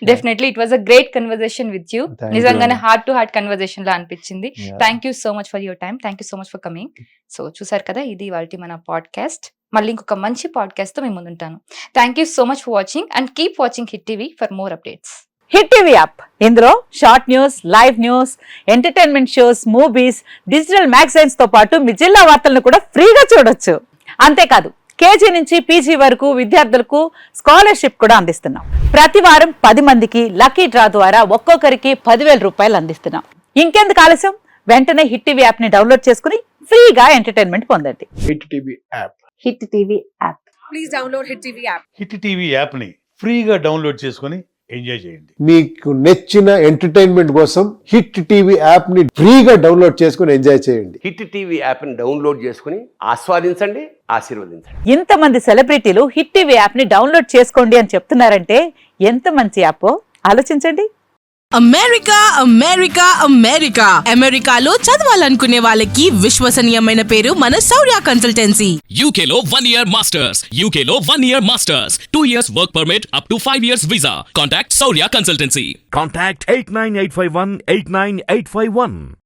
Definitely it was a great conversation with you. నిజంగానే హార్ట్ టు హార్ట్ కన్వర్సేషన్ లా అనిపించింది. Thank you so much for your time, thank you so much for coming. So చూసారు కదా, ఇది ఇవాల్టి మన పాడ్కాస్ట్. మళ్ళీ ఇంకొక మంచి పాడ్కాస్ట్ తో మేము ముందుంటాను. Thank you so much for watching and keep watching Hit TV for more updates. Hit TV app, ఇందులో short news, live news, entertainment shows, movies, digital magazines తో పాటు మీ జిల్లా వార్తలను కూడా ఫ్రీగా చూడొచ్చు. అంతేకాదు కేజీ నుంచి పీజీ వరకు విద్యార్థులకు స్కాలర్షిప్ కూడా అందిస్తున్నాం. ప్రతి వారం 10 మందికి లక్కీ డ్రా ద్వారా ఒక్కొక్కరికి 10,000 రూపాయలు అందిస్తున్నాం. ఇంకెందుకు ఆలస్యం, వెంటనే హిట్ టీవీ యాప్ ని డౌన్లోడ్ చేసుకుని ఫ్రీగా ఎంటర్టైన్మెంట్ పొందండి. Hit TV app, hit TV app, please download hit TV app. Hit TV app ని ఫ్రీగా డౌన్లోడ్ చేసుకొని ఎంజాయ్ చేయండి. మీకు నచ్చిన ఎంటర్టైన్మెంట్ కోసం హిట్ టీవీ యాప్ ని ఫ్రీగా డౌన్లోడ్ చేసుకుని ఎంజాయ్ చేయండి. హిట్ టీవీ యాప్ని డౌన్లోడ్ చేసుకుని ఆస్వాదించండి, ఆశీర్వదించండి. ఇంతమంది సెలబ్రిటీలు హిట్ టీవీ యాప్ ని డౌన్లోడ్ చేసుకోండి అని చెప్తున్నారంటే ఎంత మంచి యాప్ ఆలోచించండి. అమెరికా అమెరికా అమెరికా అమెరికాలో చదవాలనుకునే వాళ్ళకి విశ్వసనీయమైన పేరు మన శౌర్య కన్సల్టెన్సీ. UK లో 1 year masters, UK లో 1 year masters, 2 years work permit up to 5 years visa. Contact Saurya Consultancy. Contact 89851 89851.